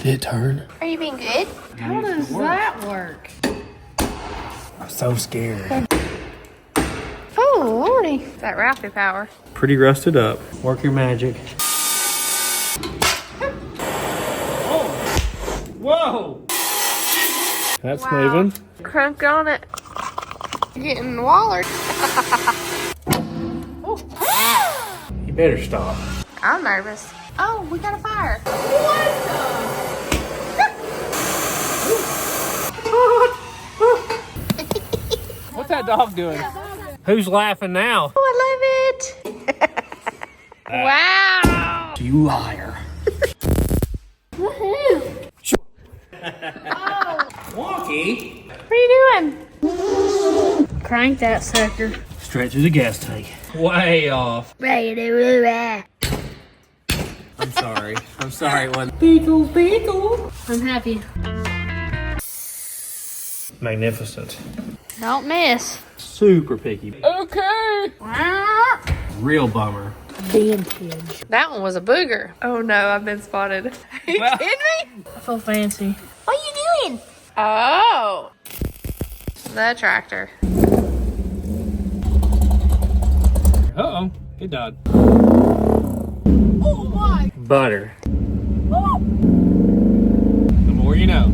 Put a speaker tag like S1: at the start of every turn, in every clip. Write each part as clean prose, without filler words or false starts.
S1: Did it turn?
S2: Are you being good?
S3: How does that work?
S1: I'm so scared.
S2: Oh, lordy. It's that Ralphie power.
S1: Pretty rusted up. Work your magic. Oh! Whoa! That's moving.
S2: Crunk on it. You're getting wallered.
S1: You better stop.
S2: I'm nervous. Oh, we got a fire.
S1: What's that dog doing? Who's laughing now?
S2: Oh, I love it. Wow.
S1: You liar.
S2: Woohoo.
S1: Wonky.
S2: What are you doing?
S3: Crank that sucker.
S1: Straight through the gas tank. Way off. I'm sorry. I'm sorry it wasn't. Beetle.
S3: I'm happy.
S1: Magnificent.
S2: Don't miss.
S1: Super picky.
S2: Okay.
S1: Real bummer.
S3: Vintage.
S2: That one was a booger. Oh no, I've been spotted. Are you kidding me?
S3: I feel fancy.
S2: What are you doing? Oh. The tractor.
S1: Uh-oh. It died.
S2: Oh my.
S1: Butter. The more you know.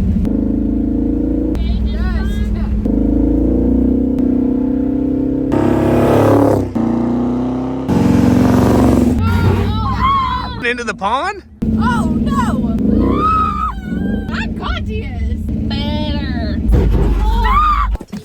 S1: Into the pond?
S2: Oh no! I got this. Better.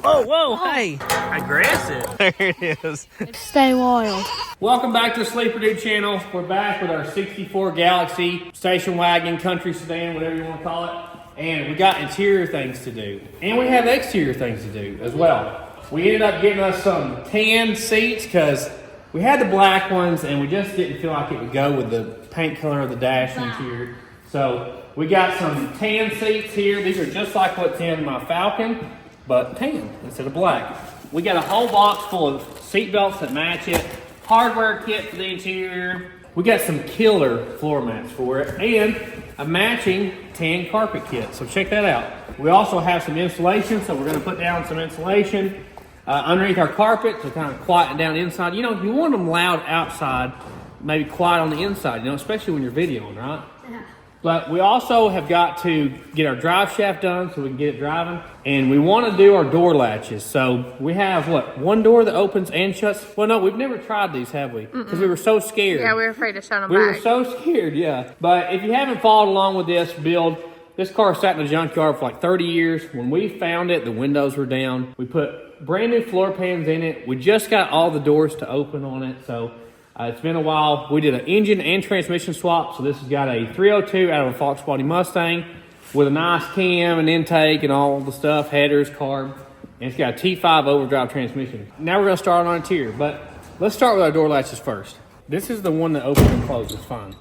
S1: Oh, whoa, hey. Aggressive. There it is.
S3: Stay wild.
S1: Welcome back to the Sleeper Dude channel. We're back with our 64 Galaxie Station Wagon Country Sedan, whatever you want to call it. And we got interior things to do. And we have exterior things to do as well. We ended up getting us some tan seats because we had the black ones and we just didn't feel like it would go with the paint color of the dash interior. So we got some tan seats here. These are just like what's in my Falcon, but tan instead of black. We got a whole box full of seat belts that match it, hardware kit for the interior. We got some killer floor mats for it and a matching tan carpet kit. So check that out. We also have some insulation, so we're going to put down some insulation underneath our carpet to kind of quieten down inside. You know, you want them loud outside, maybe quiet on the inside, you know, especially when you're videoing, right? Yeah. But we also have got to get our drive shaft done so we can get it driving. And we want to do our door latches. So we have, what, one door that opens and shuts? Well, no, we've never tried these, have we? Because we were so scared.
S2: Yeah, we were afraid to shut them
S1: We
S2: back.
S1: were so scared, yeah. But if you haven't followed along with this build, this car sat in the junkyard for like 30 years. When we found it, the windows were down. We put brand new floor pans in it. We just got all the doors to open on it. So it's been a while. We did an engine and transmission swap. So this has got a 302 out of a Volkswagen Mustang with a nice cam and intake and all the stuff, headers, carb. And it's got a T5 overdrive transmission. Now we're going to start on our interior. But let's start with our door latches first. This is the one that opens and closes fine.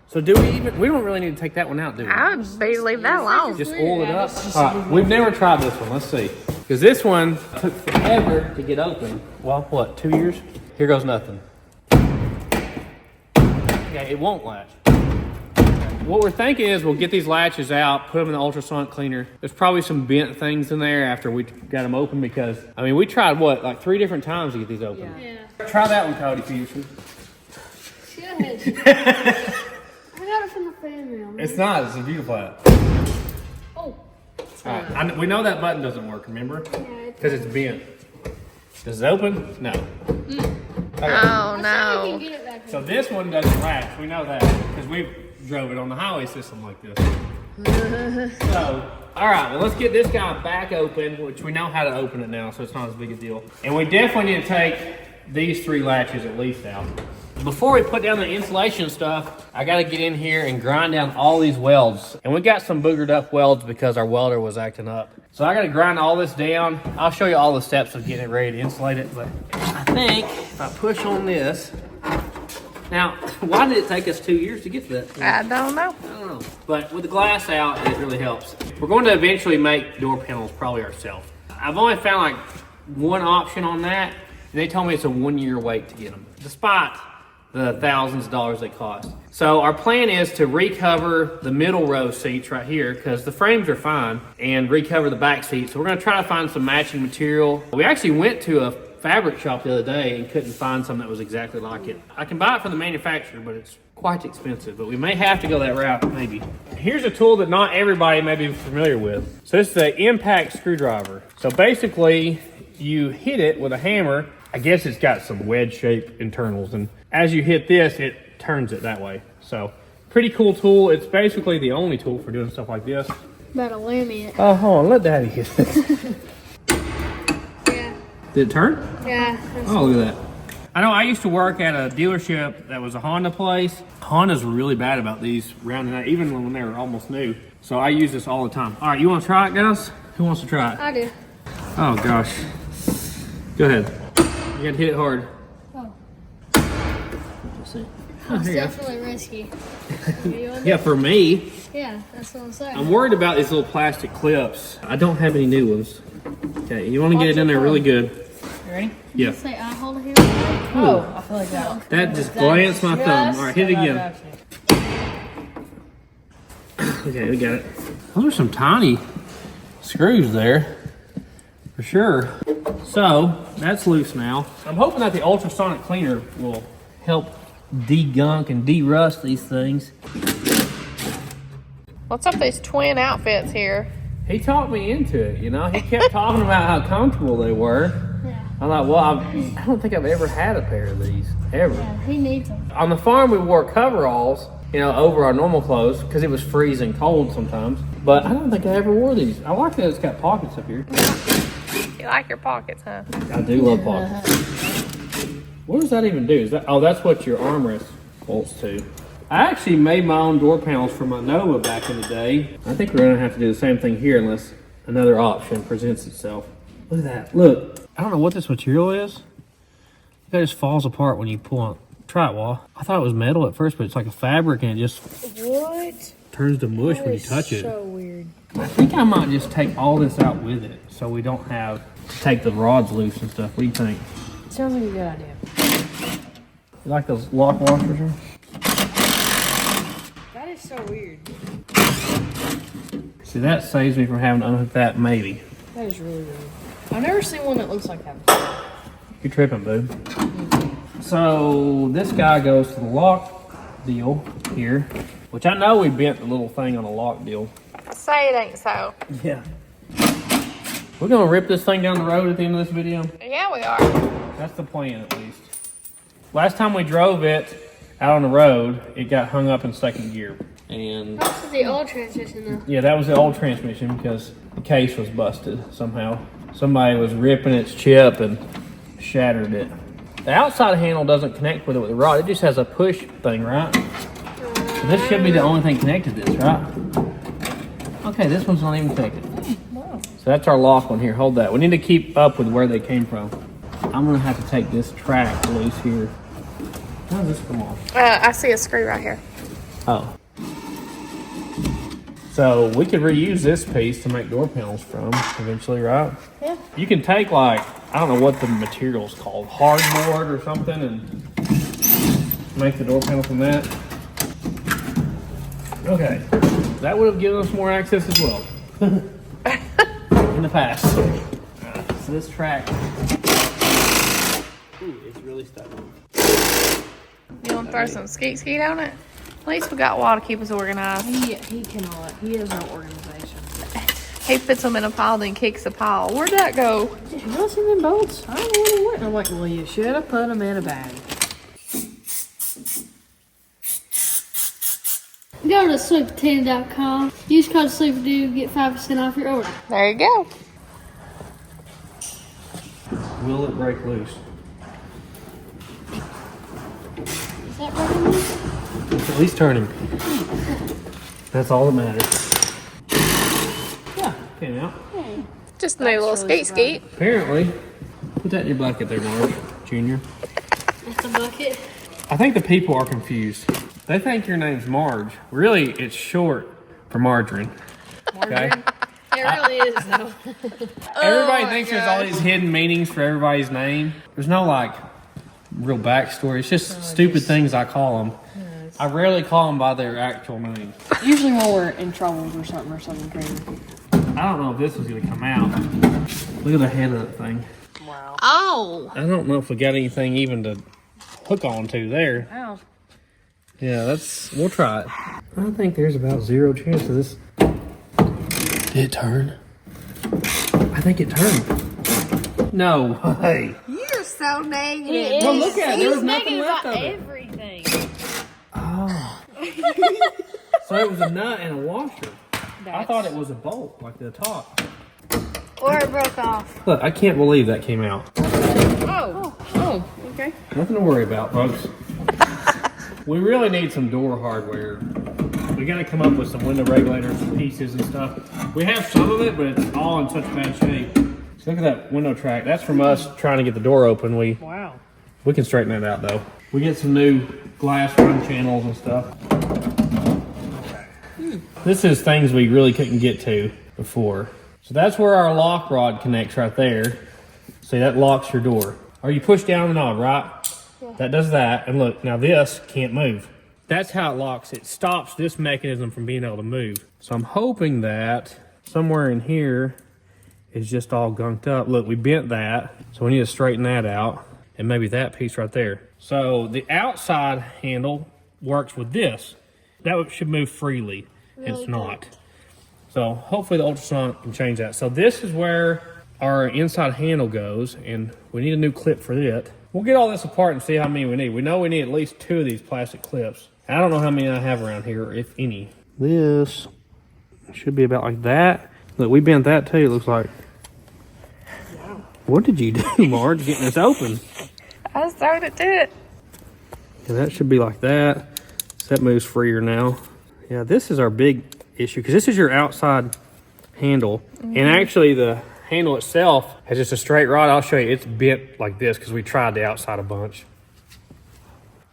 S1: So do we don't really need to take that one out, do we?
S2: I would be leave that alone.
S1: Just oil it up? All right, we've never tried this one. Let's see. Because this one took forever to get open. Well, what, 2 years? Here goes nothing. Okay, it won't latch. What we're thinking is we'll get these latches out, put them in the ultrasonic cleaner. There's probably some bent things in there after we got them open because, I mean, we tried, what, like 3 different times to get these open.
S3: Yeah.
S1: Try that one, Cody Peterson.
S3: I got it from the fan mail.
S1: It's not. It's a beautiful app.
S3: Oh.
S1: All right. We know that button doesn't work, remember?
S3: Yeah,
S1: Because it's bent. Does it open? No. Okay.
S2: Oh no.
S1: So this one doesn't latch. We know that because we drove it on the highway system like this. So, all right. Well, let's get this guy back open, which we know how to open it now, so it's not as big a deal. And we definitely need to take these 3 latches at least out. Before we put down the insulation stuff, I got to get in here and grind down all these welds. And we got some boogered up welds because our welder was acting up. So I got to grind all this down. I'll show you all the steps of getting it ready to insulate it. But I think if I push on this, now, why did it take us 2 years to get to that?
S2: I don't know.
S1: I don't know. But with the glass out, it really helps. We're going to eventually make door panels probably ourselves. I've only found like one option on that. And they told me it's a 1 year wait to get them. Despite the thousands of dollars they cost. So our plan is to recover the middle row seats right here because the frames are fine, and recover the back seats. So we're gonna try to find some matching material. We actually went to a fabric shop the other day and couldn't find something that was exactly like it. I can buy it from the manufacturer, but it's quite expensive, but we may have to go that route, maybe. Here's a tool that not everybody may be familiar with. So this is the impact screwdriver. So basically, you hit it with a hammer. I guess it's got some wedge-shaped internals, and as you hit this, it turns it that way. So, pretty cool tool. It's basically the only tool for doing stuff like this.
S3: Better limit it.
S1: Oh, hold on, let Daddy hit it.
S3: Yeah.
S1: Did it turn?
S3: Yeah.
S1: Oh, look at that. I know I used to work at a dealership that was a Honda place. Hondas were really bad about these rounding out, even when they were almost new. So I use this all the time. All right, you want to try it, guys? Who wants to try it?
S3: I do.
S1: Oh, gosh. Go ahead. You gotta hit it hard.
S3: Oh.
S1: Let's see.
S3: It's
S1: Here you go.
S3: definitely risky.
S1: Yeah, for me.
S3: Yeah, that's what I'm saying.
S1: I'm worried about these little plastic clips. I don't have any new ones. Okay, you want to get it in there really good.
S4: You ready?
S1: Yeah.
S3: Say I hold it here.
S4: Oh, I feel like that.
S1: That just glanced my thumb. All right, hit it again. Okay, we got it. Those are some tiny screws there, for sure. So, that's loose now. I'm hoping that the ultrasonic cleaner will help de-gunk and de-rust these things.
S2: What's up with these twin outfits here?
S1: He talked me into it, you know? He kept talking about how comfortable they were.
S3: Yeah.
S1: I'm like, well, I don't think I've ever had a pair of these, ever.
S3: Yeah, he needs them.
S1: On the farm, we wore coveralls, you know, over our normal clothes because it was freezing cold sometimes. But I don't think I ever wore these. I like that it's got pockets up here.
S2: You like your pockets, huh?
S1: I do love pockets. What does that even do? Is that? Oh, that's what your armrest bolts to. I actually made my own door panels for my Nova back in the day. I think we're gonna have to do the same thing here unless another option presents itself. Look at that. Look. I don't know what this material is. It just falls apart when you pull on. Try it, Wall. I thought it was metal at first, but it's like a fabric and it just
S4: What?
S1: turns to mush when you touch it.
S4: So weird.
S1: I think I might just take all this out with it so we don't have to take the rods loose and stuff. What do you think?
S4: Sounds like a good idea.
S1: You like those lock washers? Or?
S4: That is so weird.
S1: See, that saves me from having to unhook that, maybe.
S4: That is really weird. I've never seen one that looks like that before.
S1: You're tripping, boo. So, this guy goes to the lock deal here, which I know we bent the little thing on a lock deal.
S2: Say it ain't so.
S1: Yeah. We're gonna rip this thing down the road at the end of this video.
S2: Yeah, we are.
S1: That's the plan, at least. Last time we drove it out on the road, it got hung up in second gear. And
S3: That's the old transmission though.
S1: yeah, that was the old transmission because the case was busted somehow. Somebody was ripping its chip and shattered it. The outside handle doesn't connect with it with the rod. It just has a push thing, right? So this should be the only thing connected to this, right? Okay, this one's not even connected. So that's our lock one here. Hold that. We need to keep up with where they came from. I'm gonna have to take this track loose here. How does this come off?
S2: I see a screw right here.
S1: Oh. So we could reuse this piece to make door panels from eventually, right?
S4: Yeah.
S1: You can take like, I don't know what the material's called, hardboard or something, and make the door panel from that. Okay. That would have given us more access as well. In the past. So this track, ooh, it's really stuck.
S2: You want to throw some skeet on it? At least we got Wall to keep us organized.
S4: He cannot. He has no organization.
S2: He puts them in a pile, then kicks the pile. Where'd that go?
S4: You don't see them bolts? I don't know where they went. I'm like, well, you should have put them in a bag.
S3: Go to sweetpotato.com. Use code SLEEPDUDE, get 5% off your order.
S2: There you go.
S1: Will it break loose?
S3: Is that right?
S1: It's at least turning. That's all that matters. Yeah, came out.
S2: Just a new little skeet.
S1: Apparently. Put that in your bucket there, Marge, Junior.
S3: That's a bucket.
S1: I think the people are confused. They think your name's Marge. Really, it's short for margarine. Okay?
S4: It really is, though.
S1: Everybody thinks there's all these hidden meanings for everybody's name. There's no, like, real backstory. It's just stupid things I call them. I rarely call them by their actual name.
S4: Usually when we're in trouble or something crazy.
S1: I don't know if this is gonna come out. Look at the head of that thing.
S4: Wow.
S2: Oh.
S1: I don't know if we got anything even to hook onto there.
S4: Ow.
S1: Yeah, we'll try it. I think there's about 0 chance of this. Did it turn? I think it turned. No way.
S2: You're so negative.
S1: Well, look at it. There was
S2: He's
S1: nothing
S2: negative
S1: left
S2: about
S1: of it.
S2: everything.
S1: Oh. So it was a nut and a washer. I thought it was a bolt, like the top.
S2: Or it broke off.
S1: Look, I can't believe that came out.
S4: Oh, okay.
S1: Nothing to worry about, folks. We really need some door hardware. We got to come up with some window regulators pieces and stuff. We have some of it, but it's all in such bad shape. So look at that window track. That's from us trying to get the door open. We can straighten that out though. We get some new glass run channels and stuff. This is things we really couldn't get to before. So that's where our lock rod connects right there. See, that locks your door. Or you push down the knob, right? Yeah. That does that. And look, now this can't move. That's how it locks. It stops this mechanism from being able to move. So I'm hoping that somewhere in here is just all gunked up. Look, we bent that. So we need to straighten that out. And maybe that piece right there. So the outside handle works with this. That should move freely. Really it's not. Good. So hopefully the ultrasonic can change that. So this is where our inside handle goes, and we need a new clip for it. We'll get all this apart and see how many we need. We know we need at least 2 of these plastic clips. I don't know how many I have around here, if any. This should be about like that. Look, we bent that too, it looks like. Wow. What did you do, Marge, getting this open?
S2: I started it to it.
S1: Yeah, that should be like that. So that moves freer now. Yeah, this is our big issue, because this is your outside handle. And actually the handle itself has just a straight rod. I'll show you, it's bent like this because we tried the outside a bunch.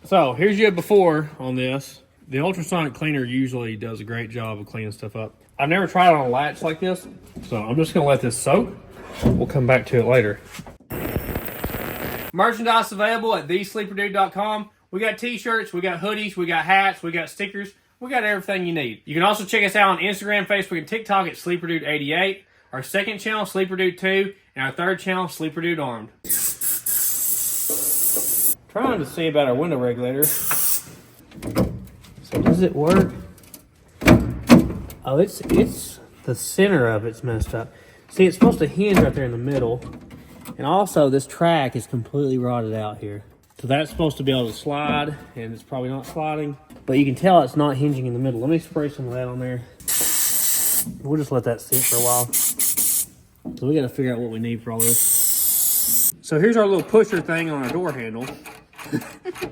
S1: So here's your before on this. The ultrasonic cleaner usually does a great job of cleaning stuff up. I've never tried it on a latch like this, so I'm just gonna let this soak. We'll come back to it later. Merchandise available at thesleeperdude.com. We got t-shirts, we got hoodies, we got hats, we got stickers. We got everything you need. You can also check us out on Instagram, Facebook, and TikTok at SleeperDude88. Our second channel, SleeperDude2, and our third channel, SleeperDude Armed. Trying to see about our window regulator. So does it work? Oh, it's the center of it's messed up. See, it's supposed to hinge right there in the middle. And also, this track is completely rotted out here. So that's supposed to be able to slide, and it's probably not sliding. But you can tell it's not hinging in the middle. Let me spray some of that on there. We'll just let that sit for a while. So we got to figure out what we need for all this. So here's our little pusher thing on our door handle.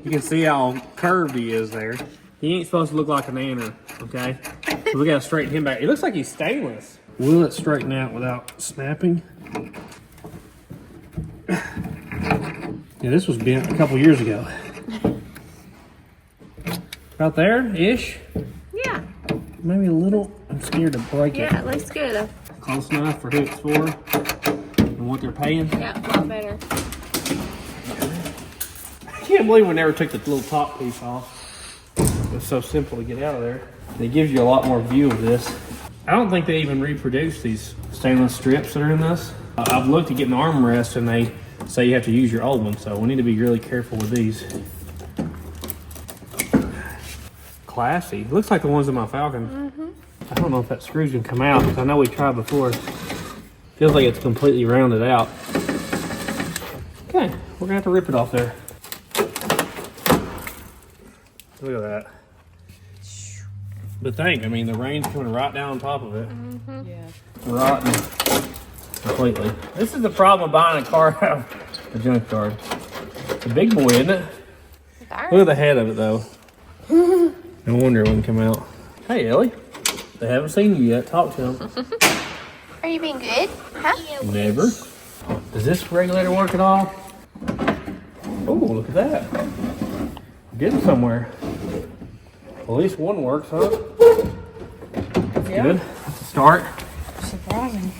S1: You can see how curved he is there. He ain't supposed to look like an anner, okay? So we got to straighten him back. It looks like he's stainless. Will it straighten out without snapping? Yeah, this was bent a couple years ago. About there-ish?
S2: Yeah.
S1: Maybe a little. I'm scared to break it.
S2: Yeah, it looks good.
S1: Close enough for who it's for and what they're paying.
S2: Yeah, a lot better.
S1: I can't believe we never took the little top piece off. It was so simple to get out of there. And it gives you a lot more view of this. I don't think they even reproduce these stainless strips that are in this. I've looked at getting the armrest and they say you have to use your old one, so we need to be really careful with these. Classy. Looks like the ones in my Falcon. I don't know if that screw's gonna come out because I know we tried before. Feels like it's completely rounded out. Okay, we're gonna have to rip it off there. Look at that. But think, I mean, the rain's coming right down on top of it.
S4: Yeah.
S1: Rotten completely. This is the problem of buying a car out of a junkyard. It's a big boy, isn't it? Look at the head of it, though. No wonder it wouldn't come out. Hey, Ellie. They haven't seen you yet. Talk to them.
S2: Are you being good? Huh?
S1: Never. Does this regulator work at all? Oh, look at that. We're getting somewhere. Well, at least one works, huh? That's
S4: Yeah.
S1: good. That's a start.
S4: Surprising.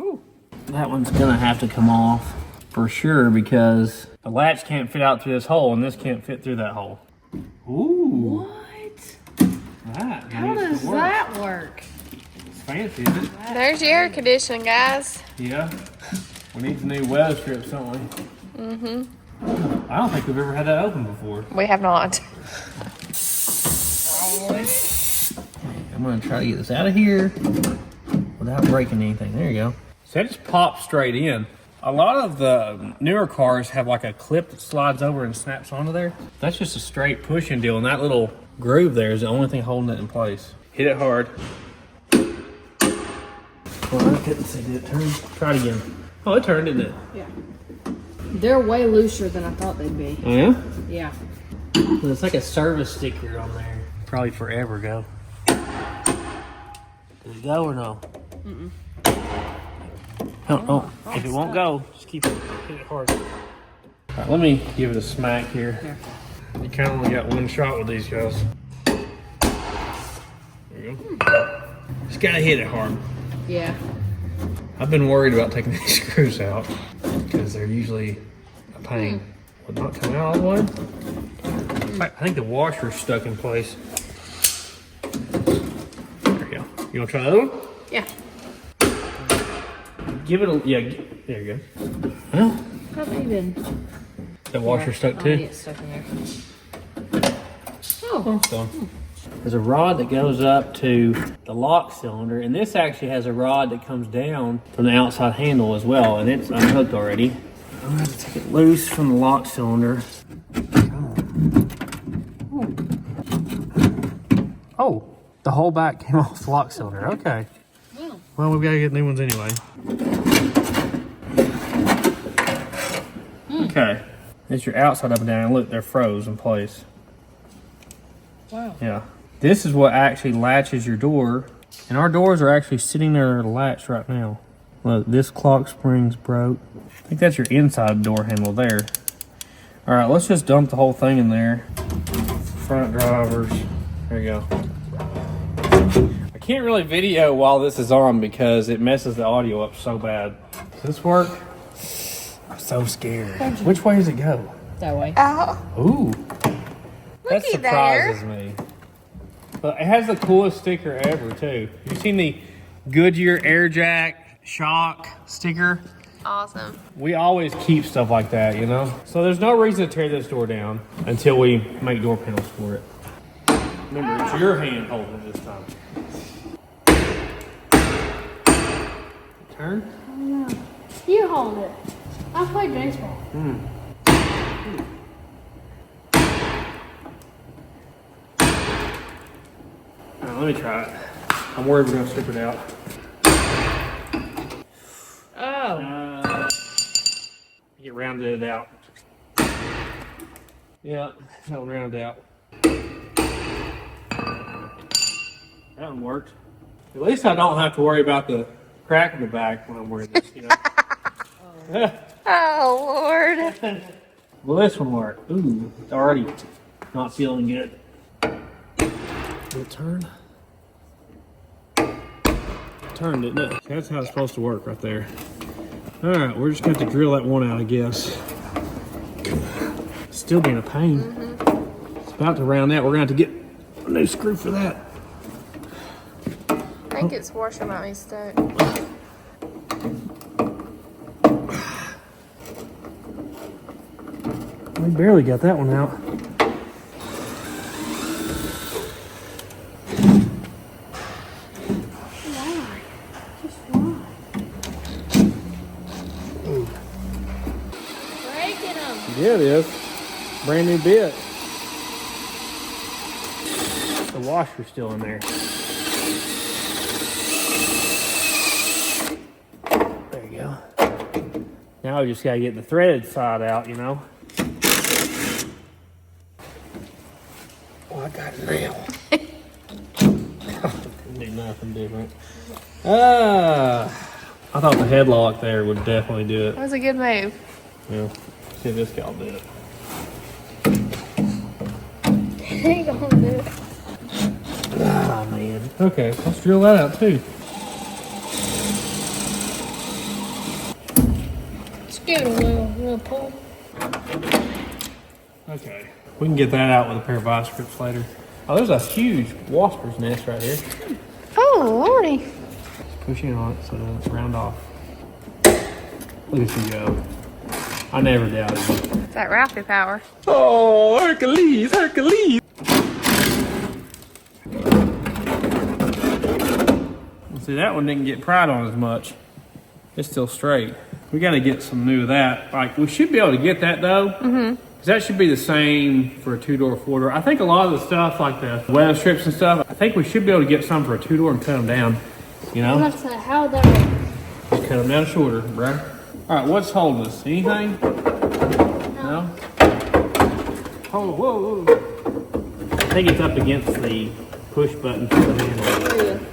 S1: Ooh. That one's gonna have to come off. for sure because the latch can't fit out through this hole and this can't fit through that hole. Ooh.
S2: What?
S1: That
S2: How does that work?
S1: It's fancy, isn't it?
S2: There's your air conditioning, guys.
S1: Yeah. We need some new weather strips, don't we? Mm-hmm. I don't think we've ever had that open before.
S2: We have not.
S1: I'm gonna try to get this out of here without breaking anything. There you go. So that just pops straight in. A lot of the newer cars have like a clip that slides over and snaps onto there. That's just a straight pushing deal, and that little groove there is the only thing holding it in place. Hit it hard. Well, I couldn't see, did it turn? Try it again. Oh, it turned, didn't it?
S4: Yeah. They're way looser than I thought they'd be.
S1: Oh, yeah?
S4: Yeah.
S1: Well, it's like a service sticker on there. Probably forever ago. Did it go or no? Mm-mm. Oh, if it won't go, just keep it, hit it hard. All right, let me give it a smack here.
S4: Yeah.
S1: You kind of only got one shot with these guys. There you go. Just gotta hit it hard.
S4: Yeah.
S1: I've been worried about taking these screws out because they're usually a pain. Would not come out all the way. I think the washer's stuck in place. There you go. You want to try the other one?
S4: Yeah.
S1: Give it a, yeah, there you go. Well,
S4: How even?
S1: the washer stuck
S4: Oh,
S1: too.
S4: yeah, it's stuck in there. Oh.
S1: So, there's a rod that goes up to the lock cylinder, and this actually has a rod that comes down from the outside handle as well, and it's unhooked already. I'm gonna have to take it loose from the lock cylinder. Oh, the whole back came off the lock cylinder. Okay. Well, we've got to get new ones anyway. Okay. It's your outside up and down. Look, they're froze in place.
S4: Wow.
S1: Yeah. This is what actually latches your door. And our doors are actually sitting there latched right now. Look, this clock spring's broke. I think that's your inside door handle there. All right, let's just dump the whole thing in there. Front drivers. There you go. I can't really video while this is on because it messes the audio up so bad. Does this work? I'm so scared. Which way does it go?
S4: That way.
S2: Oh,
S1: Ooh. That
S2: looky
S1: surprises
S2: there.
S1: me. But it has the coolest sticker ever, too. You seen the Goodyear Air Jack shock sticker?
S2: Awesome.
S1: We always keep stuff like that, you know? So there's no reason to tear this door down until we make door panels for it. Remember, it's your hand holding it this time. Turn.
S3: I don't know. You hold it. I played baseball.
S1: Let me try it. I'm worried we're gonna strip it out.
S4: Oh.
S1: Get rounded it out. Yeah, that one rounded out. That one worked. At least I don't have to worry about the crack in the back when I'm wearing this, you know.
S2: Oh, Lord.
S1: Well, this one worked. Ooh, it's already not feeling good. Will it turn? Turned, didn't it? That's how it's supposed to work right there. All right, we're just going to have to drill that one out, I guess. Still being a pain. It's about to round out. We're going to have to get a new screw for that.
S2: I think its washer might be stuck.
S1: We barely got that one out.
S3: Why? Just why? Breaking them.
S1: Yeah, it is. Brand new bit. The washer's still in there. There you go. Now we just gotta get the threaded side out, you know. Oh, I got it now. Didn't do nothing different. I thought the headlock there would definitely do it.
S2: That was a good move.
S1: Yeah. See if this gal did it.
S3: Ain't gonna do it.
S1: Ah, man. Okay, let's drill that out too.
S3: Let's give it a whirl. gonna pull.
S1: Okay. We can get that out with a pair of vice grips later. Oh, there's a huge wasper's nest right here.
S2: Oh, lordy.
S1: Push in on it so it doesn't round off. Look at you go. I never doubted you.
S2: It's that Ralphie power.
S1: Oh, Hercules, Hercules. See, that one didn't get pried on as much. It's still straight. We got to get some new of that. Like, we should be able to get that though. Mm-hmm. Cause that should be the same for a 2-door, 4-door. I think a lot of the stuff, like the web strips and stuff, I think we should be able to get some for a 2-door and cut them down. You know?
S3: I'm say, how would that work?
S1: Just cut them down shorter, bro. All right, what's holding us? Anything? No? Oh, whoa, whoa. I think it's up against the push button for the handle.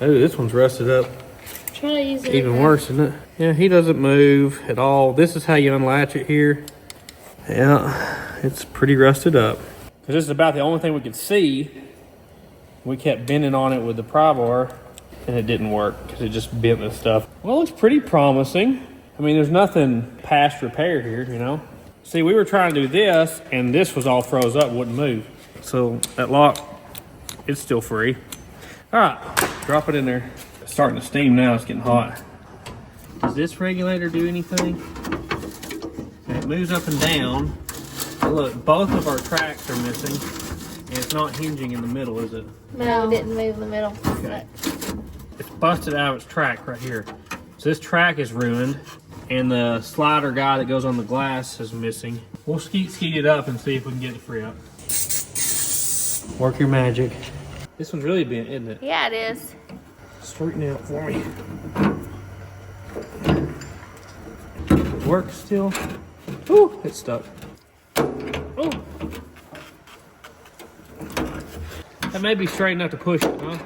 S1: Oh, this one's rusted up.
S3: Try to use it.
S1: Even worse, isn't it? Yeah, he doesn't move at all. This is how you unlatch it here. Yeah, it's pretty rusted up. Because this is about the only thing we could see. We kept bending on it with the pry bar, and it didn't work because it just bent and stuff. Well, it looks pretty promising. I mean, there's nothing past repair here, you know? See, we were trying to do this, and this was all froze up, wouldn't move. So that lock, it's still free. All right, drop it in there. It's starting to steam now, it's getting hot. Does this regulator do anything? And it moves up and down. And look, both of our tracks are missing, and it's not hinging in the middle, is it?
S2: No, it didn't move in the middle.
S1: Okay. It's busted out of its track right here. So this track is ruined, and the slider guy that goes on the glass is missing. We'll skeet it up and see if we can get it to free up. Work your magic. This one's really bent, isn't it?
S2: Yeah, it is.
S1: Straighten it out for me. It works still. Ooh, it's stuck. Ooh. That may be straight enough to push it, huh?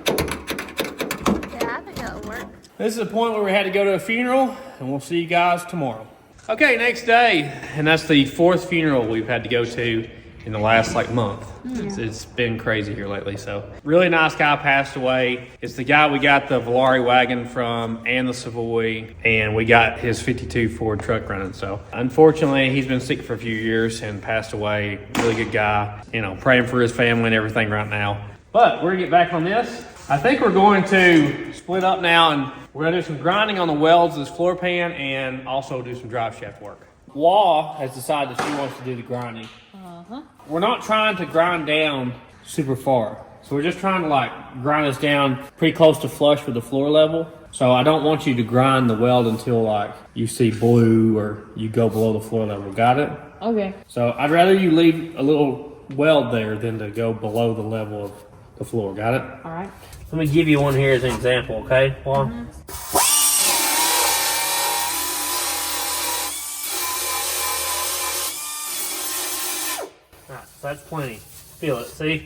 S2: Yeah, I think that'll work.
S1: This is the point where we had to go to a funeral, and we'll see you guys tomorrow. Okay, next day, and that's the 4th funeral we've had to go to in the last month. It's been crazy here lately. So really nice guy passed away. It's the guy we got the Valari wagon from and the Savoy, and we got his 52 Ford truck running. So unfortunately, he's been sick for a few years and passed away. Really good guy. You know, praying for his family and everything right now. But we're gonna get back on this. I think we're going to split up now, and we're gonna do some grinding on the welds of this floor pan and also do some drive shaft work. Wah has decided that she wants to do the grinding. We're not trying to grind down super far. So we're just trying to grind this down pretty close to flush with the floor level. So I don't want you to grind the weld until you see blue or you go below the floor level. Got it?
S4: Okay.
S1: So I'd rather you leave a little weld there than to go below the level of the floor. Got it?
S4: All right.
S1: Let me give you one here as an example, okay? Wah? So that's plenty. Feel it, see?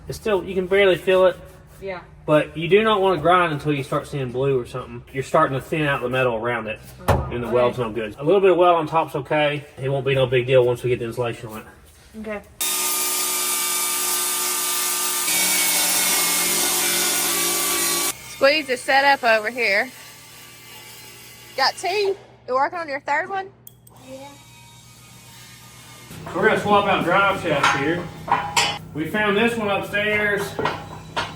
S1: It's still, you can barely feel it.
S4: Yeah.
S1: But you do not want to grind until you start seeing blue or something. You're starting to thin out the metal around it. And the weld's no good. A little bit of weld on top's okay. It won't be no big deal once we get the insulation on it.
S4: Okay.
S2: Squeeze is set up over here. Got 2? You working on your 3rd one?
S3: Yeah.
S1: We're going to swap out drive shafts here. We found this one upstairs.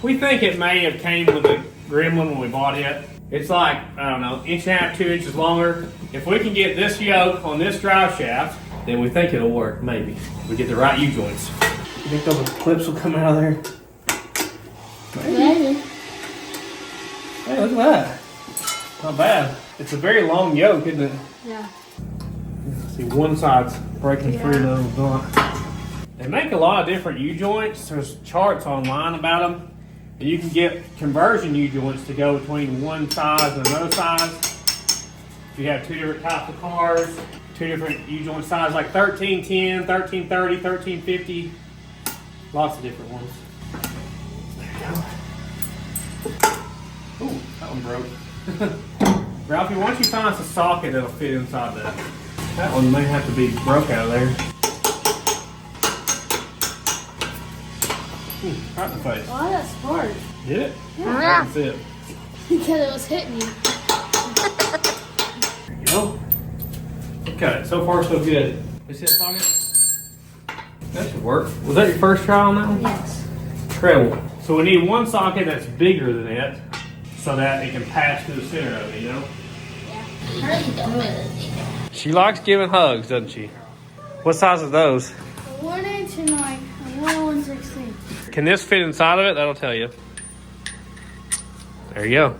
S1: We think it may have came with the Gremlin when we bought it. It's I don't know, 1.5 to 2 inches longer. If we can get this yoke on this drive shaft, then we think it'll work, maybe. We get the right U-joints. You think those clips will come out of there?
S3: Maybe.
S1: Hey, look at that. Not bad. It's a very long yoke, isn't it?
S3: Yeah.
S1: See, one side's breaking free, the other not. They make a lot of different U-joints. There's charts online about them. You can get conversion U-joints to go between one size and another size. If you have 2 different types of cars, 2 different U-joint sizes, like 1310, 1330, 1350. Lots of different ones. There you go. Ooh, that one broke. Ralphie, why don't you find us a socket that'll fit inside that? That one may have to be broke out of there. Right in the face.
S3: Why that spark?
S1: Did it?
S2: Yeah.
S1: That's it.
S3: Because it was hitting you.
S1: No? Okay, so far so good. You see that socket? That should work. Was that your first try on that one?
S3: Yes.
S1: Incredible. So we need one socket that's bigger than it so that it can pass through the center of it, you know?
S3: Yeah.
S1: She likes giving hugs, doesn't she? What size are those?
S3: 1 inch and like 1/116.
S1: Can this fit inside of it? That'll tell you. There you go.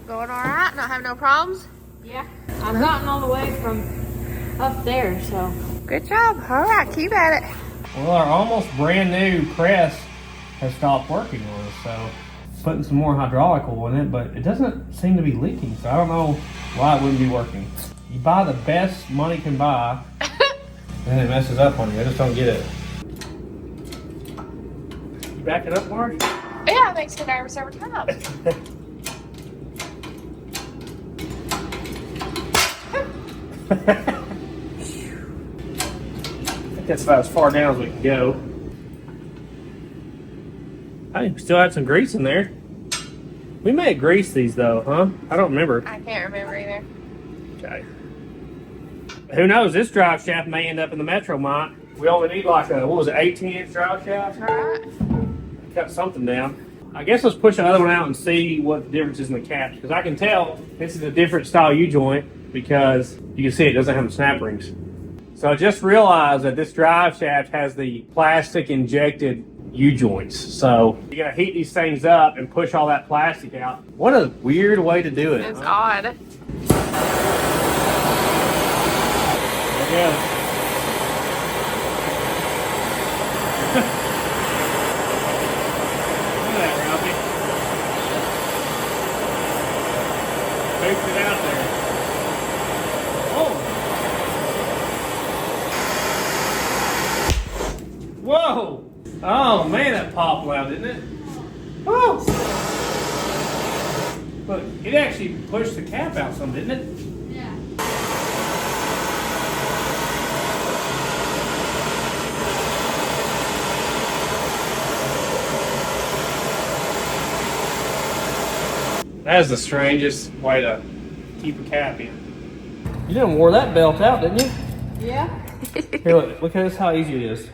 S2: Going all right? Not having no problems?
S4: Yeah. I've gotten all the way from up there, so.
S2: Good job. All right, keep at it.
S1: Well, our almost brand new press has stopped working on us, so putting some more hydraulic oil in it, but it doesn't seem to be leaking, so I don't know why it wouldn't be working. You buy the best money can buy, and it messes up on you. I just don't get it. You back it up, Marge?
S2: Yeah, it makes me nervous every time.
S1: I think that's about as far down as we can go. Hey, we still had some grease in there. We may have greased these though, huh? I don't remember.
S2: I can't remember either.
S1: Okay. Who knows? This drive shaft may end up in the Metro Mont. We only need like a, what was it, 18-inch drive shaft?
S2: All right.
S1: Cut something down. I guess let's push another one out and see what the difference is in the caps. Because I can tell this is a different style U-joint because you can see it doesn't have the snap rings. So I just realized that this drive shaft has the plastic injected U-joints. So you gotta heat these things up and push all that plastic out. What a weird way to do it.
S2: It's
S1: huh?
S2: odd.
S1: There we go. Look at that, Ralphie. Baked it out there. Oh! Whoa! Oh man, that popped loud, didn't it? Oh! Look, it actually pushed the cap out some, didn't it?
S3: Yeah.
S1: That is the strangest way to keep a cap in. You done wore that belt out, didn't you?
S4: Yeah.
S1: Here, look at this, how easy it is.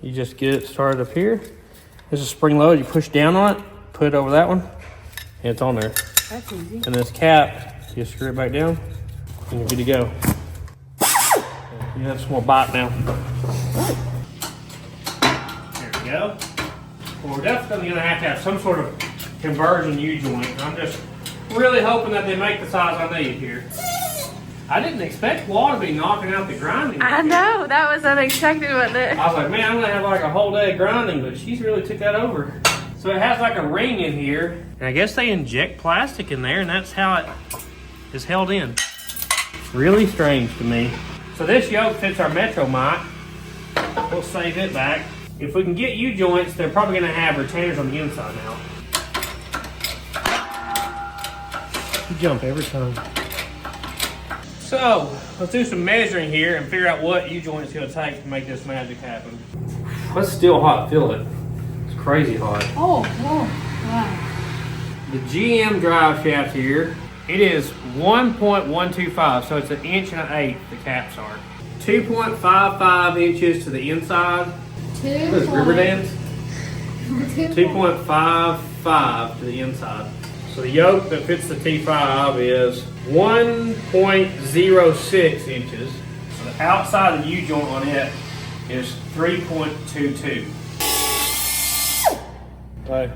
S1: You just get it started up here. There's a spring load. You push down on it, put it over that one, and it's on there.
S4: That's easy.
S1: And this cap, you screw it back down, and you're good to go. You have some more bite now. There we go. Well, we're definitely going to have some sort of conversion U-joint. I'm just really hoping that they make the size I need here. I didn't expect Wall to be knocking out the grinding.
S2: I know. That was unexpected, wasn't it?
S1: I was like, man, I'm going to have like a whole day of grinding, but she's really took that over. So it has like a ring in here, and I guess they inject plastic in there, and that's how it is held in. It's really strange to me. So this yoke fits our Metro Mont. We'll save it back. If we can get U-joints, they're probably going to have retainers on the inside now. You jump every time. So, let's do some measuring here and figure out what U-joint it's going to take to make this magic happen. That's still hot, feel it. It's crazy hot.
S3: Oh, wow.
S1: The GM drive shaft here, it is 1.125, so it's 1 inch and 1/8 the caps are. 2.55 inches to the inside. What is this, Riverdance? 2.55 to the inside. So the yoke that fits the T5 is 1.06 inches. So the outside of the U-joint on it is 3.22. Okay.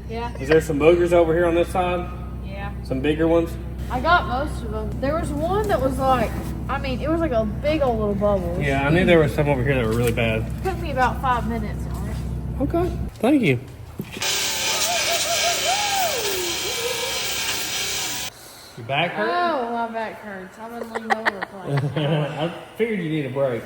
S4: Yeah.
S1: Is there some boogers over here on this side?
S4: Yeah.
S1: Some bigger ones?
S4: I got most of them. There was one that was like, I mean, it was like a big old little bubble.
S1: Yeah, I knew there was some over here that were really bad.
S4: It took me about 5 minutes on it.
S1: Okay, thank you. Your back hurt?
S4: Oh, my back hurts. I've been leaning over playing.
S1: I figured you need a break.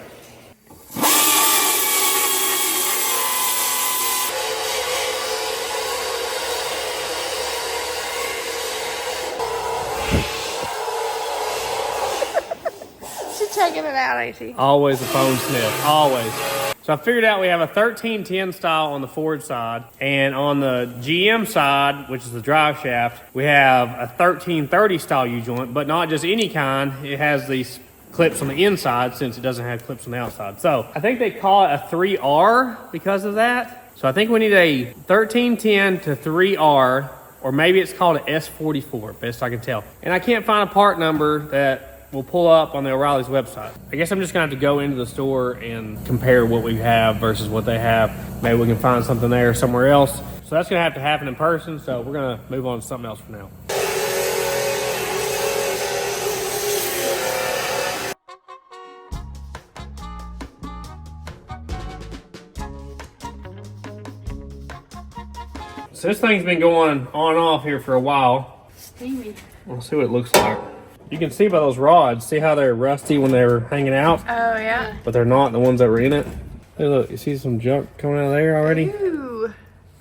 S2: Should take checking it out, ain't she?
S1: Always a phone sniff, always. So I figured out we have a 1310 style on the Ford side, and on the GM side, which is the drive shaft, we have a 1330 style U-joint, but not just any kind. It has these clips on the inside since it doesn't have clips on the outside. So I think they call it a 3R because of that. So I think we need a 1310 to 3R, or maybe it's called an S44, best I can tell. And I can't find a part number that will pull up on the O'Reilly's website. I guess I'm just gonna have to go into the store and compare what we have versus what they have. Maybe we can find something there somewhere else. So that's gonna have to happen in person. So we're gonna move on to something else for now. So this thing's been going on and off here for a while.
S3: Steamy.
S1: We'll see what it looks like. You can see by those rods, see how they're rusty when they were hanging out?
S2: Oh, yeah.
S1: But they're not the ones that were in it. Hey, look, you see some junk coming out of there already?
S2: Ooh.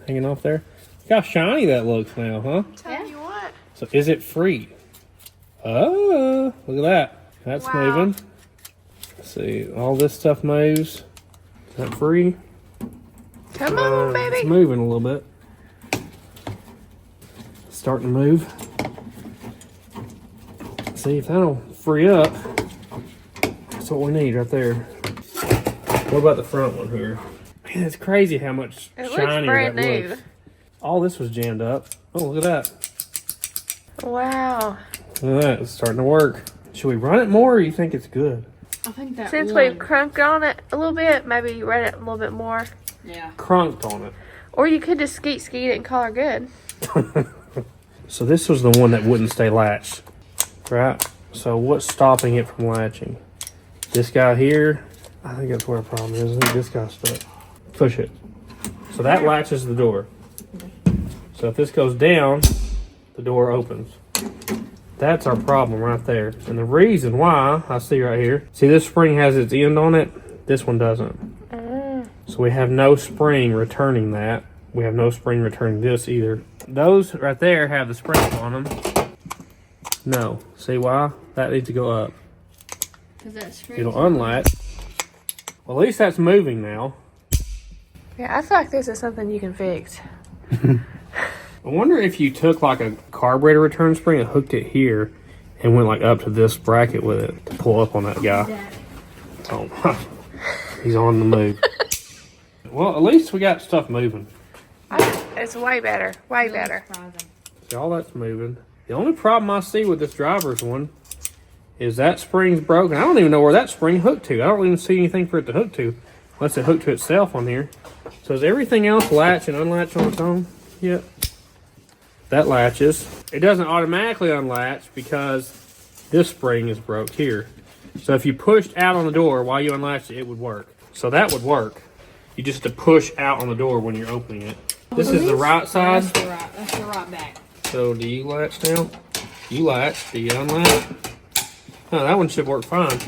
S1: Hanging off there? Look how shiny that looks now, huh?
S2: Tell you what.
S1: So is it free? Oh, look at that. That's
S2: Wow.
S1: moving. Let's see, all this stuff moves. Is that free?
S2: Come on,
S1: It's
S2: baby.
S1: moving a little bit. It's starting to move. See if that'll free up. That's what we need right there. What about the front one here? Man, it's crazy how much
S2: It looks
S1: shinier
S2: brand
S1: that
S2: new.
S1: looks. All this was jammed up. Oh, look at that.
S2: Wow.
S1: Look at that. It's starting to work. Should we run it more, or you think it's good?
S3: I think that
S2: Since
S3: one.
S2: we've crunked on it a little bit, maybe run it a little bit more.
S3: Yeah.
S1: Crunked on it.
S2: Or you could just skeet it and call her good.
S1: So this was the one that wouldn't stay latched, right? So what's stopping it from latching? This guy here, I think that's where the problem is. I think this guy's stuck. Push it. So that latches the door. So if this goes down, the door opens. That's our problem right there. And the reason why, I see right here, see this spring has its end on it, this one doesn't. So we have no spring returning that. We have no spring returning this either. Those right there have the springs on them. No. See why? That needs to go up.
S3: Because that screen.
S1: It'll unlatch. Well, at least that's moving now.
S2: Yeah, I feel like this is something you can fix.
S1: I wonder if you took like a carburetor return spring and hooked it here and went like up to this bracket with it to pull up on that guy. Oh, he's on the move. Well, at least we got stuff moving.
S2: It's way better. Way better.
S1: See, all that's moving. The only problem I see with this driver's one is that spring's broken. I don't even know where that spring hooked to. I don't even see anything for it to hook to, unless it hooked to itself on here. So is everything else latch and unlatch on its own? Yep. That latches. It doesn't automatically unlatch because this spring is broke here. So if you pushed out on the door while you unlatched it, it would work. So that would work. You just have to push out on the door when you're opening it. This is the right side.
S3: That's the right back.
S1: So do you latch now? You latch. Do you unlatch? Oh, that one should work fine.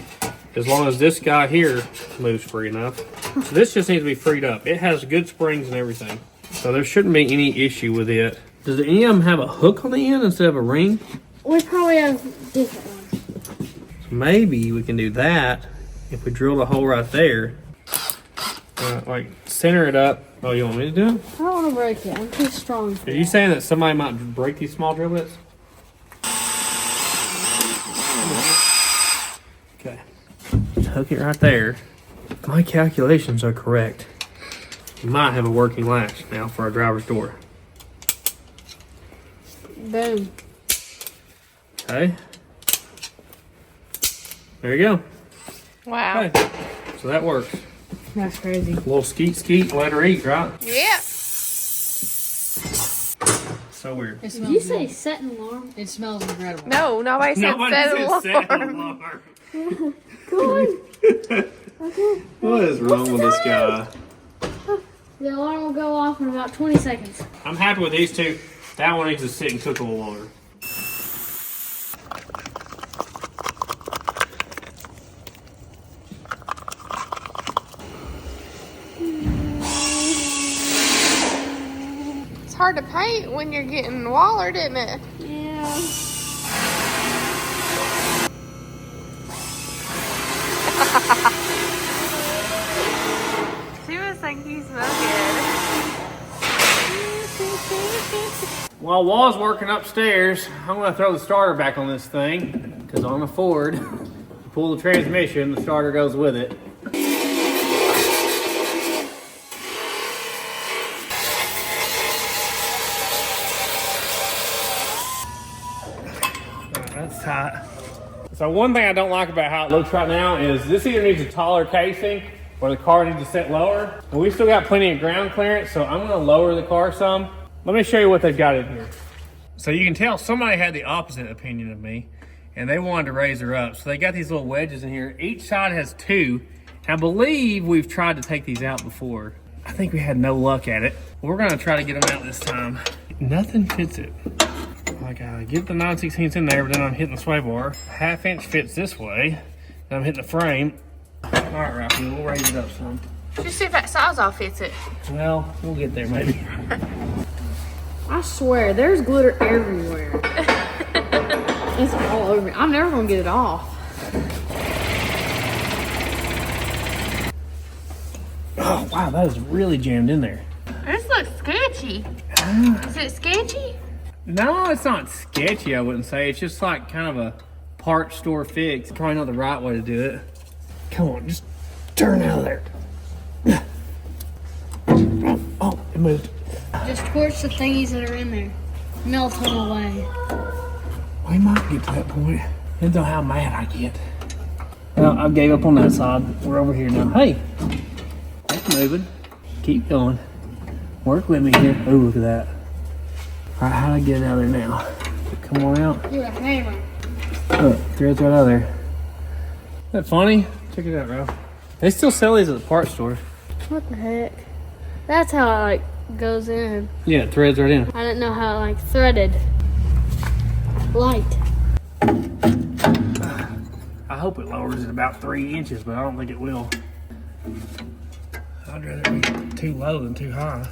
S1: As long as this guy here moves free enough. So this just needs to be freed up. It has good springs and everything. So there shouldn't be any issue with it. Does any of them have a hook on the end instead of a ring?
S3: We probably have different ones.
S1: So maybe we can do that if we drill the hole right there. Like center it up. Oh, you want me to do it?
S3: I don't want to break it. I'm too strong for
S1: Are you saying that somebody might break these small drill bits? Okay. Just hook it right there. If my calculations are correct, we might have a working latch now for our driver's door.
S3: Boom.
S1: Okay. There you go.
S2: Wow.
S1: Okay. So that works.
S3: That's crazy.
S1: A little skeet, let her eat, right?
S2: Yeah.
S1: So weird.
S3: Did you say set an alarm? It smells incredible.
S2: No, nobody said set an alarm.
S3: Go on.
S1: What is wrong with this guy?
S3: The alarm will go off in about 20 seconds.
S1: I'm happy with these two. That one needs to sit and cook a little longer.
S2: It's hard to paint when you're getting wallered, isn't it?
S3: Yeah.
S1: While Wall's working upstairs, I'm gonna throw the starter back on this thing, because on the Ford, you pull the transmission, the starter goes with it. That's tight. So one thing I don't like about how it looks right now is this either needs a taller casing or the car needs to sit lower. And we still got plenty of ground clearance, so I'm gonna lower the car some. Let me show you what they've got in here. So you can tell somebody had the opposite opinion of me and they wanted to raise her up. So they got these little wedges in here. Each side has two. I believe we've tried to take these out before. I think we had no luck at it. We're gonna try to get them out this time. Nothing fits it. I gotta get the 9/16 in there, but then I'm hitting the sway bar. 1/2 inch fits this way. Then I'm hitting the frame. All right, Ralphie, we'll raise it up some.
S2: Just see if that Sawzall fits it.
S1: Well, we'll get there maybe.
S4: I swear, there's glitter everywhere. It's all over me. I'm never gonna get it off.
S1: Oh, wow, that is really jammed in there.
S2: This looks sketchy. Is it sketchy?
S1: No, it's not sketchy, I wouldn't say. It's just like kind of a part store fix. Probably not the right way to do it. Come on, just turn out of there. Oh, it moved.
S3: Just torch the thingies that are in there. Melt them away.
S1: We might get to that point. Depends on how mad I get. Well, I gave up on that side. We're over here now. Hey, that's moving. Keep going. Work with me here. Oh, look at that. All right, how do I get it out of there now? Come on out.
S3: You're a hammer.
S1: Look, threads right out of there. Isn't that funny? Check it out, Ralph. They still sell these at the parts store.
S3: What the heck? That's how it like goes in.
S1: Yeah, it threads right in.
S3: I didn't know how it like threaded. Light.
S1: I hope it lowers it about 3 inches, but I don't think it will. I'd rather be too low than too high.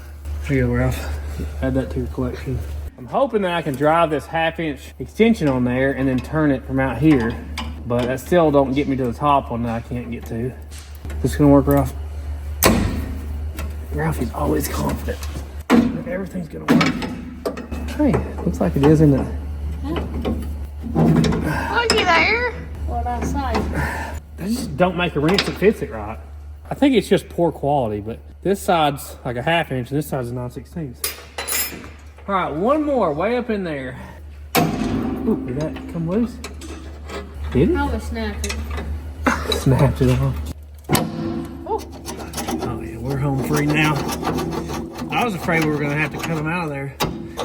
S1: Here you go, Ralph. Add that to your collection. I'm hoping that I can drive this 1/2 inch extension on there and then turn it from out here, but that still don't get me to the top one that I can't get to. This gonna work, Ralph? Ralphie's always confident that everything's gonna work. Hey, looks like it is, isn't it?
S2: Looky there.
S3: What I say?
S1: They just don't make a wrench that fits it right. I think it's just poor quality, but this side's like a 1/2 inch and this side's a 9/16. All right, one more way up in there. Ooh, did that come loose? Did it?
S3: Probably snapped it.
S1: Snapped it off. Oh yeah, we're home free now. I was afraid we were gonna have to cut them out of there.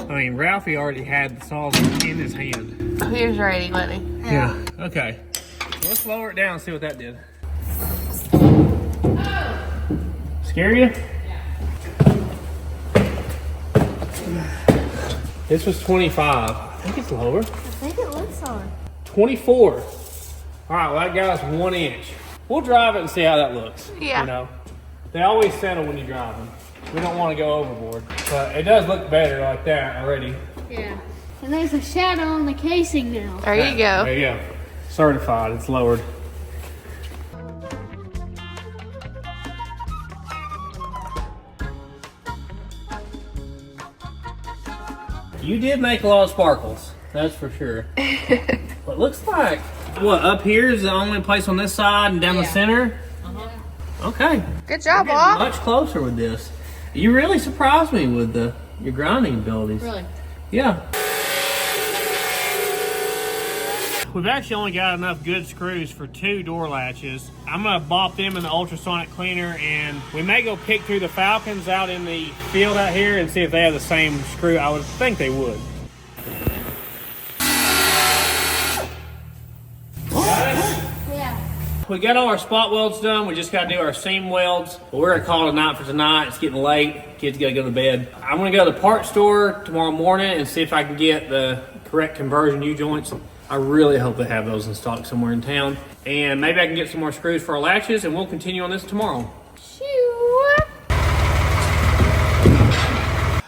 S1: I mean, Ralphie already had the saws in his hand.
S2: Here's ready, let me.
S1: Yeah, okay. Let's lower it down and see what that did. Scare you? This was 25. I think it's lower.
S3: I think it looks on.
S1: 24. All right, well, that got us 1 inch. We'll drive it and see how that looks.
S2: Yeah.
S1: You know, they always settle when you drive them. We don't want to go overboard, but it does look better like that already.
S3: Yeah. And there's a shadow on the casing now.
S2: There you go.
S1: There you go. Certified, it's lowered. You did make a lot of sparkles, that's for sure. But looks like, what, up here is the only place on this side and down the center? Okay.
S2: Good job,
S1: We're getting
S2: Bob.
S1: much closer with this. You really surprised me with your grinding abilities.
S3: Really?
S1: Yeah. We've actually only got enough good screws for 2 door latches. I'm gonna bop them in the ultrasonic cleaner, and we may go pick through the Falcons out in the field out here and see if they have the same screw. I would think they would.
S3: Yeah.
S1: We got all our spot welds done. We just gotta do our seam welds. But we're gonna call it a night for tonight. It's getting late. Kids gotta go to bed. I'm gonna go to the parts store tomorrow morning and see if I can get the correct conversion U-joints. I really hope they have those in stock somewhere in town. And maybe I can get some more screws for our latches, and we'll continue on this tomorrow.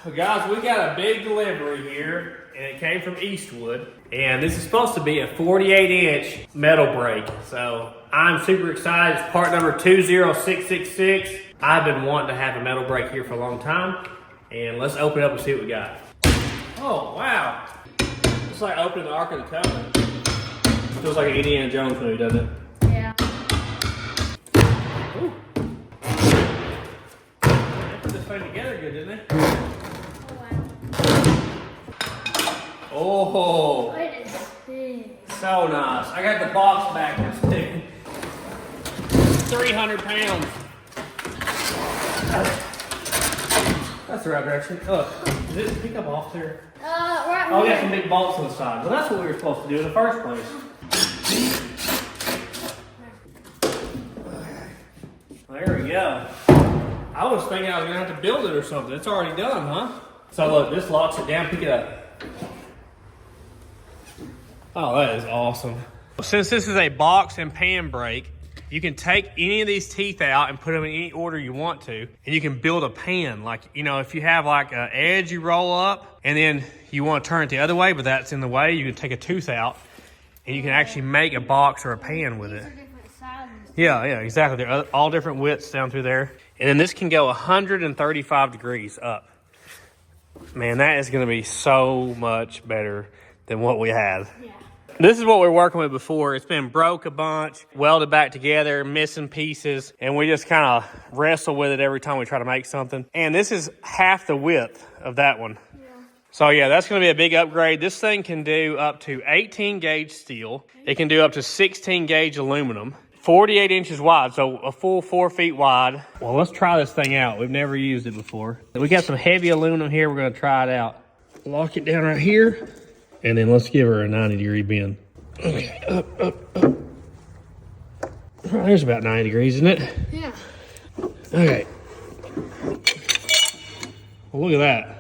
S1: Well, guys, we got a big delivery here, and it came from Eastwood. And this is supposed to be a 48-inch metal brake. So I'm super excited. It's part number 20666. I've been wanting to have a metal brake here for a long time. And let's open it up and see what we got. Oh, wow. It's like opening the Ark of the Covenant. Feels like an Indiana Jones movie, doesn't it?
S3: Yeah.
S1: Ooh. They put this thing together good, didn't they? Oh, wow.
S3: It is big.
S1: So nice. I got the box backwards too. 300 pounds. That's the right direction. Look, did it pick up off there?
S3: Right
S1: Oh, we
S3: here.
S1: got some big bolts on the side. Well, that's what we were supposed to do in the first place. There we go. I was thinking I was gonna have to build it or something. It's already done, huh? So look, this locks it down. Pick it up. Oh, that is awesome. Since this is a box and pan brake, you can take any of these teeth out and put them in any order you want to, and you can build a pan. Like, you know, if you have like an edge you roll up, and then you want to turn it the other way, but that's in the way, you can take a tooth out, and you can actually make a box or a pan with it.
S3: Different sizes.
S1: Yeah, exactly. They're all different widths down through there. And then this can go 135 degrees up. Man, that is going to be so much better than what we had.
S3: Yeah.
S1: This is what we were working with before. It's been broke a bunch, welded back together, missing pieces, and we just kind of wrestle with it every time we try to make something. And this is half the width of that one. Yeah. So yeah, that's going to be a big upgrade. This thing can do up to 18 gauge steel. It can do up to 16 gauge aluminum, 48 inches wide, so a full 4 feet wide. Well, let's try this thing out. We've never used it before. We got some heavy aluminum here. We're going to try it out. Lock it down right here. And then let's give her a 90-degree bend. Okay, up. Right, there's about 90 degrees, isn't it?
S3: Yeah.
S1: Okay. Well, look at that.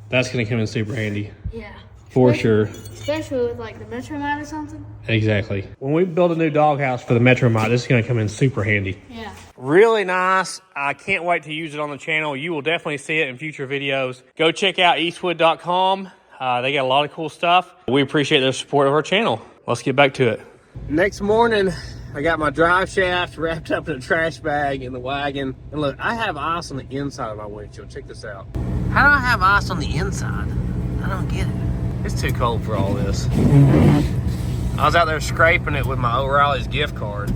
S1: That's going to come in super handy.
S3: Yeah.
S1: For sure.
S3: Especially with like the Metromite or something.
S1: Exactly. When we build a new doghouse for the Metromite, this is going to come in super handy.
S3: Yeah.
S1: Really nice. I can't wait to use it on the channel. You will definitely see it in future videos. Go check out eastwood.com. They got a lot of cool stuff. We appreciate their support of our channel. Let's get back to it. Next morning, I got my drive shaft wrapped up in a trash bag in the wagon. And look, I have ice on the inside of my windshield. Check this out. How do I have ice on the inside? I don't get it. It's too cold for all this. I was out there scraping it with my O'Reilly's gift card.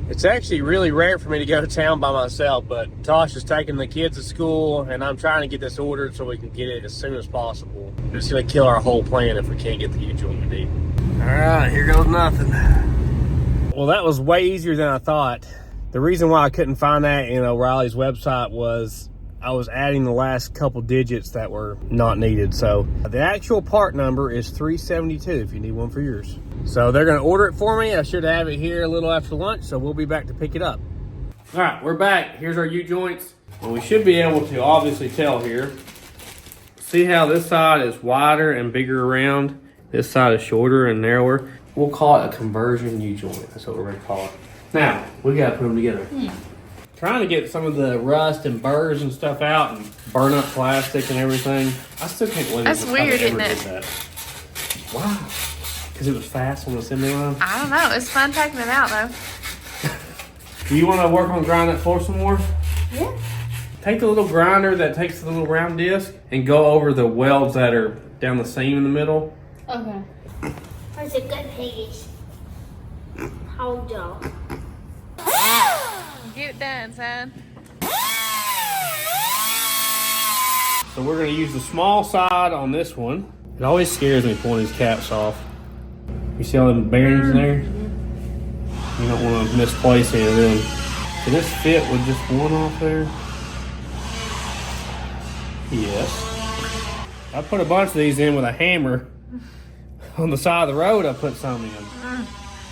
S1: It's actually really rare for me to go to town by myself, but Tosh is taking the kids to school, and I'm trying to get this ordered so we can get it as soon as possible. It's going to kill our whole plan if we can't get the huge one we need. All right, here goes nothing. Well, that was way easier than I thought. The reason why I couldn't find that in O'Reilly's website was I was adding the last couple digits that were not needed. So the actual part number is 372 if you need one for yours. So they're going to order it for me. I should have it here a little after lunch, so we'll be back to pick it up. All right, we're back. Here's our U-joints. Well, we should be able to obviously tell here. See how this side is wider and bigger around? This side is shorter and narrower. We'll call it a conversion U-joint. That's what we're going to call it. Now, we got to put them together. Trying to get some of the rust and burrs and stuff out and burn up plastic and everything. I still can't believe
S2: That's weird, isn't it?
S1: That. Wow. Because it was fast on the assembly line?
S2: I don't know. It's fun taking it out, though.
S1: Do you want to work on grinding that floor some more?
S3: Yeah.
S1: Take the little grinder that takes the little round disc and go over the welds that are down the seam in the middle.
S3: Okay.
S5: Where's a good piece? Hold on.
S2: Get it done, son.
S1: So we're going to use the small side on this one. It always scares me pulling these caps off. You see all them bearings in there? You don't want to misplace any of them. Can this fit with just one off there? Yes. I put a bunch of these in with a hammer. On the side of the road, I put some in.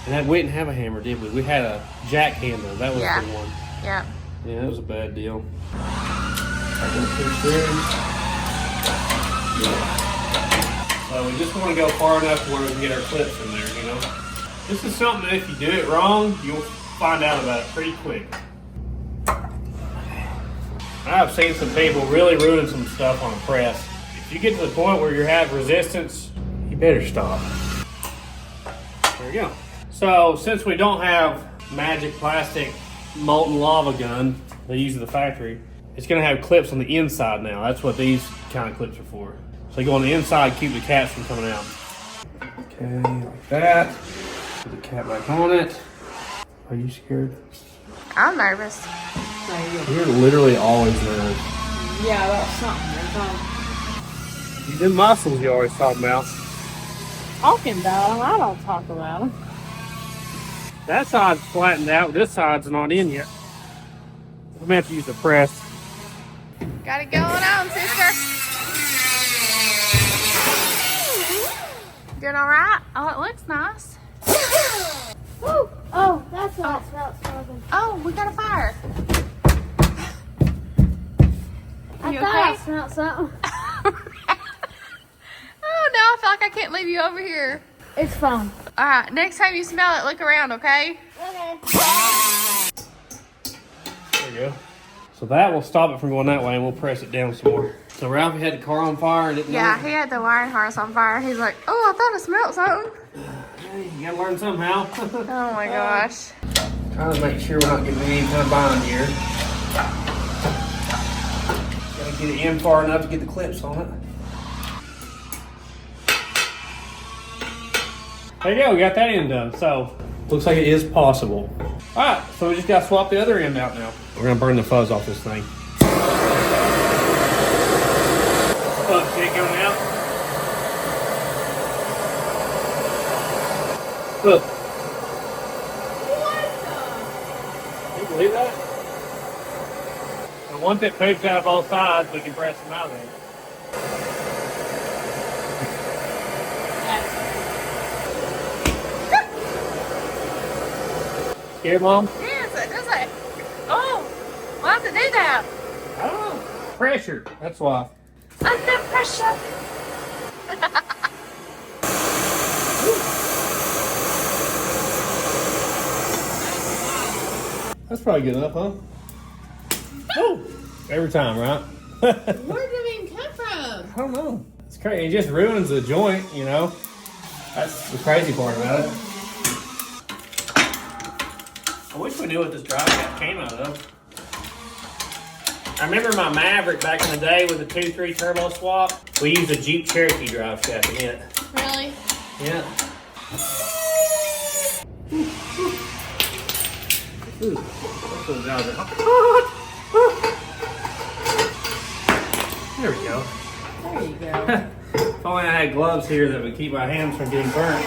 S1: And we didn't have a hammer, did we? We had a jack handle. That was the one.
S2: Yeah.
S1: Yeah, that was a bad deal. So we just want to go far enough where we can get our clips in there, you know? This is something that if you do it wrong, you'll find out about it pretty quick. I've seen some people really ruin some stuff on a press. If you get to the point where you have resistance, you better stop. There we go. So since we don't have magic plastic molten lava gun they use at the factory, it's going to have clips on the inside now. That's what these kind of clips are for. So they go on the inside, keep the cats from coming out. Okay, like that. Put the cat back on it. Are you scared?
S2: I'm nervous.
S1: You're literally always nervous.
S4: Yeah, about something.
S1: These them muscles you always talk about.
S4: Talking about them, I don't talk about them.
S1: That side's flattened out. This side's not in yet. I'm gonna have to use the press.
S2: Got it going on, sister. Doing all right? Oh, it looks nice.
S3: Woo! Oh, that's what I smelled smoking.
S2: Oh, we got a fire.
S3: I
S2: You
S3: thought I
S2: okay?
S3: smelled something.
S2: Oh, now I feel like I can't leave you over here.
S3: It's fine.
S2: All right, next time you smell it, look around, okay?
S3: Okay.
S1: There you go. So that will stop it from going that way, and we'll press it down some more. So Ralphie had the car on fire and didn't
S2: Yeah,
S1: know.
S2: he had the wiring harness on fire. He's like, oh, I thought I smelled something.
S1: Hey, you gotta learn somehow.
S2: Oh my gosh.
S1: Trying to make sure we're not getting any kind of bind here. Gotta get it in far enough to get the clips on it. There you go, we got that end done. So, looks like it is possible. Alright, so we just gotta swap the other end out now. We're gonna burn the fuzz off this thing. Fuzz shit coming out. Look. Can you believe that? And once it poops out both sides, we can press them out there. Scared, Mom?
S2: Yes, it does it. Oh, why does it do that?
S1: I don't know. Pressure. That's why.
S2: Under pressure.
S1: That's probably good enough, huh? Oh, every time, right?
S2: Where did it even come from?
S1: I don't know. It's crazy. It just ruins the joint, you know? That's the crazy part about it. I wish we knew what this drive shaft came out of. I remember my Maverick back in the day with the 2.3 turbo swap. We used a Jeep Cherokee drive shaft in it.
S2: Really?
S1: Yeah. Ooh. Those guys are hot. There we go.
S4: There you go.
S1: If only I had gloves here that would keep my hands from getting burnt.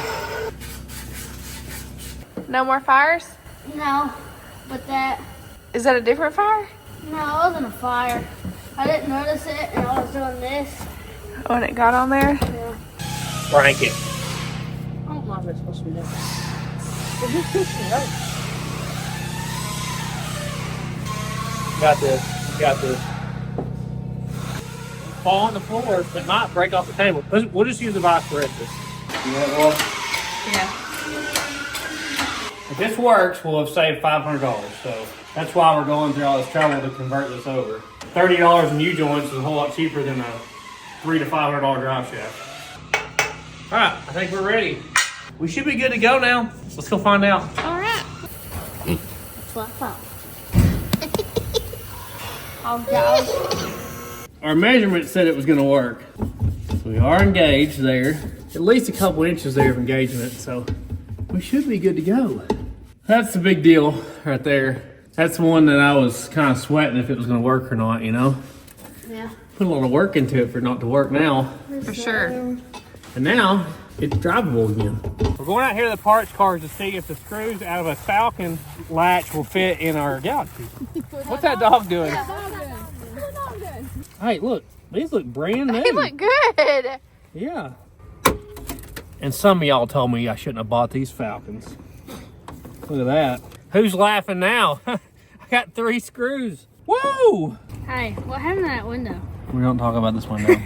S2: No more fires?
S3: No, but that.
S2: Is that a different fire?
S3: No, it wasn't a fire. I didn't notice it, and I was doing this.
S2: Oh, and it got on there?
S3: Yeah.
S1: Crank it.
S4: I don't know if it's supposed to be different.
S1: Got this. Got this. Fall on the floor, but not break off the table. We'll just use the vice grip. Yeah. If this works, we'll have saved $500. So that's why we're going through all this trouble to convert this over. $30 in U-joints is a whole lot cheaper than a $300 to $500 drive shaft. All right, I think we're ready. We should be good to go now. Let's go find out.
S2: All right.
S3: That's what I thought. Oh, God.
S1: Our measurement said it was going to work. So we are engaged there. At least a couple inches there of engagement. So we should be good to go. That's the big deal right there. That's the one that I was kind of sweating if it was going to work or not, you know?
S3: Yeah.
S1: Put a lot of work into it for it not to work now.
S2: For sure.
S1: And now it's drivable again. We're going out here to the parts cars to see if the screws out of a Falcon latch will fit in our Galaxie. What's that dog doing? Hey, look. These look brand new.
S2: They look good.
S1: Yeah. And some of y'all told me I shouldn't have bought these Falcons. Look at that. Who's laughing now? I got 3 screws. Whoa!
S3: Hey, what happened to that window?
S1: We don't talk about this window.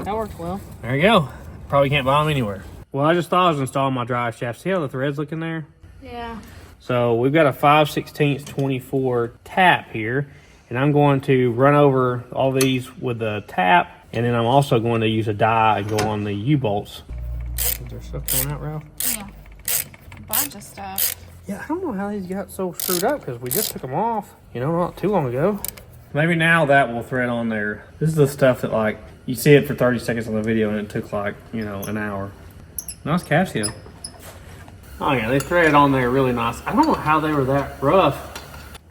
S4: That worked well.
S1: There you go. Probably can't buy them anywhere. Well, I just thought I was installing my drive shaft. See how the threads look in there?
S3: Yeah.
S1: So we've got a 5/16 24 tap here. And I'm going to run over all these with the tap. And then I'm also going to use a die and go on the U-bolts. Is there stuff coming out, Ralph?
S2: Yeah. A bunch of stuff.
S1: Yeah, I don't know how these got so screwed up because we just took them off, you know, not too long ago. Maybe now that will thread on there. This is the stuff that like You see it for 30 seconds on the video and it took like, you know, an hour. Nice cab seal. Oh yeah, they threaded on there really nice. I don't know how they were that rough.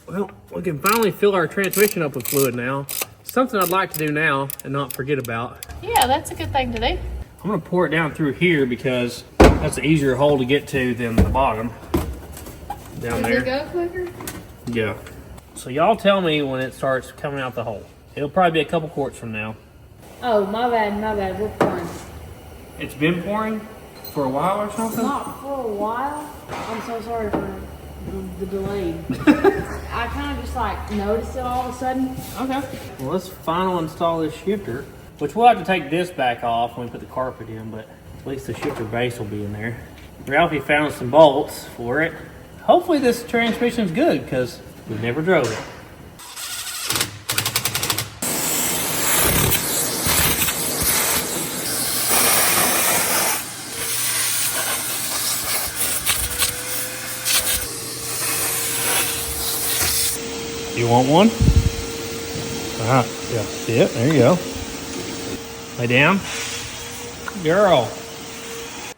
S1: Well, we can finally fill our transmission up with fluid now. Something I'd like to do now and not forget about.
S2: Yeah, that's a good thing to do.
S1: I'm gonna pour it down through here because that's an easier hole to get to than the bottom. Down there.
S3: Does it go quicker?
S1: Yeah. So y'all tell me when it starts coming out the hole. It'll probably be a couple quarts from now.
S4: Oh, my bad. We're pouring.
S1: It's been pouring for a while or something?
S4: Not for a while. I'm so sorry for the delay. I kind of just like noticed it all of a sudden.
S1: Okay. Well, let's finally install this shifter, which we'll have to take this back off when we put the carpet in, but at least the shifter base will be in there. Ralphie found some bolts for it. Hopefully this transmission's good because we never drove it. You want one? Ah, yeah, see it? There you go. Lay down. Girl.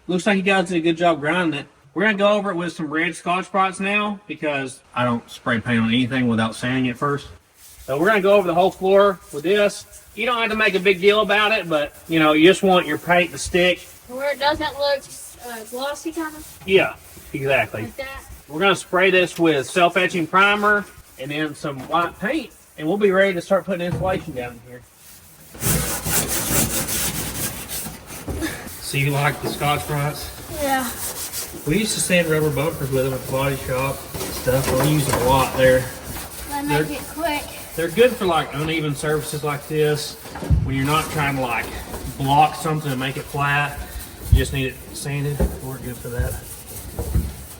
S1: Looks like you guys did a good job grinding it. We're gonna go over it with some red Scotch-Brites now because I don't spray paint on anything without sanding it first. So we're gonna go over the whole floor with this. You don't have to make a big deal about it, but you know, you just want your paint to stick.
S5: Where it doesn't look glossy kind of
S1: Yeah, exactly.
S5: like that.
S1: We're gonna spray this with self-etching primer and then some white paint, and we'll be ready to start putting insulation down here. So you like the Scotch-Brites?
S5: Yeah.
S1: We used to sand rubber bumpers with them at the body shop stuff. We use them a lot there.
S5: They make it quick.
S1: They're good for like uneven surfaces like this. When you're not trying to like block something and make it flat, you just need it sanded. We're good for that.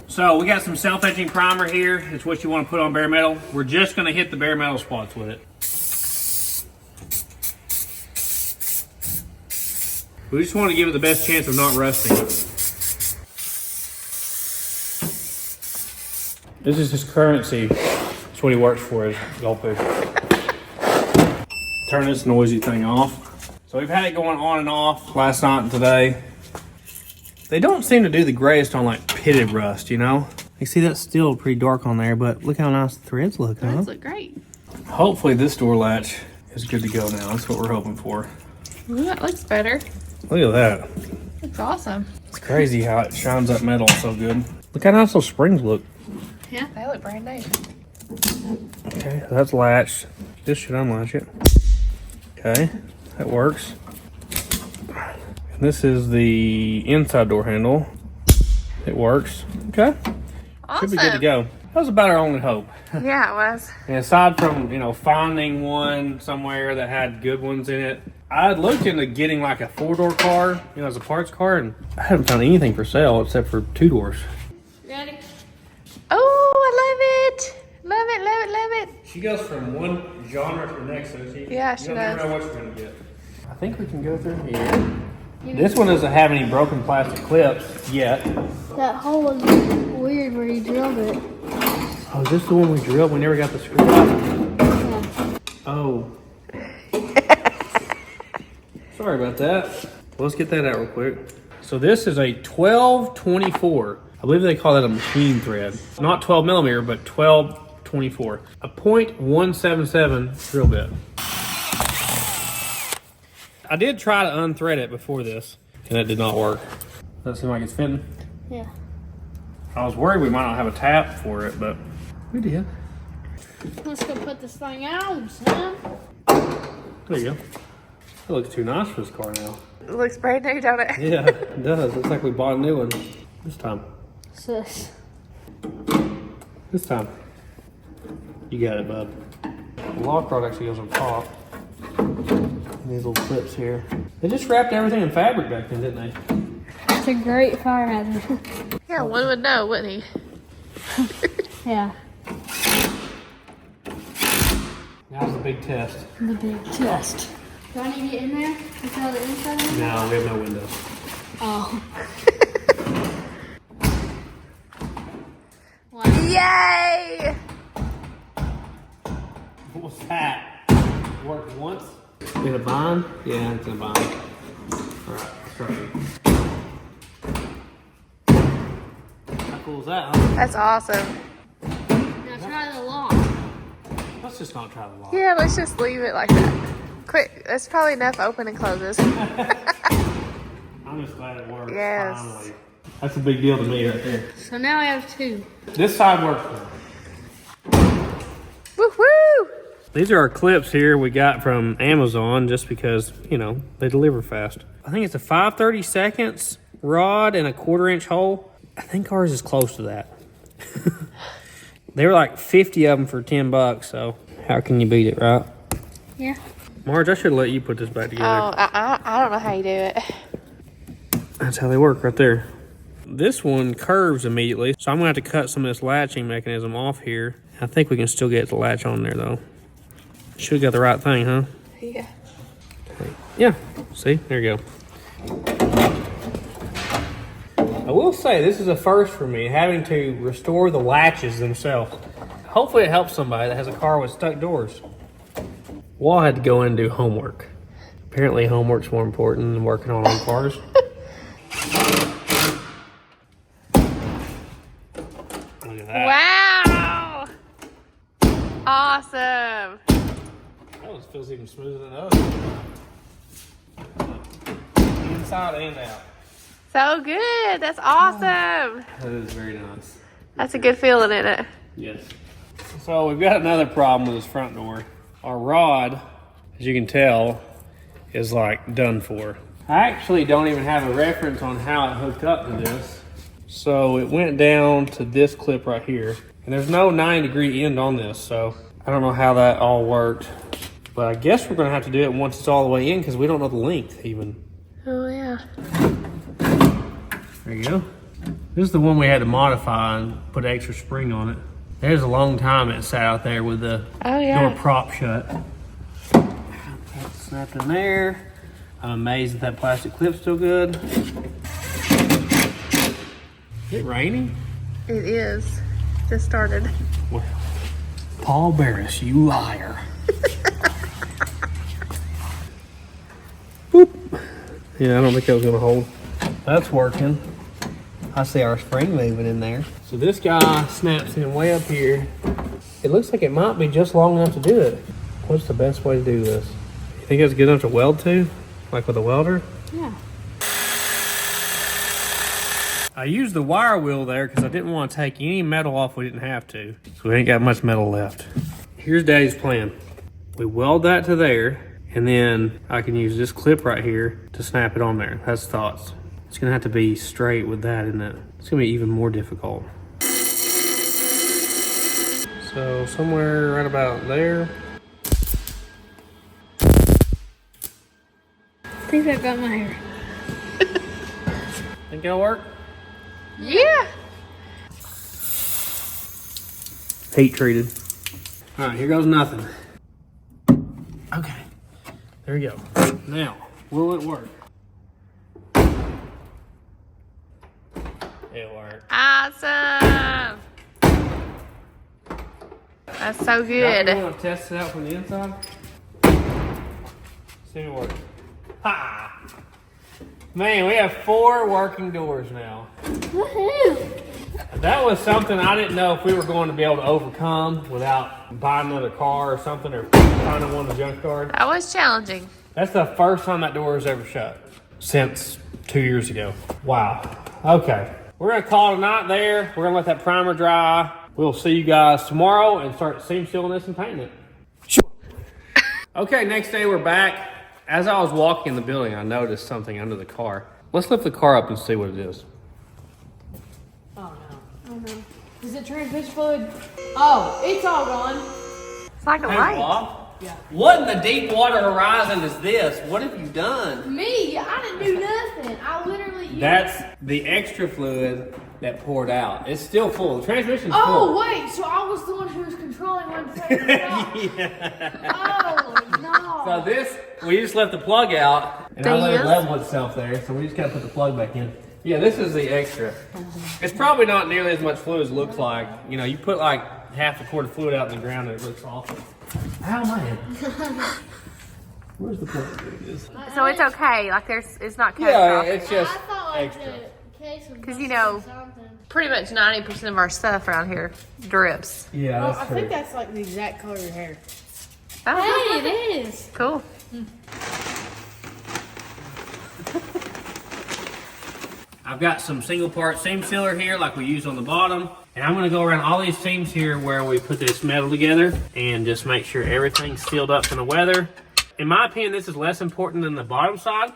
S1: So we got some self-etching primer here. It's what you want to put on bare metal. We're just going to hit the bare metal spots with it. We just want to give it the best chance of not rusting. This is his currency. That's what he works for, is goldfish. Turn this noisy thing off. So we've had it going on and off last night and today. They don't seem to do the greatest on like pitted rust, you know? You see that's still pretty dark on there, but look how nice the threads look, huh?
S2: Those look great.
S1: Hopefully this door latch is good to go now. That's what we're hoping for.
S2: Ooh, that looks better.
S1: Look at that.
S2: Looks awesome.
S1: It's crazy how it shines up metal so good. Look how nice those springs look.
S2: Yeah, they look brand new.
S1: Okay, so that's latched. This should unlatch it. Okay, that works. And this is the inside door handle. It works. Okay.
S2: Awesome.
S1: Should be good to go. That was about our only hope.
S2: Yeah, it was.
S1: And aside from, you know, finding one somewhere that had good ones in it, I had looked into getting like a 4-door car, you know, as a parts car, and I haven't found anything for sale except for 2 doors.
S5: Ready?
S2: Oh, I love it. Love it, love it, love it.
S1: She goes from one genre to the next, so she,
S2: Yeah, she
S1: you
S2: does.
S1: never know what you're going to get. I think we can go through here. This one doesn't have any broken plastic clips yet.
S3: That hole was weird where you drilled it.
S1: Oh, is this the one we drilled? We never got the screw out.
S3: Yeah.
S1: Oh. Sorry about that. Well, let's get that out real quick. So this is a 1224. I believe they call that a machine thread. Not 12 millimeter, but 1224. A .177 drill bit. I did try to unthread it before this, and it did not work. Does that seem like it's fitting?
S3: Yeah.
S1: I was worried we might not have a tap for it, but we did.
S3: Let's go put this thing out, son.
S1: There you go. It looks too nice for this car now.
S2: It looks brand new, don't it?
S1: Yeah, it does. Looks like we bought a new one. This time.
S3: Sis.
S1: This time. You got it, bud. The lock rod actually goes on top. These little clips here. They just wrapped everything in fabric back then, didn't they?
S3: It's a great fire hazard.
S2: Yeah, one would know, wouldn't he?
S3: Yeah.
S1: Now's the big test.
S3: The big test. Do I need to get in there to tell the inside of it?
S1: No, we have no windows.
S3: Oh. Wow.
S2: Yay!
S1: What was that? Worked once? In a bind? Yeah, it's in a bind. Alright, perfect. How cool is that, huh?
S2: That's awesome.
S3: Now try the lock.
S1: Let's just not try the lock.
S2: Yeah, let's just leave it like that. Quick, that's probably enough open and closes.
S1: I'm just glad it works.
S2: Yes.
S1: Finally. That's a big deal to me right there.
S3: So now I have 2.
S1: This side works.
S2: Woo-hoo!
S1: These are our clips here we got from Amazon just because, you know, they deliver fast. I think it's a 5/32 rod and a 1/4-inch hole. I think ours is close to that. They were like 50 of them for $10, so how can you beat it, right?
S3: Yeah.
S1: Marge, I should let you put this back together.
S2: Oh, I don't know how you do it.
S1: That's how they work right there. This one curves immediately, so I'm gonna have to cut some of this latching mechanism off here. I think we can still get the latch on there though. Should have got the right thing, huh?
S2: Yeah.
S1: Yeah, see, there you go. I will say this is a first for me, having to restore the latches themselves. Hopefully it helps somebody that has a car with stuck doors. Well, I had to go in and do homework. Apparently homework's more important than working on cars. Look at that.
S2: Wow! Awesome.
S1: That one feels even smoother than the other. Inside and out.
S2: So good. That's awesome.
S1: That is very nice.
S2: That's a good feeling, isn't it?
S1: Yes. So we've got another problem with this front door. Our rod, as you can tell, is like done for. I actually don't even have a reference on how it hooked up to this. So it went down to this clip right here. And there's no 90-degree end on this, so I don't know how that all worked. But I guess we're gonna have to do it once it's all the way in because we don't know the length even.
S2: Oh, yeah.
S1: There you go. This is the one we had to modify and put an extra spring on it. There's a long time it sat out there with the door prop shut. That's snapped in there. I'm amazed that plastic clip's still good. Is it raining?
S2: It is. Just started.
S1: Well, Paul Barris, you liar. Boop. Yeah, I don't think that was gonna hold. That's working. I see our spring moving in there. So this guy snaps in way up here. It looks like it might be just long enough to do it. What's the best way to do this? You think it's good enough to weld to? Like with a welder?
S3: Yeah.
S1: I used the wire wheel there because I didn't want to take any metal off we didn't have to. So we ain't got much metal left. Here's Daddy's plan. We weld that to there, and then I can use this clip right here to snap it on there. That's thoughts. It's gonna have to be straight with that, isn't it? It's gonna be even more difficult. So somewhere right about there.
S3: I think I got my hair.
S1: Think that'll work?
S2: Yeah.
S1: Heat treated. All right, here goes nothing. Okay, there we go. Now, will it work? It worked.
S2: Awesome. That's so good.
S1: You want to test it out from the inside? See if it works. Ha! Man, we have 4 working doors now.
S3: Woohoo!
S1: That was something I didn't know if we were going to be able to overcome without buying another car or something, or finding one in the junkyard.
S2: That was challenging.
S1: That's the first time that door was ever shut since 2 years ago. Wow. Okay. We're going to call it a night there. We're going to let that primer dry. We'll see you guys tomorrow and start seam sealing this and painting it. Sure. Okay, next day we're back. As I was walking in the building, I noticed something under the car. Let's lift the car up and see what it is.
S4: Oh no. Is it transmission fluid? Oh, it's all gone.
S2: It's like a light.
S4: Yeah.
S1: What in the deep water horizon is this? What have you done?
S4: Me? I didn't do nothing. I literally used...
S1: That's the extra fluid that poured out. It's still full. The transmission's
S4: Oh,
S1: full.
S4: wait. So I was the one who was controlling when to take it off.
S1: Yeah.
S4: Oh, no.
S1: So this, we just left the plug out, and I let it
S2: Yes.
S1: level itself there, so we just gotta put the plug back in. Yeah, this is the extra. It's probably not nearly as much fluid as it looks like. You know, you put like half a quart of fluid out in the ground and it looks awful. Ow, man. Where's the plug? There it is.
S2: So it's okay. Like it's not
S1: Yeah,
S2: catastrophic.
S1: it's just
S3: I thought like
S1: extra.
S3: the case was
S2: 'Cause, you know,
S3: something.
S2: Pretty much 90% of our stuff around here drips.
S1: Yeah,
S4: Well,
S1: that's
S4: I
S1: true.
S4: think that's like the exact color of your hair.
S2: Oh,
S3: Hey, it is.
S2: cool.
S1: I've got some single part seam sealer here like we used on the bottom. And I'm gonna go around all these seams here where we put this metal together and just make sure everything's sealed up from the weather. In my opinion, this is less important than the bottom side,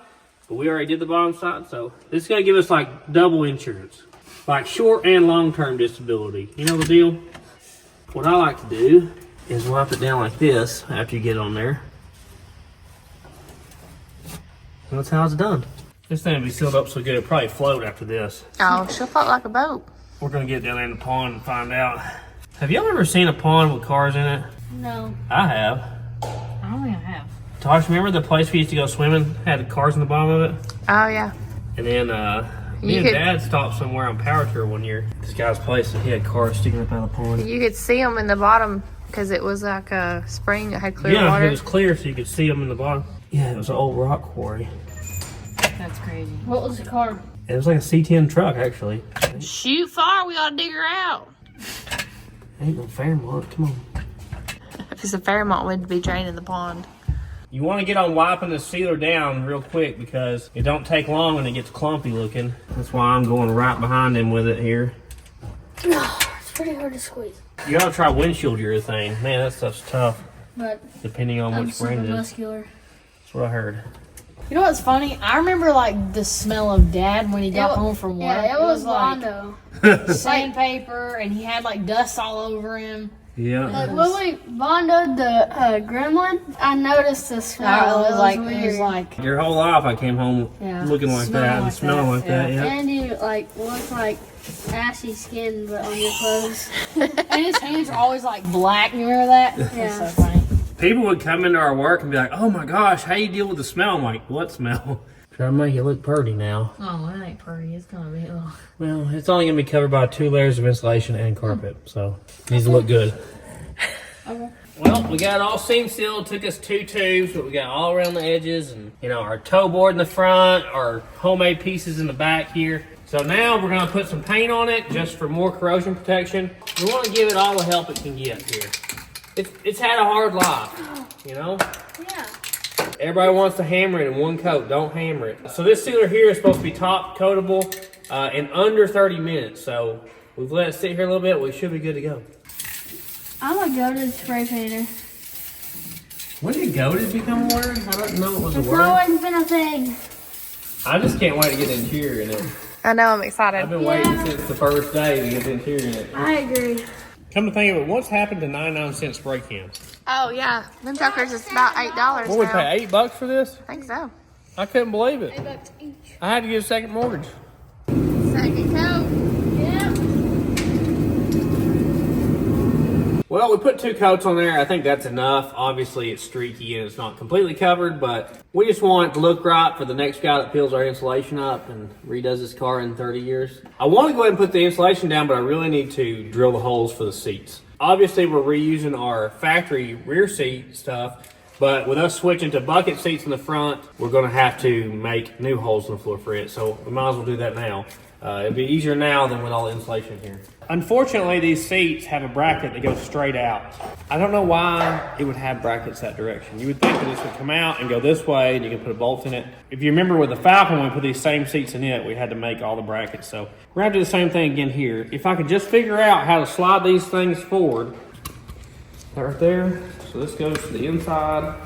S1: but we already did the bottom side, so this is gonna give us like double insurance. Like short and long-term disability. You know the deal? What I like to do is wipe it down like this after you get it on there. And that's how it's done. This thing will be sealed up so good it'll probably float after this.
S2: Oh, she'll float like a boat.
S1: We're gonna get down there in the pond and find out. Have y'all ever seen a pond with cars in it?
S3: No.
S1: I have.
S4: I don't think I have.
S1: Tosh, remember the place we used to go swimming? Had cars in the bottom of it?
S2: Oh, yeah.
S1: And then me
S2: You
S1: and
S2: could-
S1: Dad stopped somewhere on Power Tour one year. This guy's place, and he had cars sticking up out of the pond.
S2: You could see them in the bottom because it was like a spring that had clear
S1: Yeah,
S2: water.
S1: it was clear so you could see them in the bottom. Yeah, it was an old rock quarry.
S4: That's crazy.
S3: What was the car?
S1: It was like a C10 truck, actually.
S2: Shoot far, we ought to dig her out.
S1: Ain't no Fairmont, come on.
S2: If it's a Fairmont, we'd be draining the pond.
S1: You want to get on wiping the sealer down real quick because it don't take long when it gets clumpy looking. That's why I'm going right behind him with it here.
S3: No, it's pretty hard to squeeze.
S1: You gotta try windshield urethane. Man, that stuff's tough,
S3: But
S1: depending on
S3: I'm
S1: which
S3: super
S1: brand it is.
S3: muscular.
S1: That's what I heard.
S4: You know what's funny? I remember like the smell of Dad when he got
S3: It wa-
S4: home from work.
S3: Yeah, it was
S4: like
S3: Bondo.
S4: sandpaper, and he had like dust all over him.
S1: Yeah.
S3: Like when we Bondoed the gremlin, I noticed the smell.
S4: it was like
S3: weird.
S4: it was like
S1: Your whole life I came home
S4: Yeah.
S1: looking like
S4: Smelling
S1: that and
S4: like
S1: smelling
S4: that,
S1: like that, yeah.
S3: And you like look like ashy skin, but on your clothes.
S4: and his hands are always like black. You remember that?
S3: Yeah.
S4: That's so funny.
S1: People would come into our work and be like, oh my gosh, how you deal with the smell? I'm like, what smell? Try to make you look pretty now.
S4: Oh, that ain't pretty. It's gonna be. Ugh.
S1: Well, it's only gonna be covered by 2 layers of insulation and carpet, so it needs to look good.
S3: Okay.
S1: Well, we got it all seam sealed. Took us 2 tubes, but we got all around the edges, and you know, our toe board in the front, our homemade pieces in the back here. So now we're gonna put some paint on it just for more corrosion protection. We want to give it all the help it can get here. It's had a hard life, you know.
S3: Yeah.
S1: Everybody wants to hammer it in one coat. Don't hammer it. So this sealer here is supposed to be top coatable in under 30 minutes. So we've let it sit here a little bit. We should be good to go.
S3: I'm a goated spray painter.
S1: When did goated become a word? I don't know it was a
S3: It's
S1: word.
S3: always been a thing.
S1: I just can't wait to get the interior in it.
S2: I know, I'm excited.
S1: I've been waiting since the first day to get the interior in it.
S3: I agree.
S1: Come to think of it, what's happened to 99-cent spray cans?
S2: Oh, yeah. Them jokers is about $8
S1: What, we
S2: now.
S1: pay $8 for this?
S2: I think so.
S1: I couldn't believe it. I had to get a second mortgage.
S2: Second coat.
S3: Yeah.
S1: Well, we put 2 coats on there. I think that's enough. Obviously, it's streaky and it's not completely covered, but we just want it to look right for the next guy that peels our insulation up and redoes his car in 30 years. I want to go ahead and put the insulation down, but I really need to drill the holes for the seats. Obviously, we're reusing our factory rear seat stuff, but with us switching to bucket seats in the front, we're going to have to make new holes in the floor for it, so we might as well do that now. It'll be easier now than with all the insulation here. Unfortunately, these seats have a bracket that goes straight out. I don't know why it would have brackets that direction. You would think that this would come out and go this way and you can put a bolt in it. If you remember with the Falcon, when we put these same seats in it, we had to make all the brackets. So we're going to do the same thing again here. If I could just figure out how to slide these things forward. Right there. So this goes to the inside.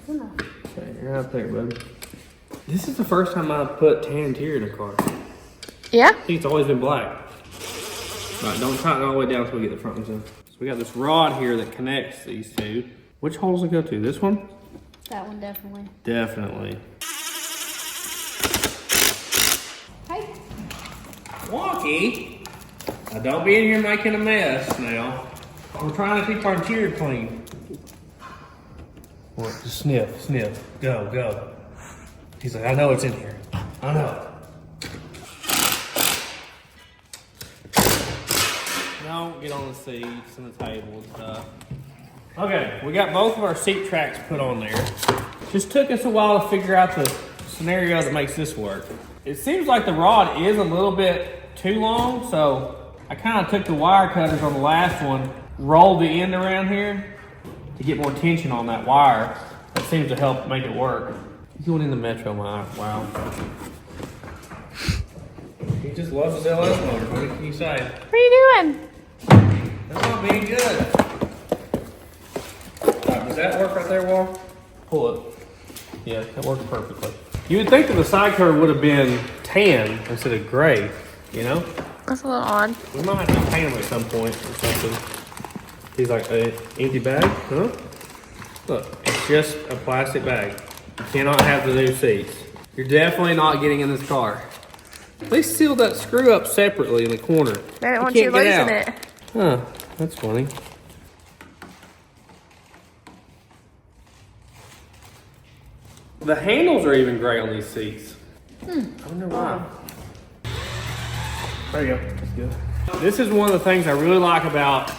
S1: Okay, you're right there, baby. This is the first time I've put tan interior in a car.
S2: Yeah?
S1: I think it's always been black. Right, don't tighten all the way down until we get the front ones in. So we got this rod here that connects these 2. Which holes does it go to? This one?
S3: That one definitely.
S1: Definitely.
S3: Hey.
S1: Wonky! Now don't be in here making a mess now. We're trying to keep our interior clean. What? Just sniff, sniff. Go, go. He's like, I know it's in here. I know. Don't get on the seats and the table and stuff. Okay, we got both of our seat tracks put on there. Just took us a while to figure out the scenario that makes this work. It seems like the rod is a little bit too long, so I kind of took the wire cutters on the last one, rolled the end around here to get more tension on that wire. That seems to help make it work. He's going in the Metro, wow. He just loves his LS motor. What can you say?
S2: What are you doing?
S1: That's not being good. Does that work right there, Wal? Pull it. Yeah, that works perfectly. You would think that the side cover would have been tan instead of gray, you know?
S2: That's a little odd.
S1: We might have to paint them at some point or something. He's like, an empty bag? Huh? Look, it's just a plastic bag. You cannot have the new seats. You're definitely not getting in this car. They sealed that screw up separately in the corner.
S2: They didn't want you losing it.
S1: Huh, that's funny. The handles are even gray on these seats. I wonder why. There you go, that's good. This is one of the things I really like about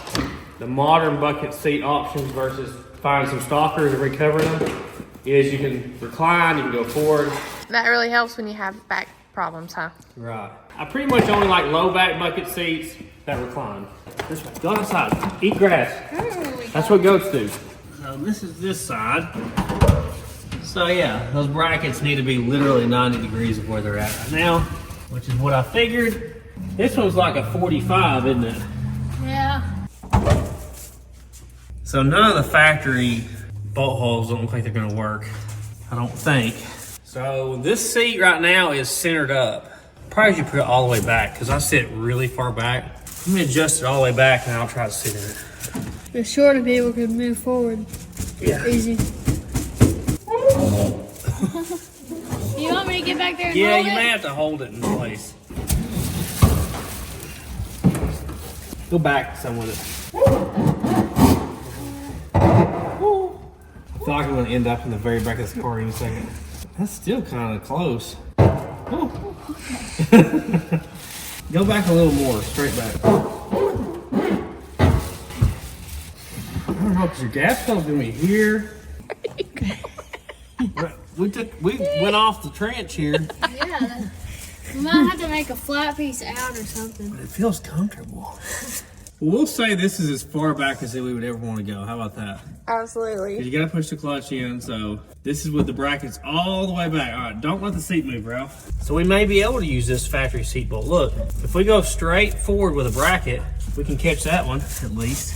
S1: the modern bucket seat options versus finding some stalkers and recovering them, is you can recline, you can go forward.
S2: That really helps when you have back problems, huh?
S1: Right. I pretty much only like low back bucket seats that recline. This way, go outside, eat grass. That's what goats do. So this is this side. So yeah, those brackets need to be literally 90 degrees of where they're at right now, which is what I figured. This one's like a 45, isn't it?
S3: Yeah.
S1: So none of the factory bolt holes don't look like they're gonna work. I don't think. So this seat right now is centered up. Probably should put it all the way back because I sit really far back. Let me adjust it all the way back and I'll try to sit in it.
S3: The shorter people could move forward.
S1: Yeah.
S3: Easy. You want me to get back there and
S1: Yeah,
S3: hold
S1: you
S3: it?
S1: may have to hold it in place. Go back some with it. I feel like I'm gonna end up in the very back of this car in a second. That's still kind of close. Go back a little more, straight back. I don't know, because your gas pedal's gonna be here. We went off the trench here.
S3: Yeah. We might have to make a flat piece out or something.
S1: It feels comfortable. We'll say this is as far back as we would ever want to go. How about that?
S2: Absolutely.
S1: You gotta push the clutch in, so this is with the brackets all the way back. All right, don't let the seat move, Ralph. So we may be able to use this factory seat bolt. Look, if we go straight forward with a bracket, we can catch that one at least.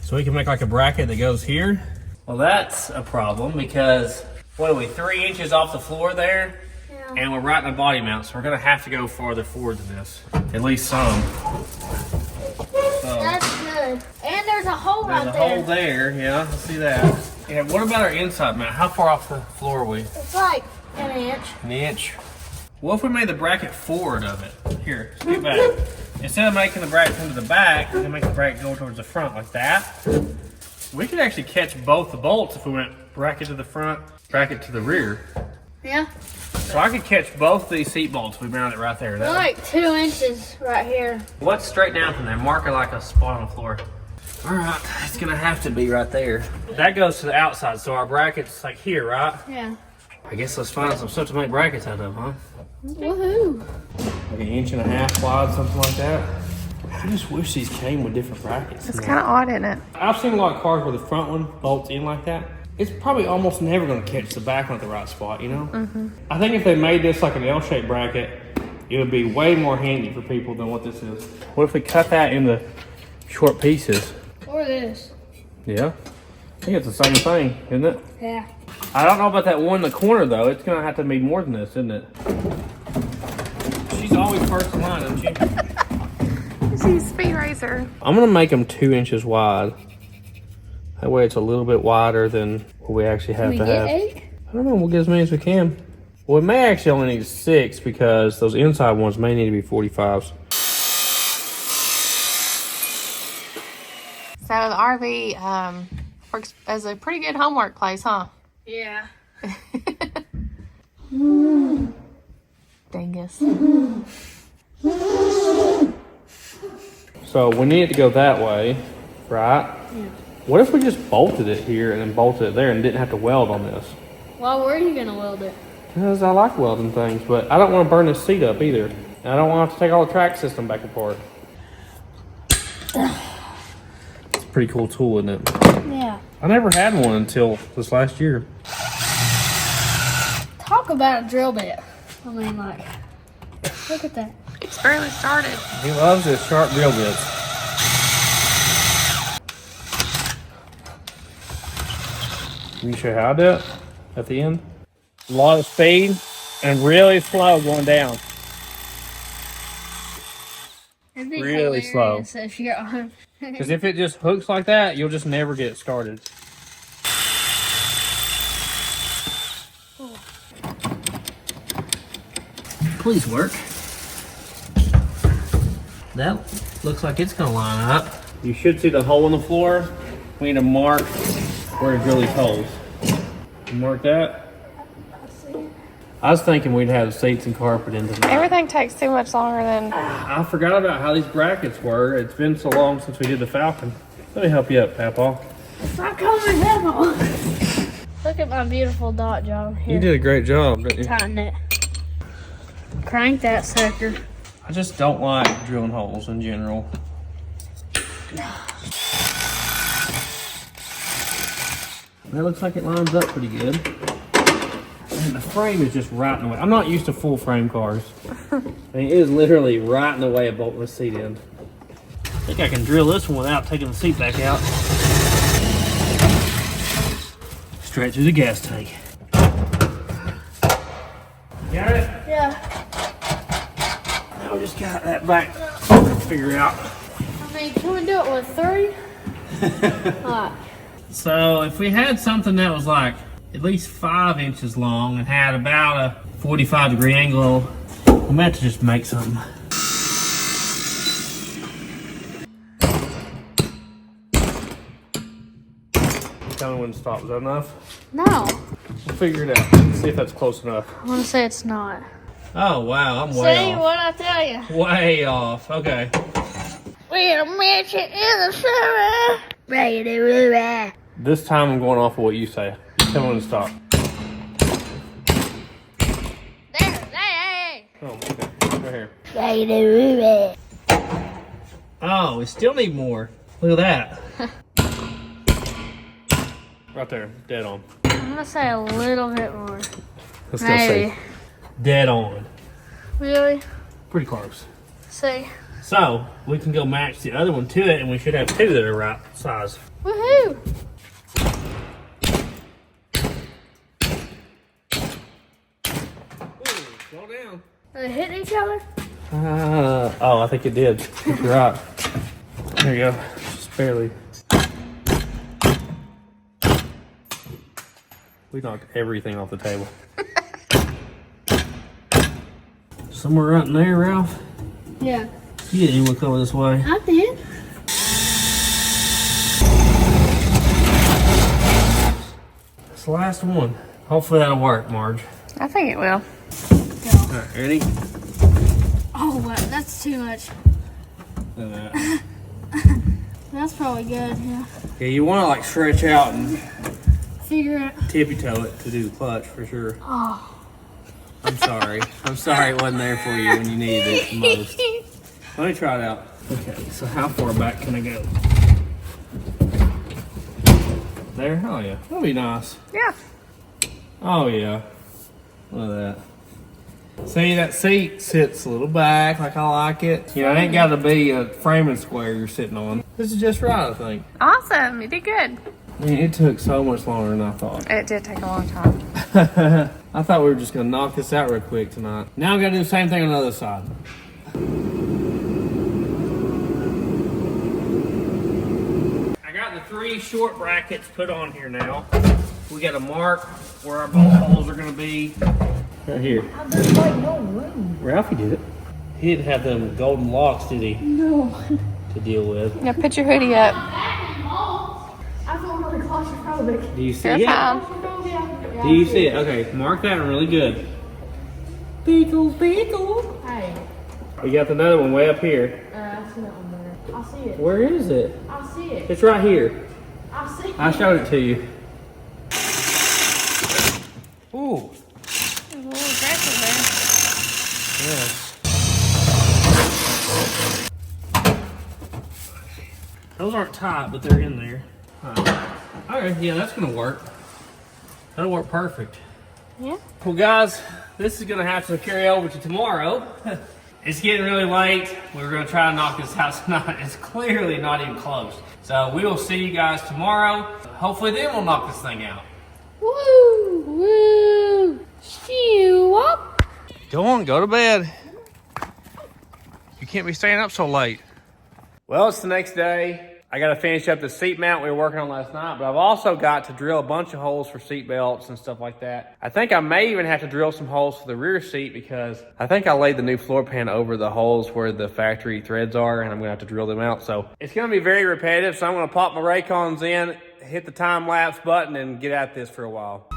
S1: So we can make like a bracket that goes here. Well, that's a problem because, what are we, 3 inches off the floor there?
S3: Yeah.
S1: And we're right in the body mount, so we're gonna have to go farther forward than this. At least some. So,
S3: That's good. And there's a hole
S1: there's
S3: right
S1: a hole there, yeah, I see that. Yeah, what about our inside mount? How far off the floor are we?
S3: It's like an inch.
S1: An inch. What if we made the bracket forward of it? Here, scoot back. Instead of making the bracket come to the back, we can make the bracket go towards the front like that. We could actually catch both the bolts if we went bracket to the front, bracket to the rear.
S3: Yeah.
S1: So I could catch both these seat bolts if we mounted it right there.
S3: They're like 2 inches right here.
S1: What's straight down from there? Mark it like a spot on the floor. All right, it's gonna have to be right there. That goes to the outside, so our bracket's like here, right?
S3: Yeah.
S1: I guess let's find some stuff to make brackets out of, huh?
S3: Woohoo.
S1: Like 1.5 inches wide, something like that. I just wish these came with different brackets.
S2: It's kind of odd, isn't it?
S1: I've seen a lot of cars where the front one bolts in like that. It's probably almost never going to catch the back one at the right spot, you know? I think if they made this like an L-shaped bracket, it would be way more handy for people than what this is. What if we cut that into short pieces?
S3: Or this.
S1: Yeah. I think it's the same thing, isn't it?
S3: Yeah.
S1: I don't know about that one in the corner, though. It's going to have to be more than this, isn't it? She's always first in line, isn't she?
S2: She's Speed Racer.
S1: I'm going to make them 2 inches wide. That way it's a little bit wider than what we actually have
S3: Can we
S1: to
S3: get
S1: have.
S3: 8?
S1: I don't know, we'll get as many as we can. Well, we may actually only need 6 because those inside ones may need to be 45s.
S2: So the RV works as a pretty good homework place, huh?
S3: Yeah.
S2: Dingus.
S1: So we need it to go that way, right?
S3: Yeah.
S1: What if we just bolted it here and then bolted it there and didn't have to weld on this?
S3: Why were you gonna weld it?
S1: Because I like welding things, but I don't want to burn this seat up either. And I don't want to have to take all the track system back apart. It's a pretty cool tool, isn't it?
S3: Yeah.
S1: I never had one until this last year.
S3: Talk about a drill bit. I mean, like, look at that.
S2: It's barely started.
S1: He loves his sharp drill bits. Can you show how I do it at the end? A lot of speed and really slow going down.
S3: It'd be
S1: Really slow.
S3: hilarious if you're on.
S1: Because if it just hooks like that, you'll just never get it started. Please work. That looks like it's gonna line up. You should see the hole in the floor. We need to mark where to drill these holes. You mark that? I was thinking we'd have seats and carpet in tonight.
S2: Everything takes too much longer than.
S1: I forgot about how these brackets were. It's been so long since we did the Falcon. Let me help you up, Papa.
S3: Stop calling me Papa. Look at my beautiful dot job here.
S1: You did a great job, didn't you?
S3: Tighten it. Crank that sucker.
S1: I just don't like drilling holes in general. That looks like it lines up pretty good. And the frame is just right in the way. I'm not used to full frame cars. I mean, it is literally right in the way of bolting the seat in. I think I can drill this one without taking the seat back out. Straight through the gas tank. Got it?
S3: Yeah.
S1: Now we just got that back. Figure out.
S3: I mean, can we do it with 3? Alright.
S1: So if we had something that was like at least 5 inches long and had about a 45-degree angle, we might have to just make something. Tell me when to stop. Is that enough?
S3: No.
S1: We'll figure it out. See if that's close enough.
S3: I want to say it's not.
S1: Oh wow, I'm way
S3: See
S1: off.
S3: what I tell you?
S1: Way off. Okay.
S3: We're a mansion in the summer.
S1: This time I'm going off of what you say. Tell me when to stop.
S3: There.
S1: Oh, okay. Right here. Oh, we still need more. Look at that. Right there, dead on.
S3: I'm gonna say a little bit more.
S1: Let's go
S3: Maybe.
S1: see. Dead on.
S3: Really?
S1: Pretty close.
S3: See.
S1: So, we can go match the other one to it, and we should have 2 that are right size.
S3: Woohoo!
S1: Ooh, slow down.
S3: Are they hitting each other?
S1: Oh, I think it did. You're right. There you go. Just barely. We knocked everything off the table. Somewhere right in there, Ralph.
S3: Yeah.
S1: You didn't even look over this way.
S3: I did.
S1: It's the last one. Hopefully that'll work, Marge.
S2: I think it will.
S1: Alright, ready?
S3: Oh, wow, that's too much.
S1: Look at that.
S3: That's probably good, yeah.
S1: Yeah, you want to like stretch out and
S3: Figure it.
S1: tippy toe it to do the clutch for sure.
S3: Oh.
S1: I'm sorry. I'm sorry it wasn't there for you when you needed it the most. Let me try it out. Okay, so how far back can I go? There? Oh yeah. That'll be nice.
S2: Yeah.
S1: Oh yeah. Look at that. See, that seat sits a little back like I like it. You know, it ain't got to be a framing square you're sitting on. This is just right, I think.
S2: Awesome. You did good.
S1: Man, it took so much longer than I thought.
S2: It did take a long time.
S1: I thought we were just gonna knock this out real quick tonight. Now I gotta do the same thing on the other side. I got the 3 short brackets put on here now. We gotta mark where our bolt holes are gonna be. Right here.
S4: There's like no room.
S1: Ralphie did it. He didn't have them golden locks, did he?
S4: No.
S1: To deal with.
S2: Yeah, put your hoodie up.
S4: I feel really claustrophobic.
S1: Do you see
S2: You're
S1: it?
S2: fine.
S1: Do you see it? Okay, mark that one really good. Pickle, pickle.
S4: Hey,
S1: We got another one way up here.
S4: I see that one there. I see it.
S1: Where is it?
S4: I see it.
S1: It's right here. I showed it to you. Ooh.
S2: There's a little aggressive there.
S1: Yes. Those aren't tight, but they're in there. Alright, yeah, that's gonna work. That'll work perfect.
S2: Yeah.
S1: Well, guys, this is gonna have to carry over to tomorrow. It's getting really late. We're gonna try to knock this house out. It's clearly not even close. So we will see you guys tomorrow. Hopefully then we'll knock this thing out.
S3: Woo! Woo! Stew up!
S1: Go on, go to bed. You can't be staying up so late. Well, it's the next day. I got to finish up the seat mount we were working on last night, but I've also got to drill a bunch of holes for seat belts and stuff like that. I think I may even have to drill some holes for the rear seat because I think I laid the new floor pan over the holes where the factory threads are, and I'm going to have to drill them out. So it's going to be very repetitive, so I'm going to pop my Raycons in, hit the time-lapse button, and get at this for a while.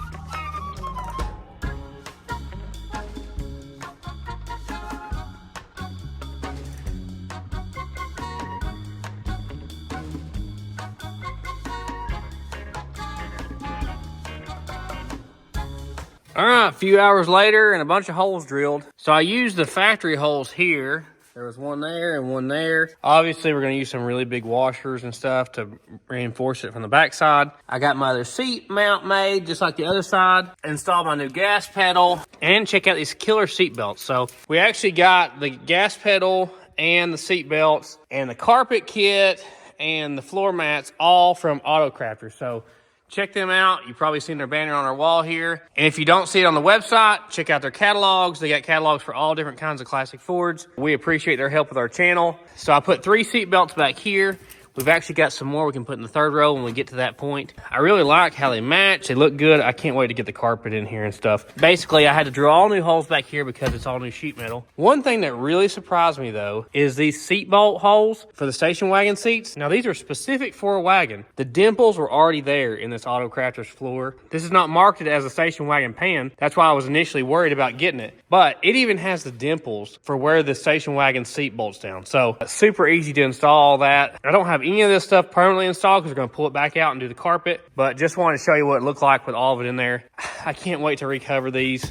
S1: All right, a few hours later and a bunch of holes drilled. So I used the factory holes here. There was one there and one there. Obviously, we're gonna use some really big washers and stuff to reinforce it from the backside. I got my other seat mount made, just like the other side. Installed my new gas pedal and check out these killer seat belts. So we actually got the gas pedal and the seat belts and the carpet kit and the floor mats all from Auto Crafter. So check them out. You've probably seen their banner on our wall here. And if you don't see it on the website, check out their catalogs. They got catalogs for all different kinds of classic Fords. We appreciate their help with our channel. So I put 3 seat belts back here. We've actually got some more we can put in the third row when we get to that point. I really like how they match. They look good. I can't wait to get the carpet in here and stuff. Basically, I had to drill all new holes back here because it's all new sheet metal. One thing that really surprised me, though, is these seat bolt holes for the station wagon seats. Now, these are specific for a wagon. The dimples were already there in this Auto Crafter's floor. This is not marketed as a station wagon pan. That's why I was initially worried about getting it. But it even has the dimples for where the station wagon seat bolts down. So, super easy to install all that. I don't have any of this stuff permanently installed because we're going to pull it back out and do the carpet, but just wanted to show you what it looked like with all of it in there. I can't wait to recover these.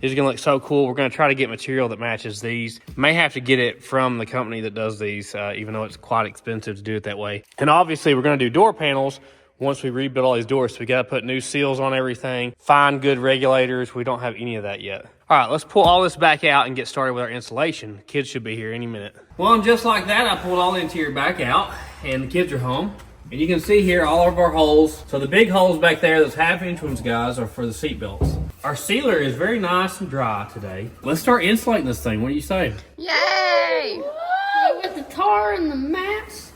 S1: These are going to look so cool. We're going to try to get material that matches these. May have to get it from the company that does these, even though it's quite expensive to do it that way. And obviously we're going to do door panels once we rebuild all these doors. So we got to put new seals on everything, find good regulators. We don't have any of that yet. All right, let's pull all this back out and get started with our installation. Kids should be here any minute. Well, and just like that, I pulled all the interior back out and the kids are home. And you can see here all of our holes. So the big holes back there, those 1/2 ones, guys, are for the seat belts. Our sealer is very nice and dry today. Let's start insulating this thing. What do you say?
S2: Yay!
S3: With the tar and the mats?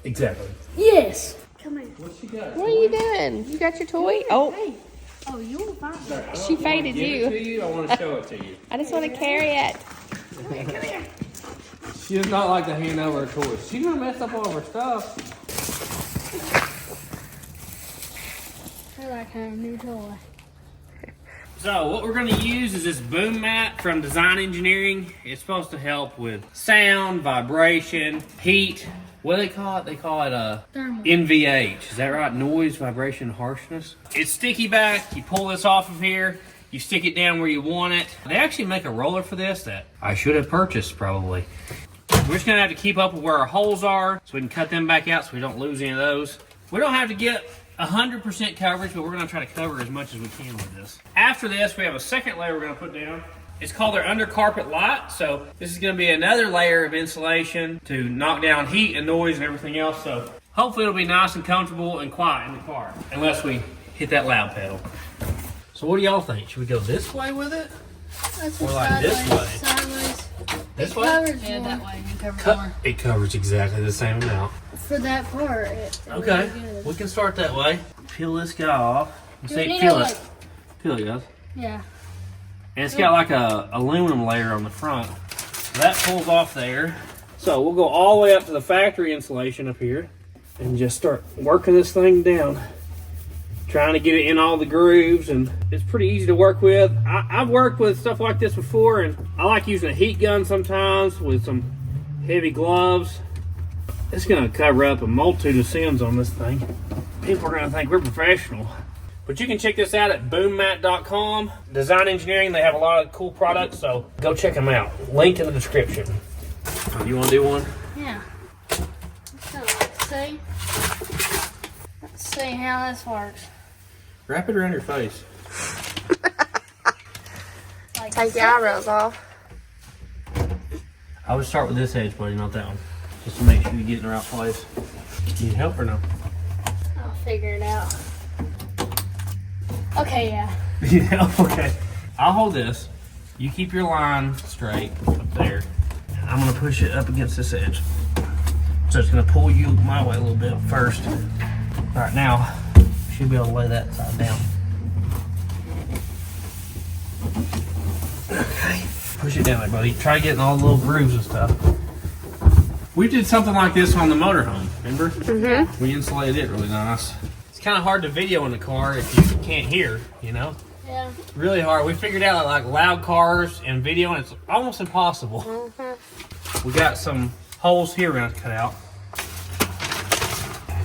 S1: Exactly.
S3: Yes. Come here.
S1: What you got?
S2: What are you doing? You got your toy? Oh,
S3: Hey. Oh, you want to find it?
S2: she faded
S1: Give
S2: you.
S1: it to you. I want to show it to you.
S2: I just want to carry it.
S1: She does not like to hand over her toys. She's gonna mess up all of her stuff.
S3: I like having a new toy.
S1: So what we're gonna use is this boom mat from Design Engineering. It's supposed to help with sound, vibration, heat. What do they call it? They call it
S3: Thermal.
S1: NVH. Is that right? Noise, vibration, harshness. It's sticky back. You pull this off of here. You stick it down where you want it. They actually make a roller for this that I should have purchased probably. We're just gonna have to keep up with where our holes are so we can cut them back out so we don't lose any of those. We don't have to get 100% coverage, but we're gonna try to cover as much as we can with this. After this, we have a second layer we're gonna put down. It's called our under carpet light. So this is gonna be another layer of insulation to knock down heat and noise and everything else. So hopefully it'll be nice and comfortable and quiet in the car, unless we hit that loud pedal. So what do y'all think? Should we go this way with it?
S3: That's
S1: Or like this way?
S3: Sideways.
S1: This way?
S3: Covers
S5: Yeah,
S3: more.
S5: that way you cover more.
S1: It covers exactly the same amount.
S3: For that part.
S1: Okay,
S3: really good.
S1: we can start that way. Peel this guy off. You
S3: Do we
S1: see,
S3: need
S1: peel
S3: a,
S1: it.
S3: like-
S1: Peel it, guys.
S3: Yeah.
S1: And it's got like a aluminum layer on the front. That pulls off there. So we'll go all the way up to the factory insulation up here and just start working this thing down. Trying to get it in all the grooves, and it's pretty easy to work with. I've worked with stuff like this before, and I like using a heat gun sometimes with some heavy gloves. It's gonna cover up a multitude of sins on this thing. People are gonna think we're professional. But you can check this out at boommat.com. Design Engineering, they have a lot of cool products, so go check them out. Link in the description. You wanna do one?
S5: Yeah. Let's see. Let's see how this works.
S1: Wrap it around your face.
S5: Like
S2: Take your eyebrows off.
S1: I would start with this edge, buddy, not that one. Just to make sure you get in the right place. Need help or no?
S5: I'll figure it out. Okay, yeah.
S1: Yeah, okay. I'll hold this. You keep your line straight up there. I'm gonna push it up against this edge. So it's gonna pull you my way a little bit first. Right now, you should be able to lay that side down. Okay. Push it down there, buddy. Try getting all the little grooves and stuff. We did something like this on the motorhome, remember? Mm-hmm. We insulated it really nice. It's kind of hard to video in the car if you can't hear, you know?
S5: Yeah.
S1: Really hard. We figured out like loud cars and video, and it's almost impossible.
S5: Mm-hmm.
S1: We got some holes here we're gonna cut out.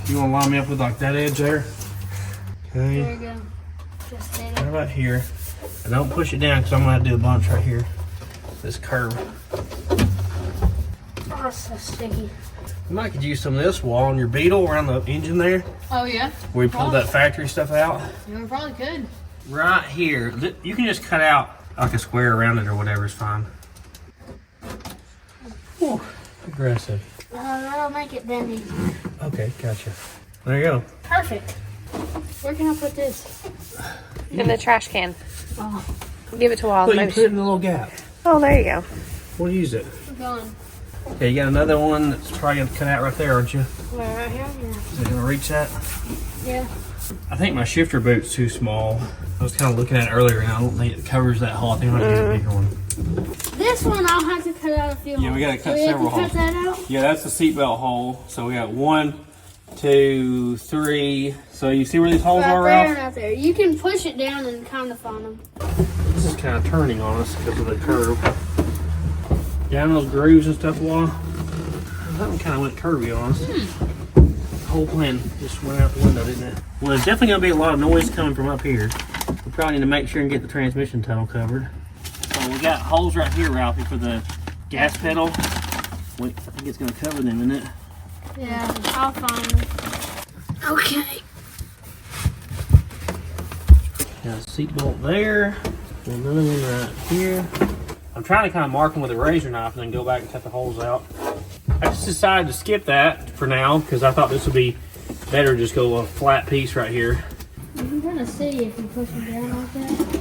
S1: You wanna line me up with like that edge there? Okay.
S5: There you go. Just did
S1: What
S5: it.
S1: about here? And don't push it down because I'm gonna have to do a bunch right here. This curve.
S5: Oh, it's so sticky.
S1: You might could use some of this wall on your Beetle around the engine there,
S4: Oh, yeah?
S1: where we pulled that factory stuff out.
S4: You probably could.
S1: Right here, you can just cut out like a square around it or whatever is fine. Whew, aggressive.
S5: That'll make it bendy.
S1: Okay, gotcha. There you go.
S5: Perfect. Where can I put this?
S2: In the trash can.
S5: Oh,
S2: Give it to Wild.
S1: Look, you
S2: Maybe.
S1: put it in the little gap.
S2: Oh, there you go.
S1: We'll use it.
S5: we're going.
S1: Okay, you got another one that's probably gonna cut out right there, aren't you?
S5: Where, right here?
S1: Is it gonna reach that?
S5: Yeah.
S1: I think my shifter boot's too small. I was kind of looking at it earlier, and I don't think it covers that hole. I think I might get a bigger one.
S5: This one I'll have to cut out a few
S1: Yeah, we gotta
S5: holes.
S1: cut
S5: Do we have
S1: several
S5: to cut
S1: holes.
S5: that out?
S1: Yeah, that's the seatbelt hole. So we got 1, 2, 3. So you see where these holes are,
S5: Right there and
S1: Ralph?
S5: right there. You can push it down and kind of find them.
S1: This is kind of turning on us because of the curve. Down those grooves and stuff, Wall. That one kind of went curvy on us. The whole plan just went out the window, didn't it? Well, there's definitely going to be a lot of noise coming from up here. We probably need to make sure and get the transmission tunnel covered. So we got holes right here, Ralphie, for the gas pedal. Wait, I think it's going to cover them, isn't it?
S5: Yeah, I'll find them. Okay.
S1: Got a seatbelt there. Another one right here. I'm trying to kind of mark them with a razor knife and then go back and cut the holes out. I just decided to skip that for now because I thought this would be better, just go a flat piece right here.
S5: You can kind of see if you push them down like that.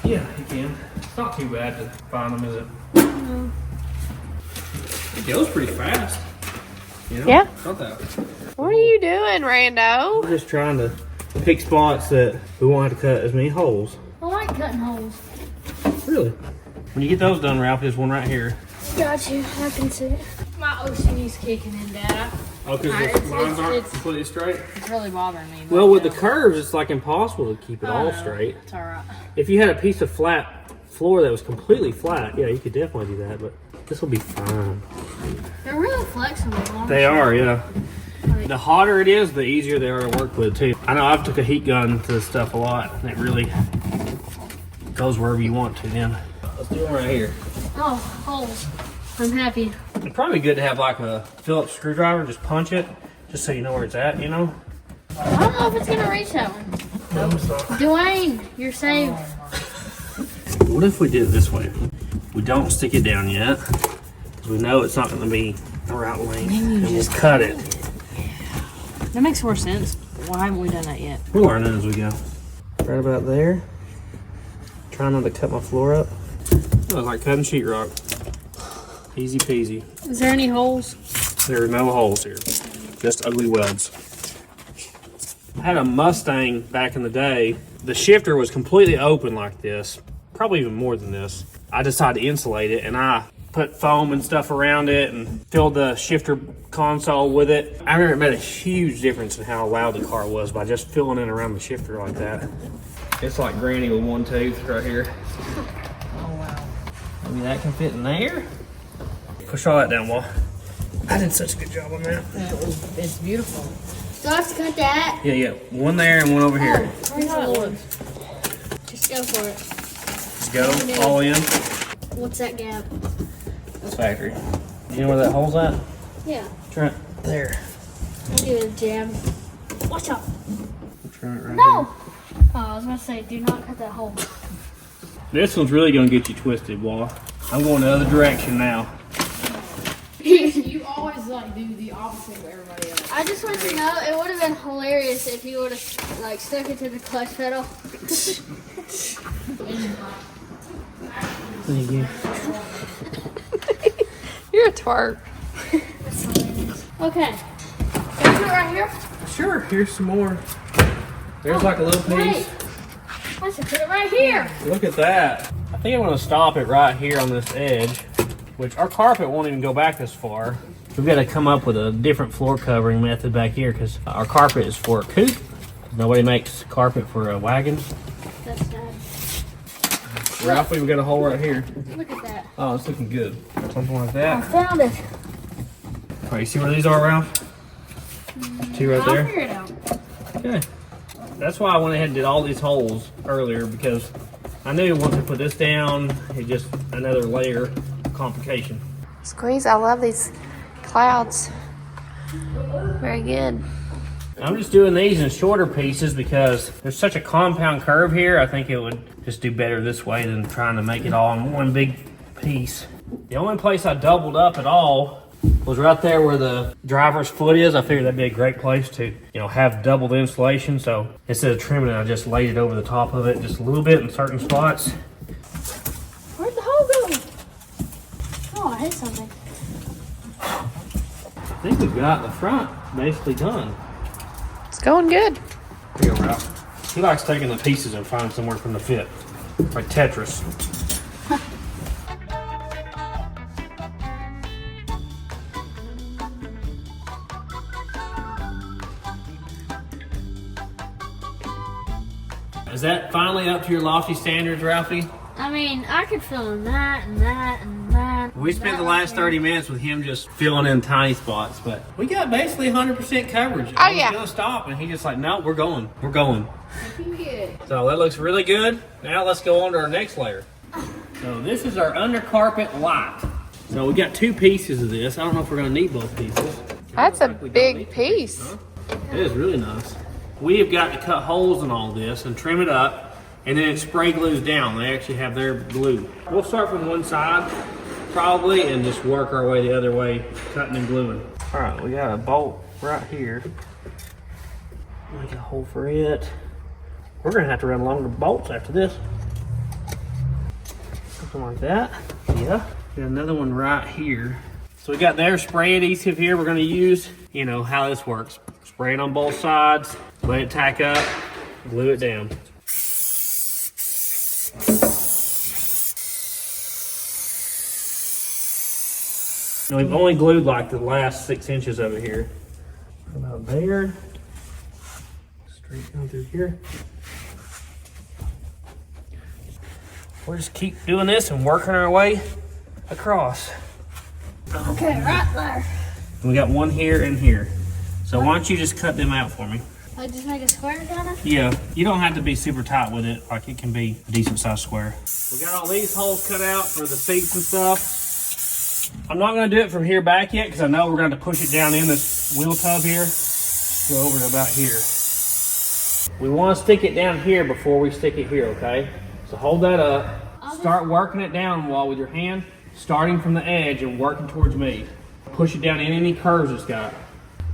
S1: Yeah, you can. It's not too bad to find them, is it?
S5: No.
S1: It goes pretty fast. You know?
S2: Yeah.
S1: Not that.
S2: What are you doing, Rando?
S1: I'm just trying to pick spots that we won't have to cut as many holes.
S5: I like cutting holes.
S1: Really? When you get those done, Ralph, there's one right here.
S5: Got you. I can see it.
S4: My OCD's kicking in, Dad.
S1: Oh, because
S4: Alright,
S1: the lines aren't
S4: it's-
S1: completely straight?
S4: It's really bothering me.
S1: Well, with the curves, it's like impossible to keep it all
S4: know.
S1: straight.
S4: It's alright.
S1: If you had a piece of flat floor that was completely flat, yeah, you could definitely do that, but this will be fine.
S5: They're really flexible. Honestly.
S1: They are, yeah. The hotter it is, the easier they are to work with, too. I know I've took a heat gun to this stuff a lot, and it really goes wherever you want to then. Let's do one right here.
S5: Oh, holes. I'm happy.
S1: It's probably good to have like a Phillips screwdriver, just punch it, just so you know where it's at, you know?
S5: I don't know if it's gonna reach that one. Dwayne, you're saved.
S1: What if we did it this way? We don't stick it down yet, because we know it's not going to be the right length, and we'll cut it.
S4: That makes more sense. Why haven't we done that yet?
S1: We'll learn it as we go. Right about there. Try not to cut my floor up. That was like cutting sheetrock. Easy peasy.
S5: Is there any holes?
S1: There are no holes here, just ugly welds. I had a Mustang back in the day. The shifter was completely open like this, probably even more than this. I decided to insulate it, and I put foam and stuff around it and filled the shifter console with it. I remember it made a huge difference in how loud the car was by just filling it around the shifter like that. It's like Granny with one tooth right here.
S4: Oh, wow.
S1: Maybe that can fit in there. Push all that down, Wall. I did such a good job on that.
S4: It's beautiful.
S5: Do I have to cut that?
S1: Yeah. One there and one over here.
S5: Praise the Lord. Just go for it.
S1: Let's go. All in.
S5: What's that gap?
S1: This factory. You know where that hole's at?
S5: Yeah.
S1: Try it there.
S5: I'll give it a jab. Watch out.
S1: Try it right
S5: No! Oh, I was about to say, do not cut that hole.
S1: This one's really gonna get you twisted, boy. I'm going the other direction now.
S4: You always like do the opposite of everybody else.
S5: I just want to know, it would have been hilarious if you would have like stuck it to the clutch pedal.
S1: Thank you.
S2: You're a twerp.
S5: Okay. Can I put it right here?
S1: Sure, here's some more. There's like a little piece.
S5: Wait. I should put it right here.
S1: Look at that. I think I'm gonna stop it right here on this edge, which our carpet won't even go back this far. We've got to come up with a different floor covering method back here because our carpet is for a coupe. Nobody makes carpet for a wagon.
S5: That's sad.
S1: Ralphie, we got a hole right here.
S5: Look at that.
S1: Oh, it's looking good. Something like
S5: I
S1: that.
S5: found it.
S1: All right, you see where these are, Ralph? Two right
S5: I'll
S1: there.
S5: figure it out.
S1: Okay. That's why I went ahead and did all these holes earlier because I knew once I put this down, it just another layer of complication.
S2: Squeeze, I love these clouds. Very good.
S1: I'm just doing these in shorter pieces because there's such a compound curve here. I think it would just do better this way than trying to make it all in one big piece. The only place I doubled up at all was right there where the driver's foot is. I figured that'd be a great place to, have double the insulation. So instead of trimming it, I just laid it over the top of it just a little bit in certain spots.
S5: Where'd the hole go? Oh, I hit something.
S1: I think we've got the front basically done.
S2: It's going good.
S1: Here you go, Ralph. He likes taking the pieces and finding somewhere from the fit. Like Tetris. Is that finally up to your lofty standards, Ralphie?
S5: I mean, I could fill in that and that and that.
S1: We spent the last 30 minutes with him just filling in tiny spots, but we got basically 100% coverage. I was
S2: yeah.
S1: gonna stop, and he just like, no, we're going. We're going.
S4: Good.
S1: So that looks really good. Now let's go on to our next layer. So this is our undercarpet light. So we got two pieces of this. I don't know if we're gonna need both pieces.
S2: That's a big piece.
S1: Huh? It is really nice. We have got to cut holes in all this and trim it up, and then it spray glues down. They actually have their glue. We'll start from one side, probably, and just work our way the other way, cutting and gluing. All right, we got a bolt right here. Make a hole for it. We're gonna have to run longer bolts after this. Something like that. Yeah. Got another one right here. So we got their spray adhesive here. We're gonna use, how this works. Spray it on both sides, let it tack up, glue it down. We've only glued like the last 6 inches of it here. About there. Straight down through here. We'll just keep doing this and working our way across.
S5: Okay, right there.
S1: And we got one here and here. So why don't you just cut them out for me?
S5: I just make a square kind of?
S1: Yeah, you don't have to be super tight with it. Like it can be a decent sized square. We got all these holes cut out for the seats and stuff. I'm not gonna do it from here back yet because I know we're gonna have to push it down in this wheel tub here. Go over to about here. We wanna stick it down here before we stick it here, okay? So hold that up. Start working it down wall with your hand, starting from the edge and working towards me. Push it down in any curves it's got.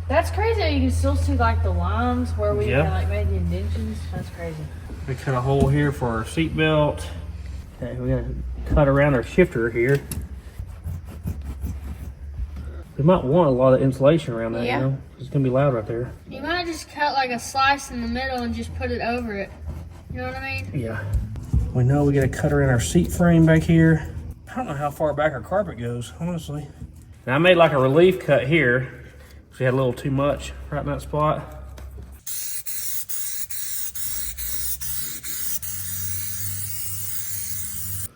S4: That's crazy that you can still see like the lines where we
S1: Yep.
S4: had made the indentions. That's crazy.
S1: We cut a hole here for our seat belt. Okay, we gotta cut around our shifter here. We might want a lot of insulation around that,
S2: Yeah.
S1: It's gonna be loud right there.
S5: You might just cut like a slice in the middle and just put it over it. You know what I mean?
S1: Yeah. We know we gotta cut around our seat frame back here. I don't know how far back our carpet goes, honestly. Now I made like a relief cut here. We had a little too much right in that spot.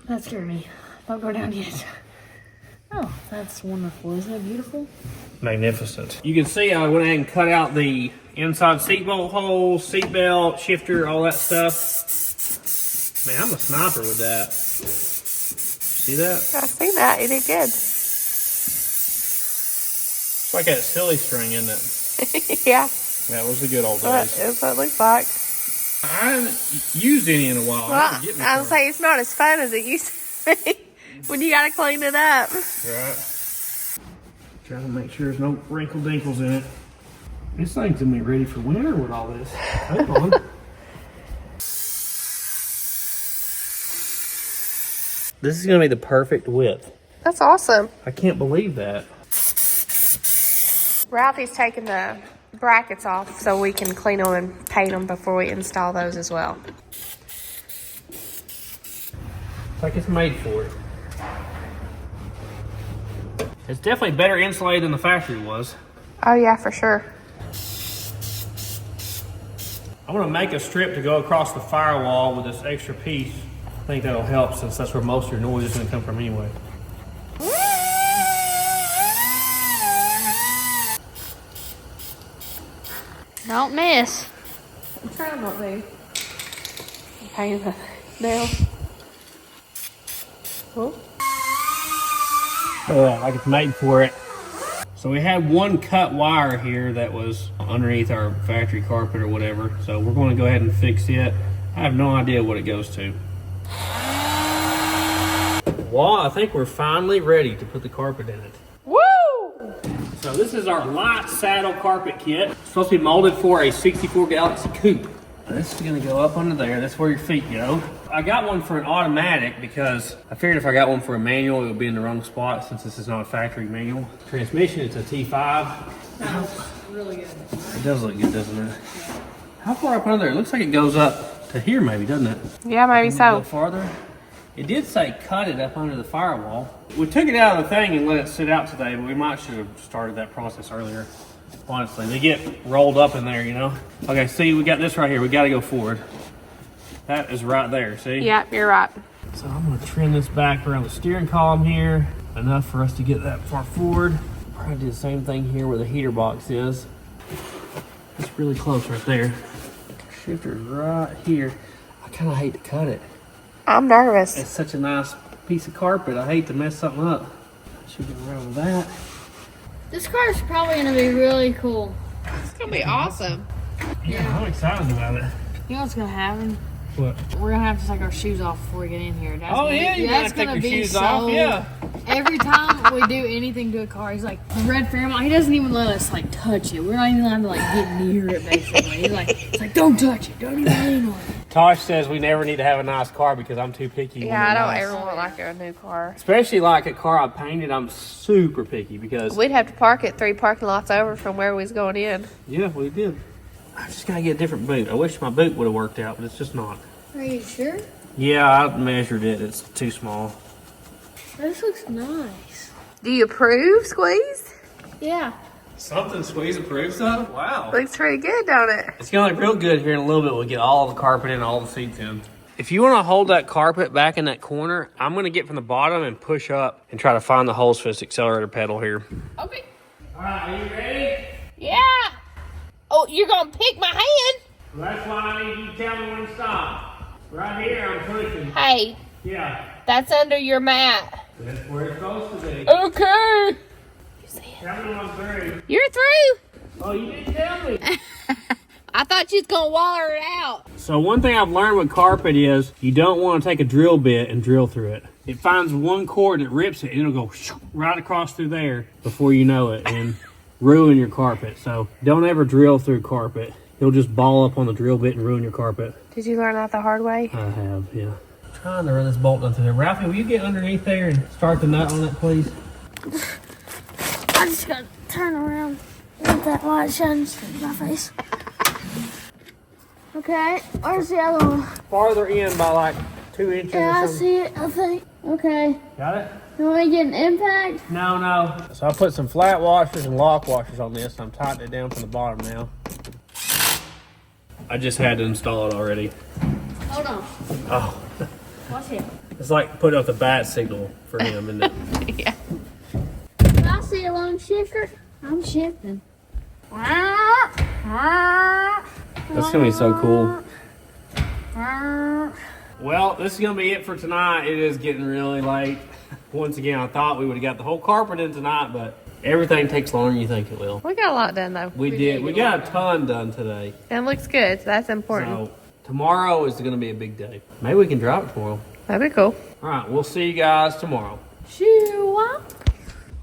S4: That scared me. Don't go down yet. Oh, that's wonderful. Isn't it beautiful?
S1: magnificent. You can see I went ahead and cut out the inside seatbelt holes, seatbelt, shifter, all that stuff. Man, I'm a sniper with that. See that?
S2: I see that. You did good.
S1: It's like that silly string, isn't it?
S2: Yeah.
S1: That was the good old
S2: That
S1: days.
S2: is what it looks like.
S1: I haven't used any in a while.
S2: Well, I would say it's not as fun as it used to be when you gotta clean it up.
S1: Right. Trying to make sure there's no wrinkle dinkles in it. This thing's gonna be ready for winter with all this. Hold on. This is gonna be the perfect width.
S2: That's awesome.
S1: I can't believe that.
S2: Ralphie's taking the brackets off so we can clean them and paint them before we install those as well.
S1: It's like it's made for it. It's definitely better insulated than the factory was.
S2: Oh yeah, for sure.
S1: I'm gonna make a strip to go across the firewall with this extra piece. I think that'll help since that's where most of your noise is gonna come from anyway.
S3: Don't miss.
S2: I'm trying not to. Paint the nail. Oh.
S1: Oh, like it's made for it. So we had one cut wire here that was underneath our factory carpet or whatever. So we're going to go ahead and fix it. I have no idea what it goes to. Well, I think we're finally ready to put the carpet in it.
S2: Woo!
S1: So this is our light saddle carpet kit. It's supposed to be molded for a 64 Galaxie Coupe. This is gonna go up under there. That's where your feet go. I got one for an automatic because I figured if I got one for a manual, it would be in the wrong spot since this is not a factory manual. Transmission, it's a T5.
S4: Sounds really good.
S1: It does look good, doesn't it? How far up under there? It looks like it goes up to here maybe, doesn't it?
S2: Yeah, maybe
S1: A
S2: so.
S1: little farther. It did say cut it up under the firewall. We took it out of the thing and let it sit out today, but we might should have started that process earlier. Honestly, they get rolled up in there, you know? Okay, see, we got this right here. We got to go forward. That is right there, see?
S2: Yep, you're right.
S1: So I'm going to trim this back around the steering column here. Enough for us to get that far forward. Probably do the same thing here where the heater box is. It's really close right there. Shifter's right here. I kind of hate to cut it.
S2: I'm nervous.
S1: It's such a nice piece of carpet. I hate to mess something up. Should get around with that.
S3: This car is probably gonna be really cool.
S2: It's gonna be awesome.
S1: Yeah, I'm excited about it.
S3: You know what's gonna happen?
S1: What?
S3: We're gonna have to take our shoes off before we get in here. That's
S1: Oh
S3: gonna,
S1: yeah, you
S3: that's
S1: gotta take
S3: gonna
S1: your
S3: be
S1: shoes
S3: so.
S1: off. Yeah.
S3: Every time we do anything to a car, he's like, Red Fairmont, he doesn't even let us like touch it. We're not even allowed to like get near it basically. He's like, don't touch it, don't even lean on it.
S1: Tosh says we never need to have a nice car because I'm too picky.
S2: Yeah, I don't ever want like a new car.
S1: Especially like a car I painted, I'm super picky because
S2: We'd have to park it 3 parking lots over from where we was going in.
S1: yeah, we did. I just gotta get a different boot. I wish my boot would have worked out, but it's just not.
S3: Are you sure?
S1: Yeah, I measured it. It's too small.
S3: This looks nice.
S2: Do you approve, Squeeze?
S3: Yeah.
S1: Something Squeeze approves of? Wow.
S2: Looks pretty good, don't it?
S1: It's gonna look real good here in a little bit. We'll get all the carpet in, all the seats in. If you want to hold that carpet back in that corner, I'm gonna get from the bottom and push up and try to find the holes for this accelerator pedal here.
S2: Okay.
S1: All right, are you ready?
S2: Yeah. Oh, you're gonna pick my hand?
S1: Well, that's why I need you to tell me when to stop. Right here, I'm pushing.
S2: Hey,
S1: Yeah,
S2: that's under your mat.
S1: that's where it's supposed to be.
S2: Okay. You see it?
S1: Tell me when I'm through.
S2: You're through.
S1: Oh, you didn't tell me.
S2: I thought you was gonna waller it out.
S1: So one thing I've learned with carpet is you don't want to take a drill bit and drill through it. It finds one cord that rips it and it'll go right across through there before you know it and ruin your carpet. So don't ever drill through carpet. It'll just ball up on the drill bit and ruin your carpet.
S2: Did you learn that the hard way?
S1: I have, yeah. I'm trying to run this bolt down through there. Ralphie, will you get underneath there and start the nut on it, please?
S3: I just gotta turn around and that light shines in my face. Okay, where's the other one?
S1: Farther in by like 2 inches
S3: Yeah,
S1: or
S3: I
S1: something.
S3: see it, I think. Okay.
S1: Got it?
S3: You want me to get an impact?
S1: No. So I put some flat washers and lock washers on this. I'm tightening it down from the bottom now. I just had to install it already.
S3: Hold on.
S1: Oh,
S3: Watch it.
S1: it's like putting up the bat signal for him, isn't it?
S2: Yeah.
S3: Can I see a long shifter?
S5: I'm shifting.
S1: That's gonna be so cool. Well, this is gonna be it for tonight. It is getting really late. Once again, I thought we would have got the whole carpet in tonight, but everything takes longer than you think it will.
S2: We got a lot done though.
S1: We did. We got a ton done today.
S2: And it looks good, so that's important.
S1: So tomorrow is gonna be a big day. Maybe we can drive it tomorrow.
S2: That'd be cool.
S1: All right, we'll see you guys tomorrow.
S2: Shoo.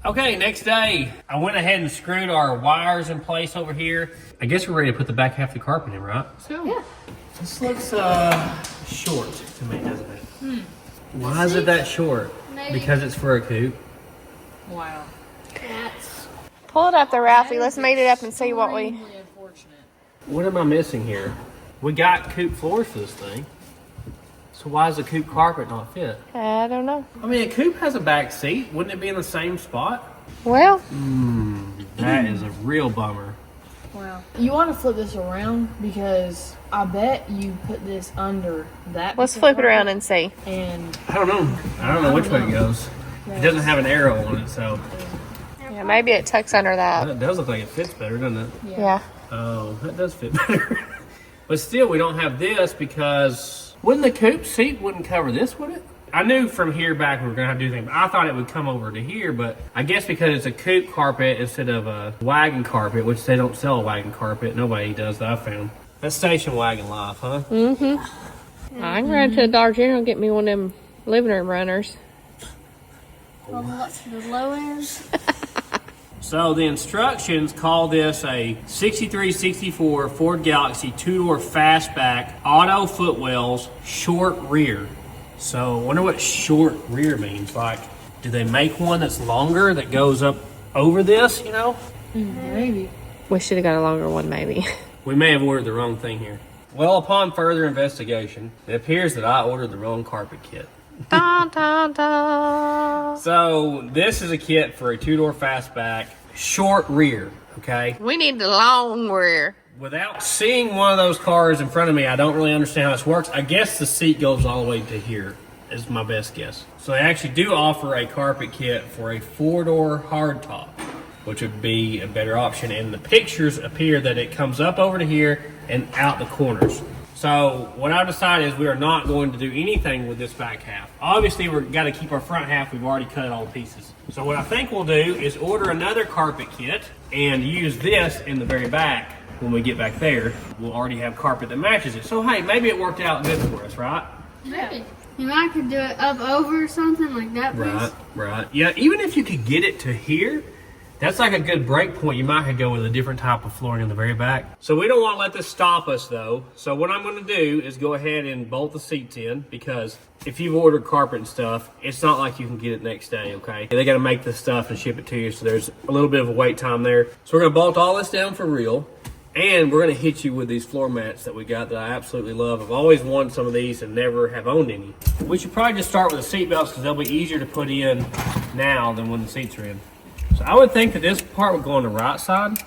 S1: Okay, next day, I went ahead and screwed our wires in place over here. I guess we're ready to put the back half of the carpet in, right?
S3: Yeah.
S1: This looks short to me, doesn't it? Why is it that short?
S5: Maybe.
S1: Because it's for a coupe.
S3: Wow.
S5: That's
S2: Pull it up there, Ralphie. Let's meet it up and see what we...
S3: Extremely unfortunate.
S1: What am I missing here? We got coupe floors for this thing. So why does the coupe carpet not fit?
S2: I don't know.
S1: I mean, a coupe has a back seat. Wouldn't it be in the same spot?
S2: Well,
S1: That is a real bummer.
S3: Wow. You want to flip this around because I bet you put this under that.
S2: let's
S3: piece of
S2: flip it
S3: carpet
S2: around and see.
S3: And
S1: I don't know. I don't know which way it goes. It doesn't have an arrow on it, so
S2: Yeah, maybe it tucks under that.
S1: that does look like it fits better, doesn't it?
S2: Yeah.
S1: Oh, that does fit better. But still, we don't have this because wouldn't the coupe seat wouldn't cover this, would it? I knew from here back we were gonna have to do things, but I thought it would come over to here. But I guess because it's a coupe carpet instead of a wagon carpet, which they don't sell a wagon carpet. Nobody does that I found. That's station wagon life, huh?
S2: I can run to the Dollar General and get me one of them living room runners.
S5: the low ends.
S1: So the instructions call this a 6364 Ford Galaxie 2-door fastback, auto footwells, short rear. So I wonder what short rear means. Like, do they make one that's longer that goes up over this, you know?
S3: maybe.
S2: We should have got a longer one, maybe.
S1: We may have ordered the wrong thing here. Well, upon further investigation, it appears that I ordered the wrong carpet kit.
S2: Dun, dun, dun.
S1: So this is a kit for a 2-door fastback, short rear, okay?
S2: We need the long rear.
S1: Without seeing one of those cars in front of me, I don't really understand how this works. I guess the seat goes all the way to here, is my best guess. So they actually do offer a carpet kit for a 4-door hardtop, which would be a better option. And the pictures appear that it comes up over to here and out the corners. So what I've decided is we are not going to do anything with this back half. Obviously, we've got to keep our front half. We've already cut all the pieces. So what I think we'll do is order another carpet kit and use this in the very back. When we get back there, we'll already have carpet that matches it. So hey, maybe it worked out good for us, right?
S5: Maybe. You might could do it up over or something like that.
S1: Right, right. Yeah, even if you could get it to here, that's like a good break point. You might could go with a different type of flooring in the very back. So we don't want to let this stop us though. So what I'm going to do is go ahead and bolt the seats in, because if you've ordered carpet and stuff, it's not like you can get it next day, okay? They got to make this stuff and ship it to you, so there's a little bit of a wait time there. So we're going to bolt all this down for real. And we're going to hit you with these floor mats that we got that I absolutely love. I've always wanted some of these and never have owned any. We should probably just start with the seat belts because they'll be easier to put in now than when the seats are in. So I would think that this part would go on the right side.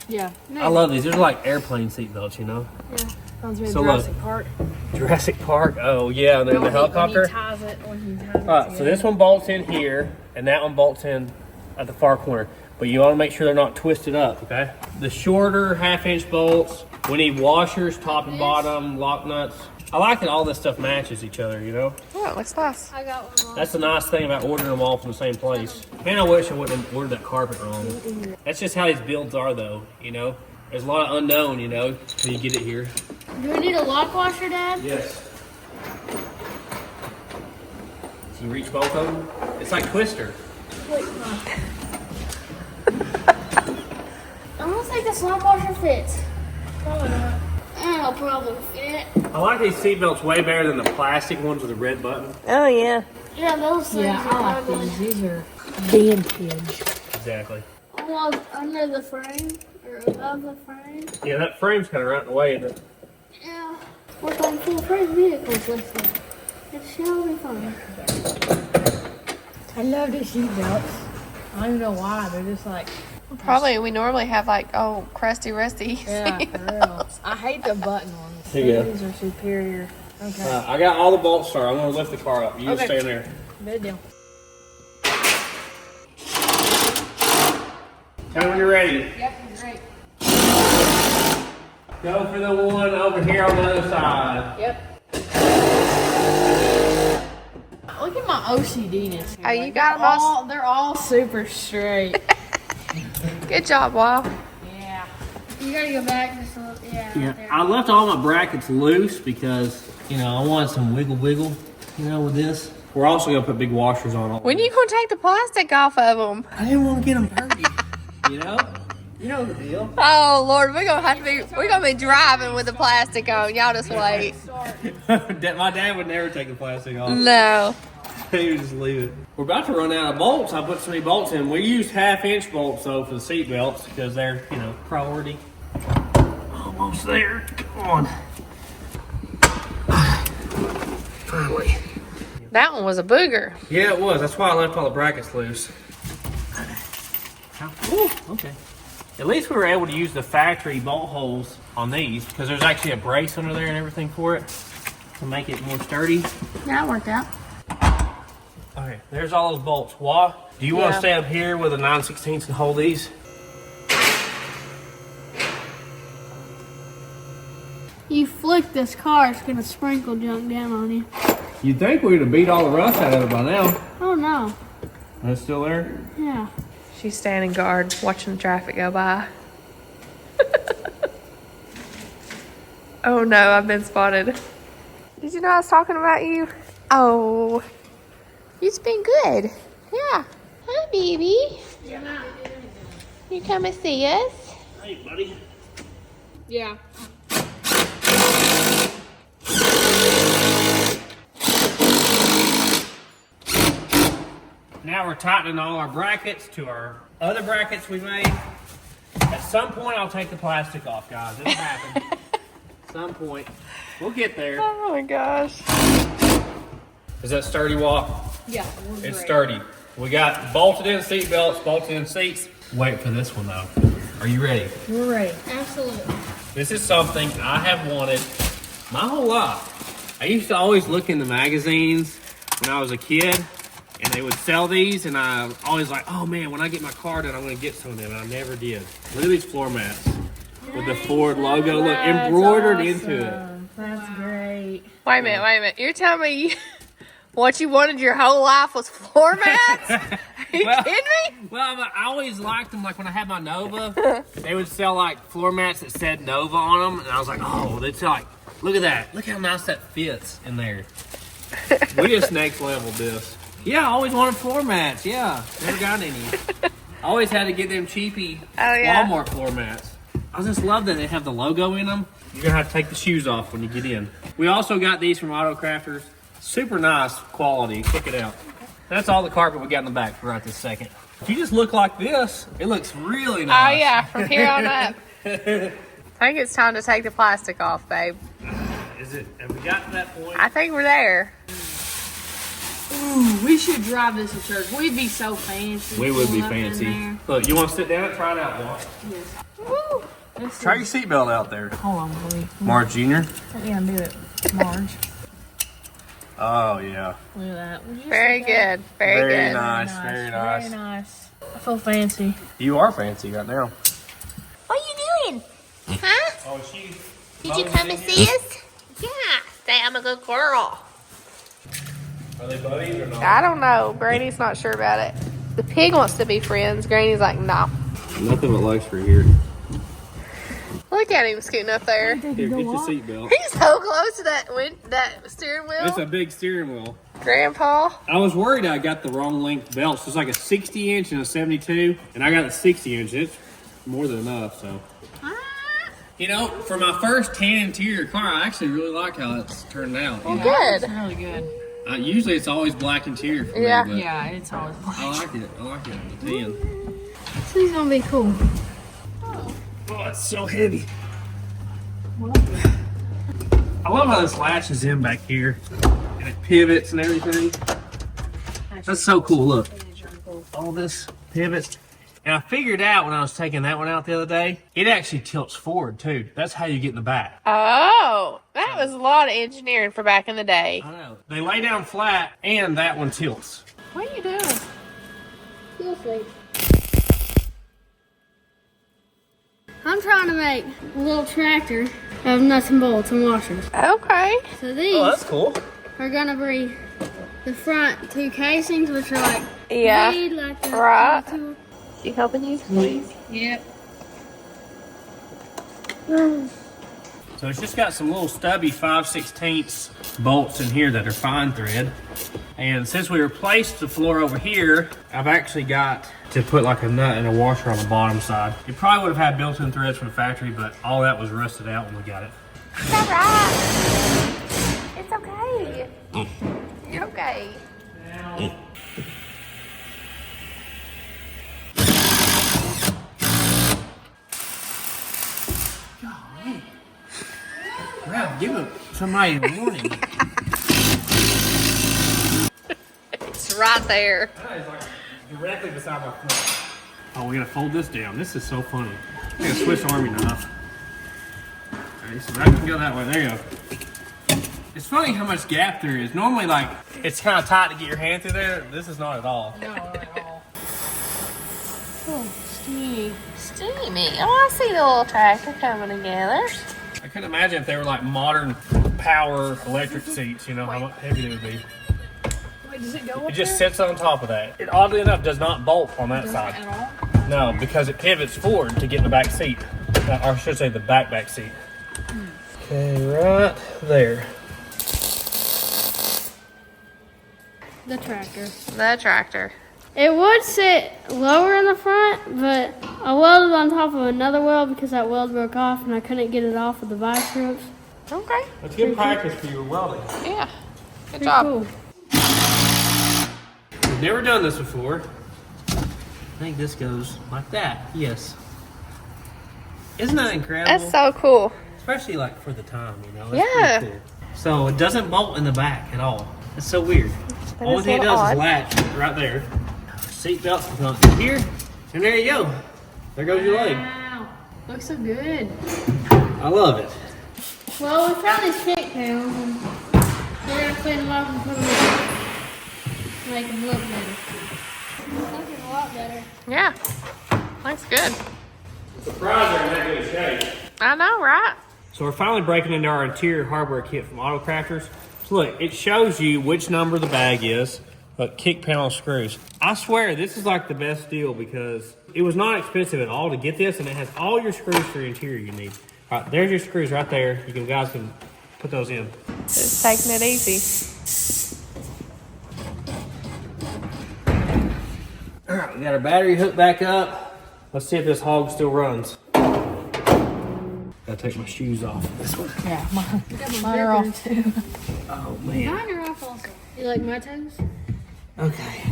S3: Yeah.
S1: I love these. These are like airplane seat belts, you know?
S3: Yeah. Sounds very
S1: So
S3: Jurassic Park.
S1: Jurassic Park. Oh, yeah. And then the helicopter.
S3: When he ties it.
S1: All right, so this one bolts in here, and that one bolts in at the far corner. But you want to make sure they're not twisted up, okay? The shorter half-inch bolts, we need washers, top and bottom, lock nuts. I like that all this stuff matches each other, you know?
S2: Oh, it looks nice.
S5: I got one more.
S1: That's the nice thing about ordering them all from the same place. Man, I wish I wouldn't have ordered that carpet wrong. That's just how these builds are, though, you know? There's a lot of unknown, you know, till you get it here.
S5: Do we need a lock washer, Dad?
S1: Yes. Can you reach both of them? It's like Twister.
S5: I don't think this lock washer fits. Probably not. It'll probably fit.
S1: I like these seat belts way better than the plastic ones with the red button.
S2: Oh, yeah.
S5: Yeah, those things
S3: Yeah,
S5: are
S3: I like
S5: ugly.
S3: these. These are vintage.
S1: Exactly.
S5: Almost under the frame or above the frame.
S1: Yeah, that frame's kind of right in the way, isn't it?
S5: Yeah. Work on full frame vehicles with it. It shall be fun.
S3: I love these seat belts. I don't even know why. They're just like,
S2: Probably we normally have like, oh, crusty, rusty.
S3: yeah, for real. I hate the button ones.
S1: Here you go.
S3: These are superior. Okay.
S1: I got all the bolts started. I'm going to lift the car up. You just
S3: Okay.
S1: stand there.
S3: Good deal.
S1: Tell me when you're ready.
S3: Yep, great.
S1: Go for the one over here on the other side.
S3: Yep. Look at my OCDness.
S2: Oh, you got them all.
S3: They're all super straight.
S2: Good job, Wow.
S3: Yeah.
S5: You gotta go back just a little. Yeah.
S1: Yeah,
S5: There.
S1: I left all my brackets loose because, you know, I want some wiggle, you know, with this. We're also going to put big washers on all
S2: When
S1: of
S2: you gonna take the plastic off of them?
S1: I didn't want to get them dirty, you know? You know the deal.
S2: Oh Lord, we're gonna be driving with the plastic on. Y'all just wait.
S1: My dad would never take the plastic off.
S2: No.
S1: He would just leave it. We're about to run out of bolts. I put so many bolts in. We used 1/2-inch bolts though for the seat belts because they're, you know, priority. Almost there. Come on. Finally.
S2: That one was a booger.
S1: Yeah, it was. That's why I left all the brackets loose. Ooh, okay. At least we were able to use the factory bolt holes on these because there's actually a brace under there and everything for it to make it more sturdy.
S5: Yeah, it worked out.
S1: Okay, there's all those bolts. Wah, do you want to stay up here with a 9/16 and hold these?
S5: You flick this car, it's gonna sprinkle junk down on you.
S1: You'd think we would have beat all the rust out of it by now.
S5: Oh no.
S1: And it's still there?
S5: Yeah.
S2: She's standing guard, watching the traffic go by. Oh no, I've been spotted. Did you know I was talking about you? Oh, it's been good. Yeah. Hi, baby. You come and see us?
S1: Hey, buddy.
S3: Yeah.
S1: Now we're tightening all our brackets to our other brackets we made. At some point, I'll take the plastic off, guys. It'll happen. At some point. We'll get there.
S2: Oh my gosh.
S1: Is that sturdy, Wall?
S3: Yeah.
S1: It's sturdy. We got bolted in seat belts, bolted in seats. Wait for this one, though. Are you ready?
S3: We're ready.
S5: Absolutely.
S1: This is something I have wanted my whole life. I used to always look in the magazines when I was a kid, and they would sell these, and I always like, oh man, when I get my car done, I'm gonna get some of them, and I never did. Look at these floor mats with the Ford logo, look, embroidered into it.
S3: That's great.
S2: Wait a minute. You're telling me what you wanted your whole life was floor mats? Are you kidding me?
S1: Well, I always liked them, like when I had my Nova, they would sell like floor mats that said Nova on them, and I was like, oh, they'd sell like, look at that, look how nice that fits in there. We just next level this. Yeah, I always wanted floor mats. Yeah, never got any. I always had to get them cheapy Walmart floor mats. I just love that they have the logo in them. You're gonna have to take the shoes off when you get in. We also got these from Auto Crafters. Super nice quality. Check it out. That's all the carpet we got in the back for right this second. If you just look like this, it looks really nice.
S2: Oh yeah, from here on up. I think it's time to take the plastic off, babe.
S1: Is it? Have we got to that point?
S2: I think we're there.
S3: Ooh, we should drive this to church. We'd be so fancy.
S1: We would be
S3: pulling up in
S1: fancy.
S3: there.
S1: Look, you want to sit down and try it out, Walt?
S3: Woo. This
S1: Try
S3: is-
S1: your seatbelt out there.
S3: Hold on, boy.
S1: Marge Jr.
S3: Yeah, do it, Marge.
S1: Oh, yeah.
S3: Look at that. Would you
S2: Very
S3: sit down?
S2: good. Very good.
S1: Nice, very nice.
S3: Very nice. I feel fancy.
S1: You are fancy right now.
S2: What are you doing? Huh?
S1: Oh, she.
S2: Did you come and see us? Yeah. Say I'm a good girl.
S1: Are they buddies or not?
S2: I don't know. Granny's not sure about it. The pig wants to be friends. Granny's like, no.
S1: Nothing but legs for here.
S2: Look at him scooting up there.
S1: Here, get your seatbelt.
S2: He's so close to that steering wheel.
S1: It's a big steering wheel.
S2: Grandpa.
S1: I was worried I got the wrong length belts. It's like a 60-inch and a 72, and I got a 60-inch. It's more than enough, so. You know, for my first tan interior car, I actually really like how it's turned out.
S2: Well, good.
S3: It's really good.
S1: Usually it's always black interior for
S2: Yeah.
S1: me, but
S3: Yeah, it's always
S1: I like it. I like it. The tan.
S5: This is gonna be cool.
S1: Oh, it's so heavy. I love how this latches in back here, and it pivots and everything. That's so cool. Look, all this pivots. And I figured out when I was taking that one out the other day, it actually tilts forward too. That's how you get in the back.
S2: Oh, that was a lot of engineering for back in the day.
S1: I know. They lay down flat, and that one tilts.
S2: What are you doing?
S5: Feel free. I'm trying to make a little tractor of nuts and bolts and washers.
S2: Okay.
S5: So these
S1: Oh, that's cool.
S5: are gonna be the front two casings, which are like
S2: Yeah.
S5: made like the
S2: Right.
S5: two.
S2: You helping you, please?
S5: Yep.
S1: So it's just got some little stubby 5/16 bolts in here that are fine thread. And since we replaced the floor over here, I've actually got to put like a nut and a washer on the bottom side. It probably would have had built-in threads from the factory, but all that was rusted out when we got it.
S2: It's all right. It's okay. You're okay.
S1: Ralph, give somebody a warning.
S2: It's right there.
S1: That is like directly beside my foot. Oh, we gotta fold this down. This is so funny. Like a Swiss Army knife. Okay, so that can go that way. There you go. It's funny how much gap there is. Normally, like, it's kind of tight to get your hand through there. This is not at all.
S3: No, at all.
S2: Oh, steamy. Steamy. Oh, I see the little tractor coming together.
S1: I couldn't imagine if they were like modern power electric seats, you know, how heavy they would be.
S3: Wait, does it go up
S1: It just
S3: there?
S1: sits on top of that. It oddly enough does not bolt on that
S3: Doesn't
S1: side.
S3: at all?
S1: No, because it pivots forward to get in the back seat. Or I should say the back seat. Okay, right there.
S5: The tractor.
S2: The tractor.
S5: It would sit lower in the front, but I welded on top of another weld because that weld broke off and I couldn't get it off with the vice grips.
S2: Okay.
S1: That's good practice for your welding.
S2: Yeah. Good
S5: Pretty
S2: job.
S5: cool.
S1: We've never done this before. I think this goes like that. Yes. Isn't that incredible?
S2: That's so cool.
S1: Especially like for the time, you know.
S2: Yeah.
S1: Pretty cool. So it doesn't bolt in the back at all. It's so weird.
S2: That
S1: Only
S2: is
S1: thing it
S2: a
S1: does
S2: little
S1: is latch right there. Seat belts can come through here, and there you go. There goes your leg.
S5: Wow. Looks so good.
S1: I love it.
S5: Well, we found these kick panels and we're going to clean them up and put them in. Make them look better. Looking a lot better.
S2: Yeah. Looks good.
S1: Surprised they're in that good shape.
S2: I know, right?
S1: So we're finally breaking into our interior hardware kit from Auto Crafters. So look, it shows you which number the bag is. Look, kick panel screws. I swear this is like the best deal because it was not expensive at all to get this, and it has all your screws for your interior you need. All right, there's your screws right there. You guys can put those in.
S2: Just taking it easy.
S1: All right, we got our battery hooked back up. Let's see if this hog still runs. Gotta take my shoes off. This one.
S3: Yeah, mine are off too.
S1: Oh man.
S5: Mine are off also. You like my toes?
S1: Okay.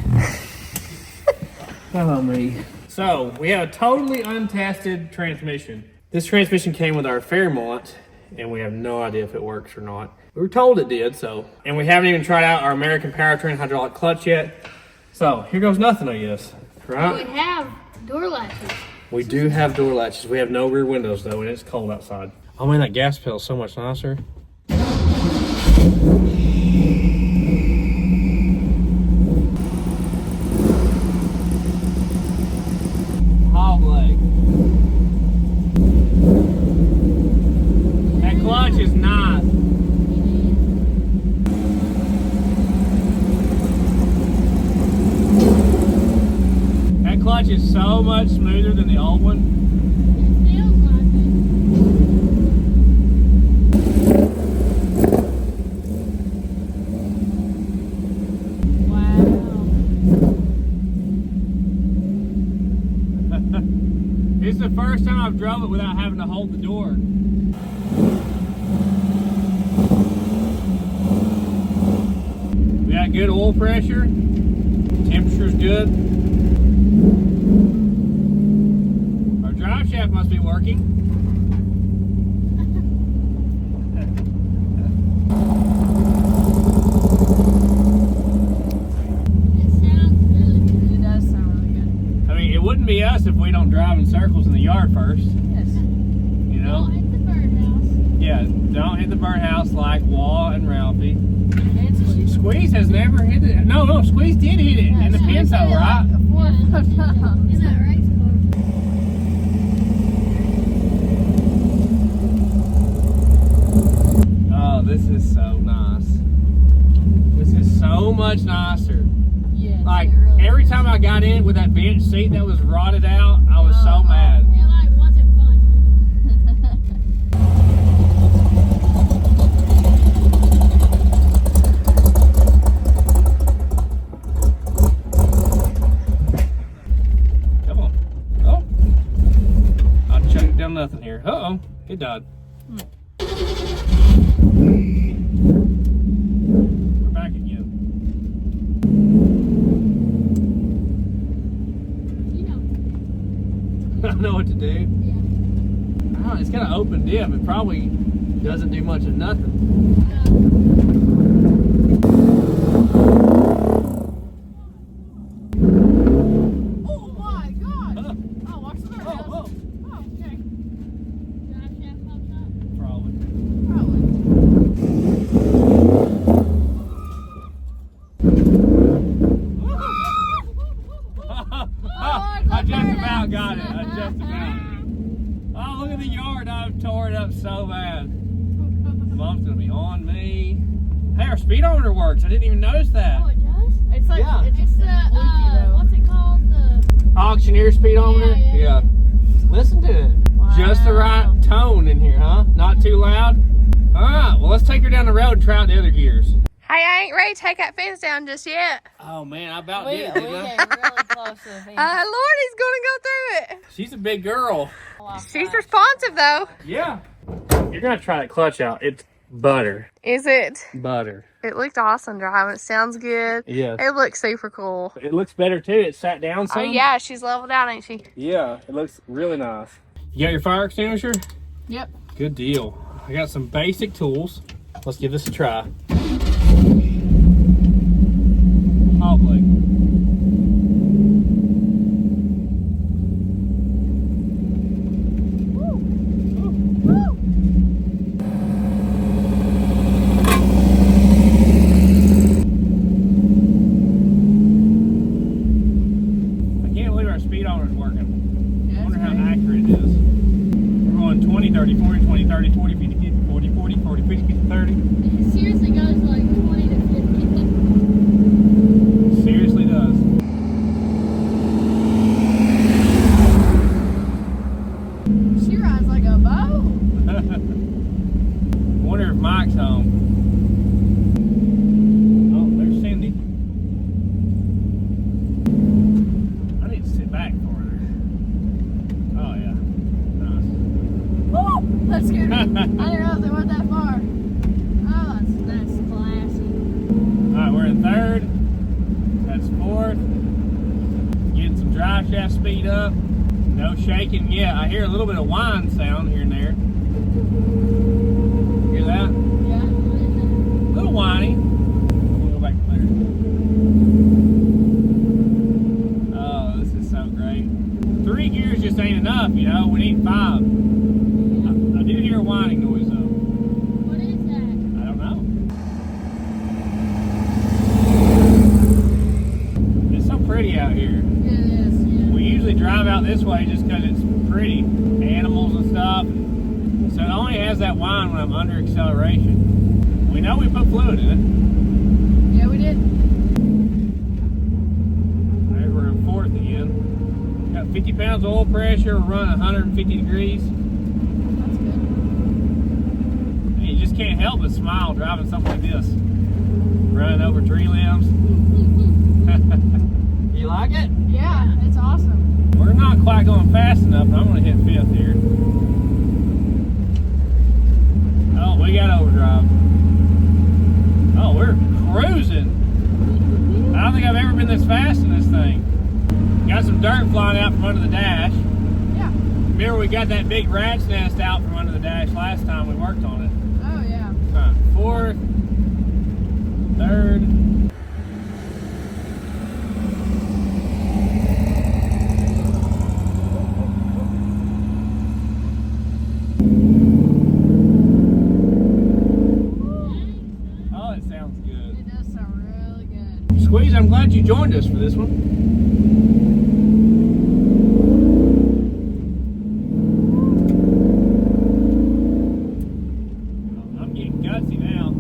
S1: Follow me. So we have a totally untested transmission. This transmission came with our Fairmont, and we have no idea if it works or not. We were told it did, so. And we haven't even tried out our American Powertrain hydraulic clutch yet. So here goes nothing, I guess. Right?
S5: We have door latches.
S1: We do have door latches. We have no rear windows though, and it's cold outside. Oh man, that gas pedal's so much nicer. Hog leg. That clutch is nice. That clutch is so much smoother than the old one.
S5: It feels like it. Wow.
S1: It's the first time I've drove it without having to hold the door. We got good oil pressure. Temperature's good. Our drive shaft must be working.
S5: It sounds really good.
S3: It does sound really good.
S1: I mean, it wouldn't be us if we don't drive in circles in the yard first.
S3: Yes.
S1: You know?
S5: Don't hit the birdhouse.
S1: Yeah, don't hit the birdhouse like Wall and Ralphie.
S3: And squeeze.
S1: Squeeze has never hit it. No, Squeeze did hit it in the Pinto, right?
S5: In that race car.
S1: much nicer.
S3: Yes,
S1: Like,
S3: it really
S1: every
S3: is.
S1: time I got in with that bench seat that was rotted out, I was so mad.
S5: It like wasn't fun.
S1: Come on. Oh. I choked down nothing here. Uh-oh. It died. We're back again.
S5: You know.
S1: I know what to do.
S5: Yeah.
S1: Oh, it's got an open diff. It probably doesn't do much of nothing.
S4: Oh my god!
S1: Oh,
S4: Oh, watch the door.
S1: oh, oh.
S4: Oh, okay.
S5: Drive shaft pops up.
S1: Probably.
S4: Probably.
S1: I just about got it. I just about. Oh, look at the yard. I've tore it up so bad. Mom's gonna be on me. Hey, our speedometer works. I didn't even notice that.
S5: Oh, it does?
S4: It's like,
S1: Yeah.
S4: it's
S5: It's the,
S4: Fluky, though.
S5: what's it called? The,
S1: Auctioneer speedometer?
S5: Yeah.
S1: Listen to it. Just the right tone in here, huh? Not too loud. All right, well, let's take her down the road and try out the other gears.
S2: Hey, I ain't ready to take that fence down just yet.
S1: Oh, man, I about
S3: We
S1: did it,
S3: came
S1: didn't I?
S3: really close to the fence.
S2: Lordy's gonna go through it.
S1: She's a big girl.
S2: She's responsive though.
S1: Yeah. You're going to try that clutch out. It's butter.
S2: Is it?
S1: Butter.
S2: It looked awesome driving. It sounds good.
S1: Yes.
S2: It looks super cool.
S1: It looks better, too. It sat down some.
S2: Oh yeah, she's leveled out, ain't she?
S1: Yeah, it looks really nice. You got your fire extinguisher?
S4: Yep.
S1: Good deal. I got some basic tools. Let's give this a try. Hot blade. I can't believe our speedometer is working. I wonder how accurate it is. We're going 20, 30, 40, 20, 30, 40, 50, 50, 40, 40, 40, 50, 50, 30.
S5: it seriously goes like 20 to 50.
S1: Seriously does.
S4: She rides like a boat.
S1: Wonder if Mike's home. Oh, there's Cindy. I need to sit back for her. Oh, yeah. Nice.
S4: Oh, that scared me. I didn't realize they went that far. Oh,
S5: That's classy.
S1: Alright, we're in third. That's fourth. Getting some drive shaft speed up. No shaking yet. I hear a little bit of whine sound here and there. Hear that?
S5: Yeah.
S1: A little whiny. We'll go back there. Oh, this is so great. 3 gears just ain't enough, you know. We need 5. I do hear a whining noise though.
S5: What is that?
S1: I don't know. It's so pretty out here.
S4: it is.
S1: We usually drive out this way just because it's pretty. Animals and stuff. So it only has that whine when I'm under acceleration. We know we put fluid in it.
S4: Yeah, we did.
S1: There, we're in fourth again. Got 50 pounds of oil pressure. We're running 150 degrees.
S4: That's good.
S1: And you just can't help but smile driving something like this. Running over tree limbs. You like it?
S4: Yeah, it's awesome.
S1: We're not quite going fast enough, but I'm going to hit 5th here. Oh, we got overdrive. Oh, we're cruising. I don't think I've ever been this fast in this thing. Got some dirt flying out from under the dash.
S4: Yeah.
S1: Remember we got that big rat's nest out from under the dash last time we worked on it.
S4: Oh, yeah.
S1: Right, 4th, 3rd. Oh, it sounds good.
S4: It does sound really good.
S1: Squeeze, I'm glad you joined us for this one. I'm getting gutsy now.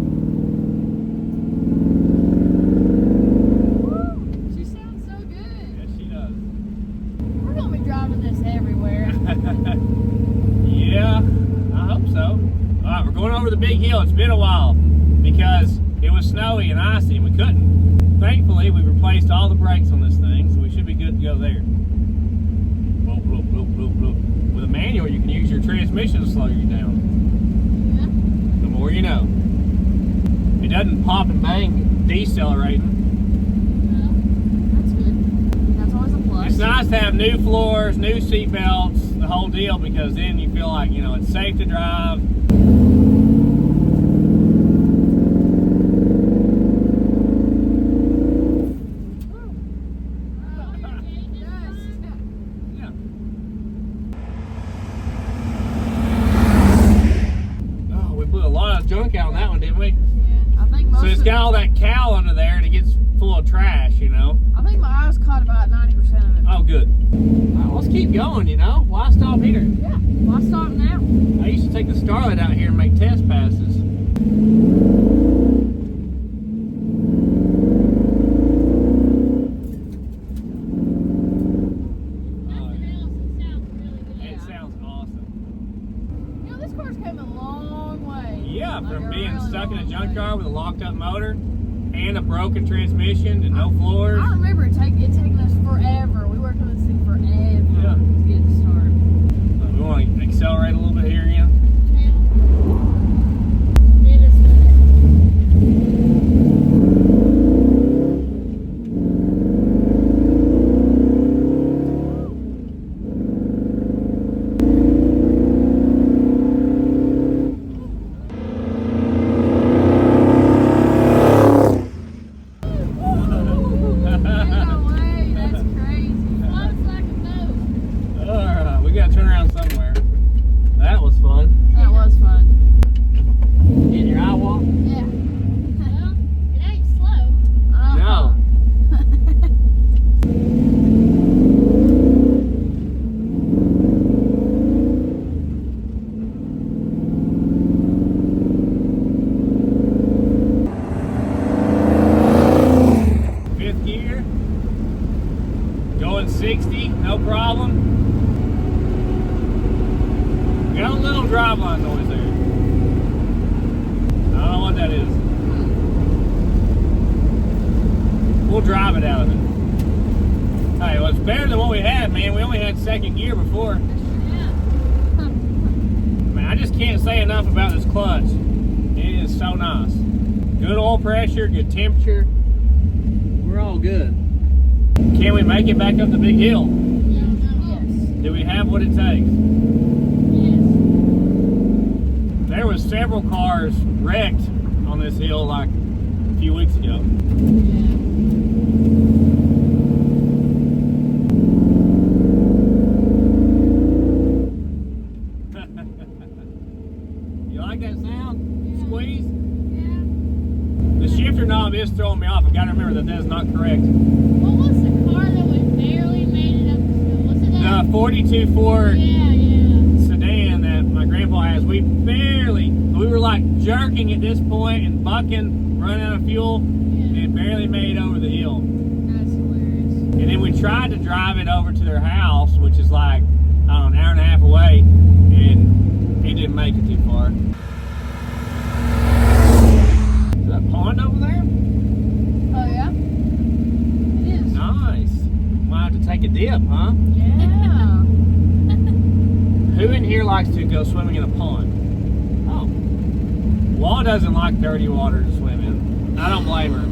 S1: been a while because it was snowy and icy and we couldn't. Thankfully, we replaced all the brakes on this thing, so we should be good to go there. Bloop, bloop, bloop, bloop, bloop. With a manual, you can use your transmission to slow you down. The more you know. It doesn't pop and bang decelerating.
S3: That's good. That's always a plus.
S1: It's nice to have new floors, new seat belts, the whole deal, because then you feel like, you know, it's safe to drive. Junk out on that one, didn't we?
S3: Yeah, I think most
S1: so it's got all that cow under there and it gets full of trash, you know?
S3: I think my eyes caught about 90% of it.
S1: Oh, good. All right, let's keep going, you know? Why stop here?
S3: Yeah, why stop now?
S1: I used to take the Starlet out here and make test passes. It sounds awesome.
S3: You know, this car's came a long way.
S1: Yeah,
S3: Like
S1: from
S3: a
S1: being
S3: really
S1: stuck in a
S3: long
S1: junk
S3: way.
S1: car with a locked up motor and a broken transmission and no floors.
S3: I remember it taking us forever. We worked on this thing forever
S1: Yeah.
S3: to get it started.
S1: So we want to accelerate a little bit here again. Going 60, no problem. Got a little driveline noise there. I don't know what that is. We'll drive it out of it. Hey, well, it's better than what we had, man. We only had second gear before. Man, I just can't say enough about this clutch. It is so nice. Good oil pressure, good temperature. We're all good. Can we make it back up the big hill?
S3: Yes.
S1: Do we have what it takes?
S5: Yes.
S1: There was several cars wrecked on this hill like a few weeks ago. You like that sound?
S5: Yeah.
S1: Squeeze?
S5: Yeah.
S1: The shifter knob is throwing me off. I've got to remember that is not correct.
S5: What was the car that we barely made it up the hill? What's it that?
S1: The 42 Ford
S5: Yeah.
S1: sedan that my grandpa has, we were like jerking at this point and bucking, running out of fuel, and it barely made it over the hill.
S3: That's hilarious.
S1: And then we tried to drive it over to their house, which is like, I don't know, an hour and a half away, and it didn't make it too far. Is that a pond over there?
S3: Oh, yeah? It is.
S1: Nice. Might have to take a dip, huh?
S3: Yeah.
S1: Who in here likes to go swimming in a pond? Oh. Wall doesn't like dirty water to swim in. I don't blame her.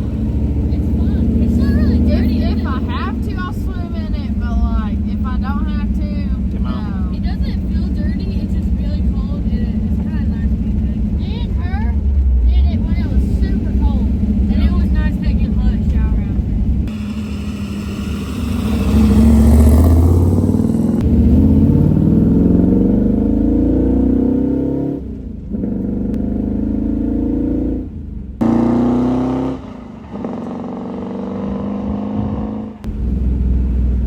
S5: It's fun. It's not really dirty.
S3: If I have to, I'll swim in it, but like, if I don't have to,
S1: Come on.
S3: no.
S5: It doesn't feel dirty. It's just really cold. It's kind of nice to be good. Me and her did it when it was super cold, and it was nice taking a hot shower after.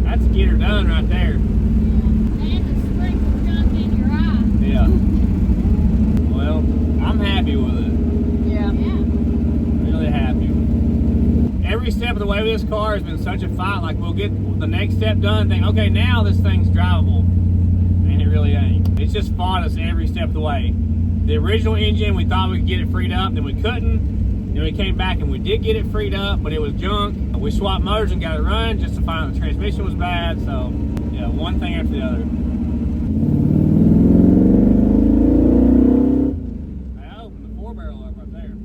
S1: That's a get her done right there.
S5: And the sprinkles jumped in your eye.
S1: Yeah. Well, I'm happy with it.
S3: Yeah.
S5: Yeah.
S1: Really happy. Every step of the way with this car has been such a fight. Like, we'll get the next step done, think, okay, now this thing's drivable. And it really ain't. It's just fought us every step of the way. the original engine, we thought we could get it freed up, then we couldn't. Then we came back and we did get it freed up, but it was junk. We swapped motors and got it running just to find out the transmission was bad. So, yeah, one thing after the other. I opened the 4-barrel up right there.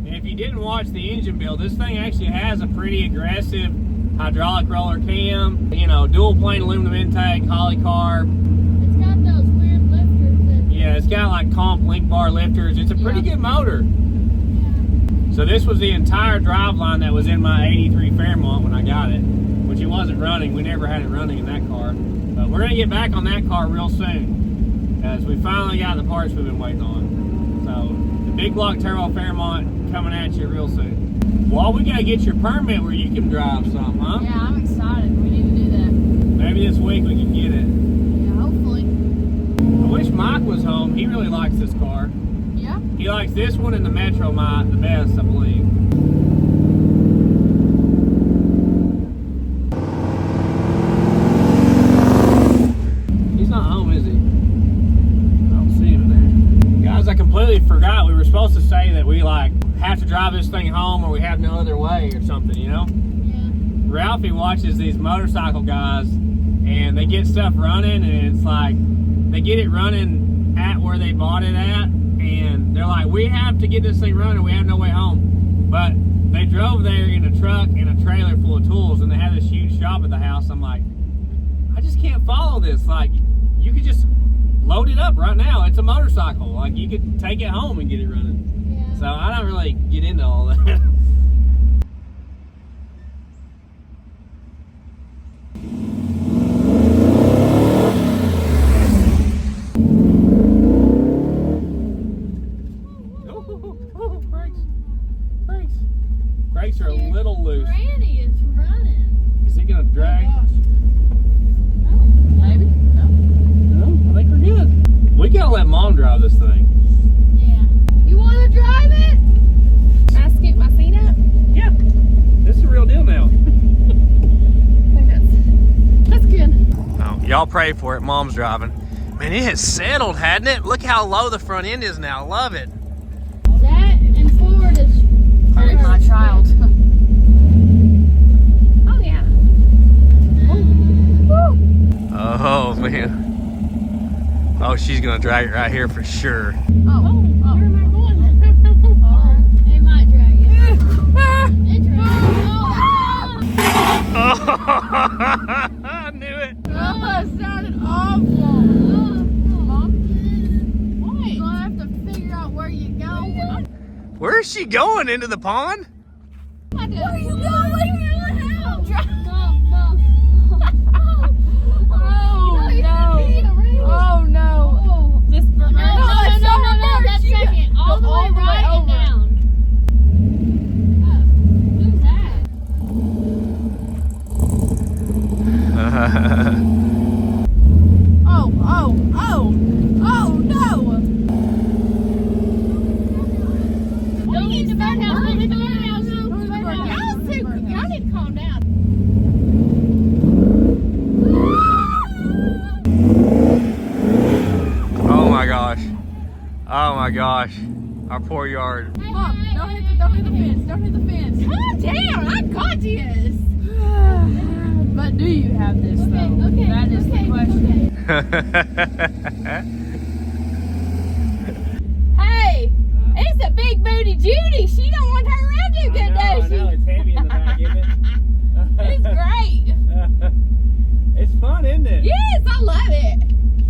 S1: And if you didn't watch the engine build, this thing actually has a pretty aggressive hydraulic roller cam, you know, dual plane aluminum intake, Holly car.
S5: It's got those weird lifters.
S1: Yeah, it's got like comp link bar lifters. It's a pretty good motor. So this was the entire drive line that was in my 83 Fairmont when I got it, which it wasn't running. We never had it running in that car. But we're gonna get back on that car real soon, as we finally got the parts we've been waiting on. So the big block turbo Fairmont coming at you real soon. Well, we gotta get your permit where you can drive some, huh?
S4: Yeah, I'm excited. We need to do that.
S1: Maybe this week we can get it.
S4: Yeah, hopefully.
S1: I wish Mike was home. He really likes this car.
S4: Yeah.
S1: He likes this one and the Metro Mite the best, I believe. He's not home, is he? I don't see him there. Guys, I completely forgot. We were supposed to say that we like have to drive this thing home or we have no other way or something, you know?
S5: Yeah.
S1: Ralphie watches these motorcycle guys and they get stuff running, and it's like they get it running at where they bought it at, and they're like, we have to get this thing running, we have no way home. But they drove there in a truck and a trailer full of tools, and they had this huge shop at the house. I'm like, I just can't follow this. Like, you could just load it up right now. It's a motorcycle. Like, you could take it home and get it running.
S5: Yeah.
S1: So I don't really get into all that. Brakes are a little loose.
S5: Granny is running.
S1: Is it gonna drag?
S4: Maybe. No.
S1: No, I think we're good. We gotta let Mom drive this thing.
S5: Yeah. You want to drive it?
S2: Can I scoot my seat up?
S1: Yeah, this is the real deal now.
S2: I think that's good.
S1: Oh, y'all pray for it. Mom's driving. Man, it has settled, hadn't it? Look how low the front end is now. Love it.
S5: That and Ford is.
S4: Hurt my child.
S2: Oh, yeah.
S1: Oh man. Oh, she's gonna drag it right here for sure.
S5: Oh, where am I going? It might drag it. It dragged.
S1: Oh, I knew it.
S4: Oh, it sounded awful. Mom, you're gonna have to figure out where you go.
S1: Where is she going? Into the pond?
S5: Where are you going?
S4: Oh no! This
S5: No, that's second. All the way right and down. Who's that?
S4: Oh no!
S5: Don't get the birdhouse. Don't get the birdhouse. Y'all need to calm down.
S1: Oh my gosh. Oh my gosh. Our poor yard.
S4: Mom, don't hit the fence. Don't hit the fence.
S5: Calm down. I got this.
S4: But do you have this though?
S5: Okay.
S4: That is the question.
S5: Hey, it's a big booty Judy. She don't want her around too good, does she?
S1: It's heavy in the back, isn't it?
S5: It's great.
S1: It's fun, isn't it?
S5: Yes, I love it.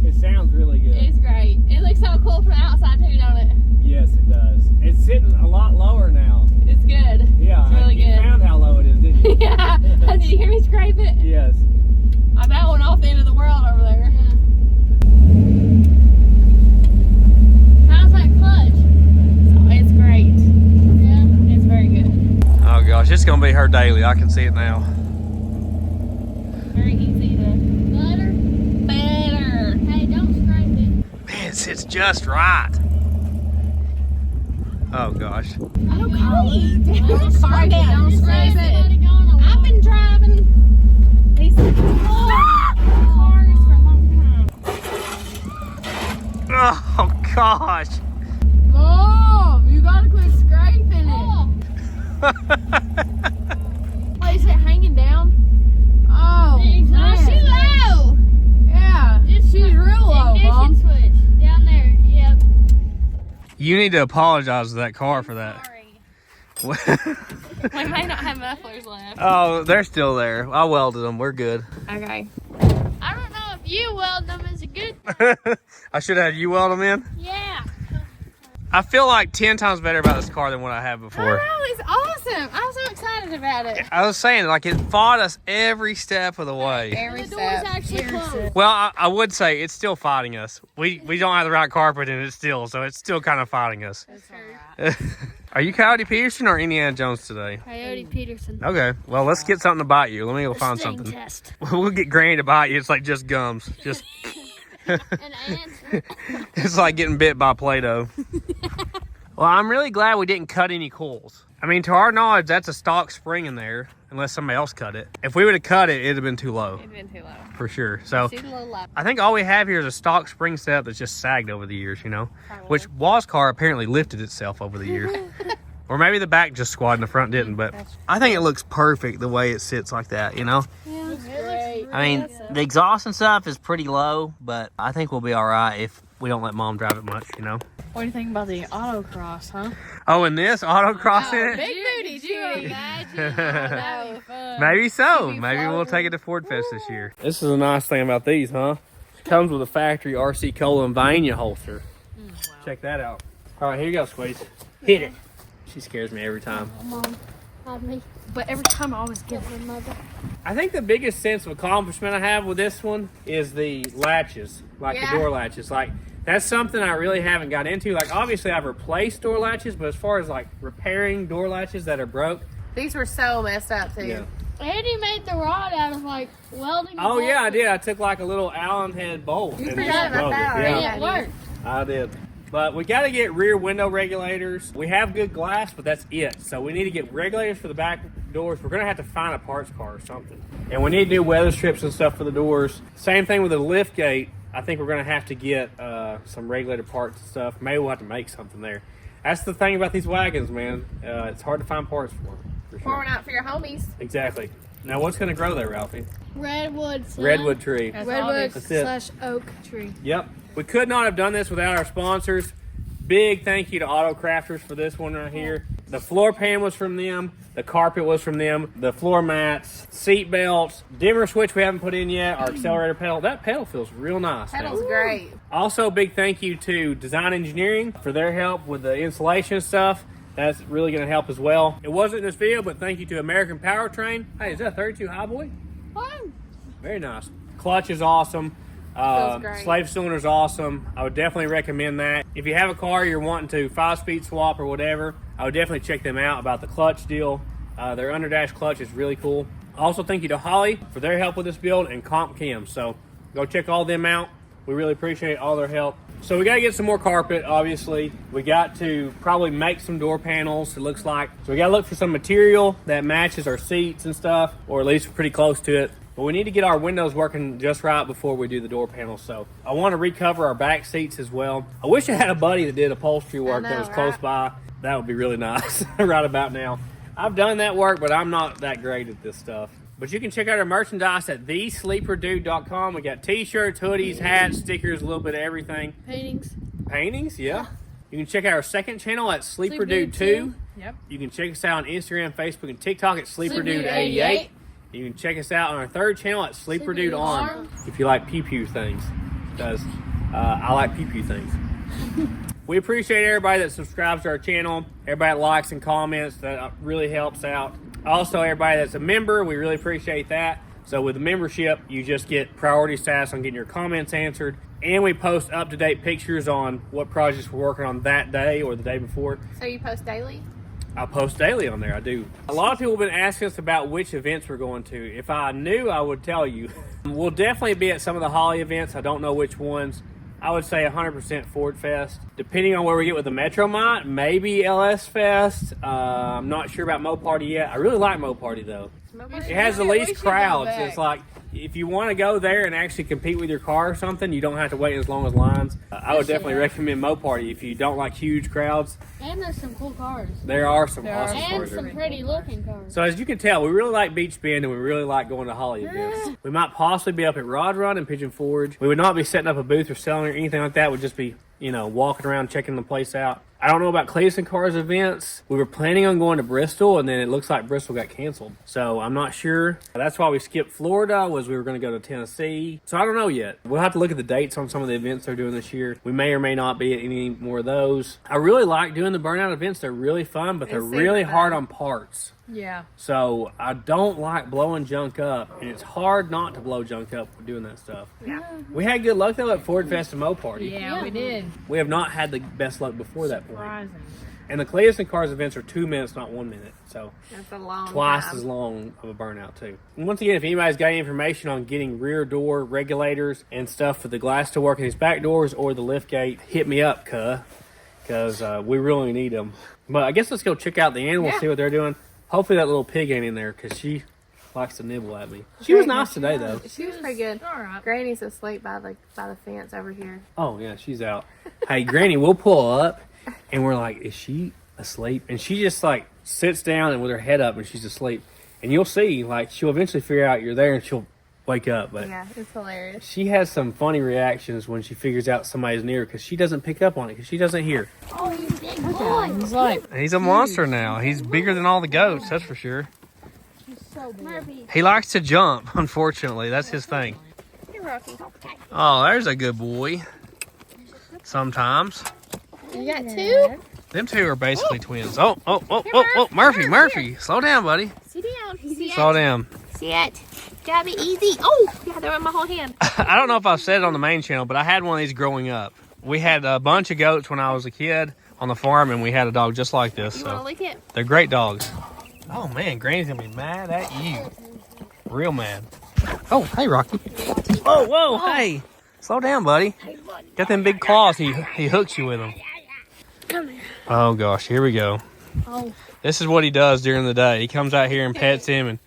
S1: It sounds really good.
S5: It's great. It looks so cool from the outside too, don't it?
S1: Yes, it does. It's sitting a lot lower now.
S5: It's good.
S1: Yeah,
S5: It's really
S1: you
S5: good.
S1: found how low it is, didn't you?
S5: Yeah. Did you hear me scrape it?
S1: Yes.
S5: I about went off the end of the world over there. How's that clutch?
S2: It's great.
S5: Yeah.
S2: It's very good.
S1: Oh gosh, it's gonna be her daily. I can see it now.
S2: Very easy to.
S5: Butter?
S2: Better.
S5: Hey, don't scrape it.
S1: Man, it sits just right. Oh gosh.
S2: Oh, golly.
S5: Don't
S2: Calm down. Don't scrape it.
S5: I've been driving
S2: These cars for a long time.
S1: Oh gosh.
S4: Mom, you gotta quit scraping it. Wait, is it hanging down? Oh,
S5: No,
S4: man.
S5: she's low.
S4: Yeah, she's real low,
S5: Ignition
S4: Mom.
S5: switch down there. Yep.
S1: You need to apologize to that car for that.
S5: Sorry.
S2: We may not have mufflers left.
S1: Oh, they're still there. I welded them. We're good.
S2: Okay.
S5: I don't know if you weld them is a good.
S1: I should have you weld them in.
S5: Yeah.
S1: I feel like 10 times better about this car than what I have before.
S2: Oh, it's awesome. I'm so excited about it.
S1: I was saying, like, it fought us every step of the way.
S2: Every
S5: The door's
S2: step.
S5: actually closed.
S1: Well, I would say it's still fighting us. We don't have the right carpet in it still, so it's still kind of fighting us.
S2: That's all right.
S1: Are you Coyote Peterson or Indiana Jones today?
S5: Coyote Peterson.
S1: Okay, well, let's get something to bite you. Let me go find
S5: Sting
S1: something.
S5: test.
S1: We'll get Granny to bite you. It's like just gums. Just
S5: An ant.
S1: It's like getting bit by Play-Doh. Well, I'm really glad we didn't cut any coils. I mean, to our knowledge, that's a stock spring in there, unless somebody else cut it. If we would have cut it, it'd have been too low,
S2: It's been too low.
S1: for sure. So
S2: She's a little low.
S1: I think all we have here is a stock spring setup that's just sagged over the years, you know?
S2: Probably.
S1: Which Wall's car apparently lifted itself over the years. Or maybe the back just squatted and the front didn't, but I think it looks perfect the way it sits like that, you know?
S6: I mean, the exhaust and stuff is pretty low, but I think we'll be all right if we don't let Mom drive it much, you know?
S3: What do you think about the autocross, huh?
S1: Oh, and this autocross in it?
S2: Big booty, Judy.
S3: That'd be fun.
S1: Maybe so. Maybe we'll take it to Ford Fest this year. This is a nice thing about these, huh? Comes with a factory RC Cola and Vania holster. Check that out. All right, here you go, Squeeze. Hit it. She scares me every time.
S5: Mom, help me.
S3: But every time I always get
S5: Get my mother.
S1: I think the biggest sense of accomplishment I have with this one is the latches, like the door latches. Like, that's something I really haven't got into. Like, obviously I've replaced door latches, but as far as like repairing door latches that are broke,
S2: These were so messed up, too.
S1: yeah.
S5: Eddie made the rod out of like welding.
S1: Oh yeah, I did. I took like a little Allen head bolt and
S2: forgot
S1: just
S2: about
S1: welded
S2: that
S1: it.
S2: already.
S1: Yeah,
S5: It worked.
S1: I did. But we got to get rear window regulators. We have good glass, but that's it. So we need to get regulators for the back doors. We're going to have to find a parts car or something. And we need to do weather strips and stuff for the doors. Same thing with the lift gate. I think we're going to have to get some regulator parts and stuff. Maybe we'll have to make something there. That's the thing about these wagons, man. It's hard to find parts for them. For sure.
S2: Pouring out for your homies.
S1: Exactly. Now, what's going to grow there, Ralphie?
S5: Redwood. son.
S1: Redwood tree.
S5: Redwood
S1: That's it.
S5: / oak tree.
S1: Yep. We could not have done this without our sponsors. Big thank you to Auto Crafters for this one right here. The floor pan was from them. The carpet was from them. The floor mats, seat belts, dimmer switch we haven't put in yet. Our accelerator pedal. That pedal feels real nice.
S2: Pedal's
S1: now.
S2: great.
S1: Also, big thank you to Design Engineering for their help with the insulation stuff. That's really going to help as well. It wasn't in this video, but thank you to American Powertrain. Hey, is that a 32 high boy? Very nice. Clutch is awesome.
S2: great.
S1: Slave cylinder is awesome. I would definitely recommend that. If you have a car you're wanting to 5-speed swap or whatever, I would definitely check them out about the clutch deal. Their underdash clutch is really cool. Also, thank you to Holly for their help with this build and Comp Chem. So go check all them out. We really appreciate all their help. So we got to get some more carpet, obviously. We got to probably make some door panels, it looks like. So we got to look for some material that matches our seats and stuff, or at least pretty close to it. But we need to get our windows working just right before we do the door panels. So I want to recover our back seats as well. I wish I had a buddy that did upholstery work that was close by. That would be really nice right about now. I've done that work, but I'm not that great at this stuff. But you can check out our merchandise at thesleeperdude.com. We got t-shirts, hoodies, hats, stickers, a little bit of everything.
S5: Paintings.
S1: Paintings, yeah. You can check out our second channel at
S5: Sleeper
S1: SleeperDude2.
S5: Dude 2.
S3: Yep.
S1: You can check us out on Instagram, Facebook, and TikTok at SleeperDude88.
S5: SleeperDude88.
S1: You can check us out on our third channel at SleeperDude
S5: SleeperDude
S1: Arm.
S5: Arm.
S1: If you like pew-pew things. Because I like pew-pew things. We appreciate everybody that subscribes to our channel, everybody that likes and comments. That really helps out. Also, everybody that's a member, we really appreciate that. So with the membership, you just get priority status on getting your comments answered. And we post up-to-date pictures on what projects we're working on that day or the day before.
S2: So you post daily?
S1: I post daily on there, I do. A lot of people have been asking us about which events we're going to. If I knew, I would tell you. We'll definitely be at some of the Holly events. I don't know which ones. I would say 100% Ford Fest. Depending on where we get with the Metro Mite, maybe LS Fest. I'm not sure about Mo Party yet. I really like Mo Party though. It has the least crowds. It's like if you want to go there and actually compete with your car or something, you don't have to wait as long as lines. I would definitely recommend Mo Party if you don't like huge crowds.
S5: And there's some cool cars.
S1: There are some awesome
S5: And
S1: cars
S5: some
S1: there.
S5: pretty looking cars.
S1: So as you can tell, we really like Beach Bend and we really like going to Holly events. We might possibly be up at Rod Run and Pigeon Forge. We would not be setting up a booth or selling or anything like that. We'd just be, you know, walking around checking the place out. I don't know about Cleveland Cars events. We were planning on going to Bristol, and then it looks like Bristol got canceled. So I'm not sure. That's why we skipped Florida, was we were going to go to Tennessee. So I don't know yet. We'll have to look at the dates on some of the events they're doing this year. We may or may not be at any more of those. I really like doing the burnout events. They're really fun, but they're really hard on parts.
S2: Yeah.
S1: So I don't like blowing junk up, and it's hard not to blow junk up when doing that stuff.
S2: Yeah.
S1: We had good luck though at Ford Fest and Mo Party.
S3: Yeah, we did.
S1: We have not had the best luck before that point.
S3: Surprising.
S1: And the Cleveland Cars events are 2 minutes, not 1 minute. So
S2: That's a long
S1: twice
S2: time.
S1: as long of a burnout too. And once again, if anybody's got any information on getting rear door regulators and stuff for the glass to work in these back doors or the lift gate, hit me up, because we really need them. But I guess let's go check out the animals, see what they're doing. Hopefully that little pig ain't in there, because she likes to nibble at me. She was nice today though.
S2: She was pretty good.
S3: All right.
S2: Granny's asleep by the fence over here.
S1: Oh yeah, she's out. Hey Granny, we'll pull up and we're like, is she asleep? And she just like sits down and with her head up and she's asleep. And you'll see, like, she'll eventually figure out you're there and she'll wake up. But
S2: Yeah, it's hilarious.
S1: she has some funny reactions when she figures out somebody's near, because she doesn't pick up on it, because she doesn't hear.
S5: Oh, you big boy.
S3: He's like,
S1: He's a monster now. He's bigger than all the goats, that's for sure.
S5: Murphy.
S1: He likes to jump, unfortunately. That's his thing.
S2: You're Rocky.
S1: Oh, there's a good boy. Sometimes.
S2: You got two?
S1: Them two are basically twins. Oh, Murphy. Slow down, buddy.
S2: Sit down.
S1: Slow down.
S2: Sit. Grab it easy. Oh, yeah, they're in my whole hand.
S1: I don't know if I've said it on the main channel, but I had one of these growing up. We had a bunch of goats when I was a kid on the farm, and we had a dog just like this.
S2: You want to
S1: So
S2: lick it?
S1: they're great dogs. Oh man, Granny's gonna be mad at you. Real mad. Oh, hey Rocky. Whoa, hey. Slow down, buddy. Got them big claws. He hooks you with them. Oh gosh, here we go. This is what he does during the day. He comes out here and pets him and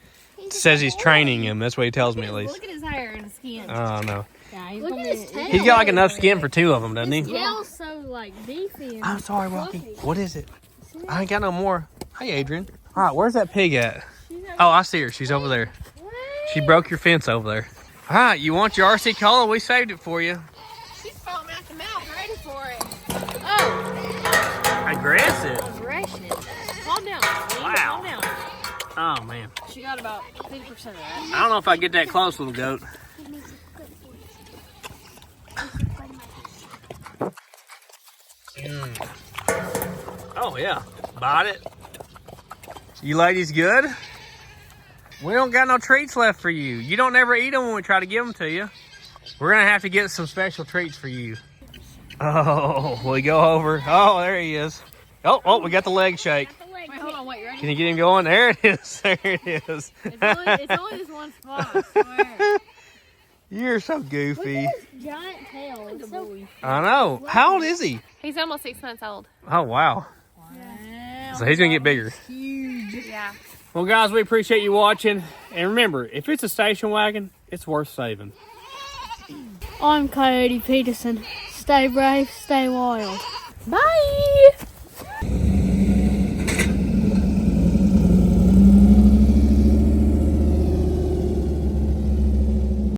S1: says he's training him. That's what he tells me, at least.
S3: look at his hair and his skin.
S1: Oh no.
S3: Yeah, he's
S5: Look
S3: gonna
S5: at
S3: be-
S5: his tail.
S1: He's got like enough skin for two of them, doesn't he?
S5: Tail's so like beefy. And
S1: I'm sorry, Rocky. What is it? I ain't got no more. Hey, Adrian. All right, where's that pig at? Oh, I see her. She's over there. She broke your fence over there. All right, you want your RC Cola? We saved it for you.
S2: She's foaming out the mouth, ready for it.
S1: Aggressive.
S3: Aggression. Calm down. Lee.
S1: Wow.
S3: Calm down.
S1: Oh, man.
S3: She got about 50% of that.
S1: I don't know if I get that close, little goat. Oh, yeah. Bite it. You ladies good? We don't got no treats left for you. You don't ever eat them when we try to give them to you. We're going to have to get some special treats for you. Oh, we go over. Oh, there he is. Oh, we got the leg shake.
S3: Wait, hold on. Wait, you ready?
S1: Can you get him going? There it is. There it is.
S3: It's only this one spot, I swear.
S1: You're so goofy.
S5: giant tail. It's so
S1: I know. How old is he?
S2: He's almost 6 months old.
S1: Oh, wow. So he's going to get bigger.
S2: Yeah.
S1: Well, guys, we appreciate you watching. And remember, if it's a station wagon, it's worth saving.
S5: I'm Coyote Peterson. Stay brave, stay wild.
S2: Bye.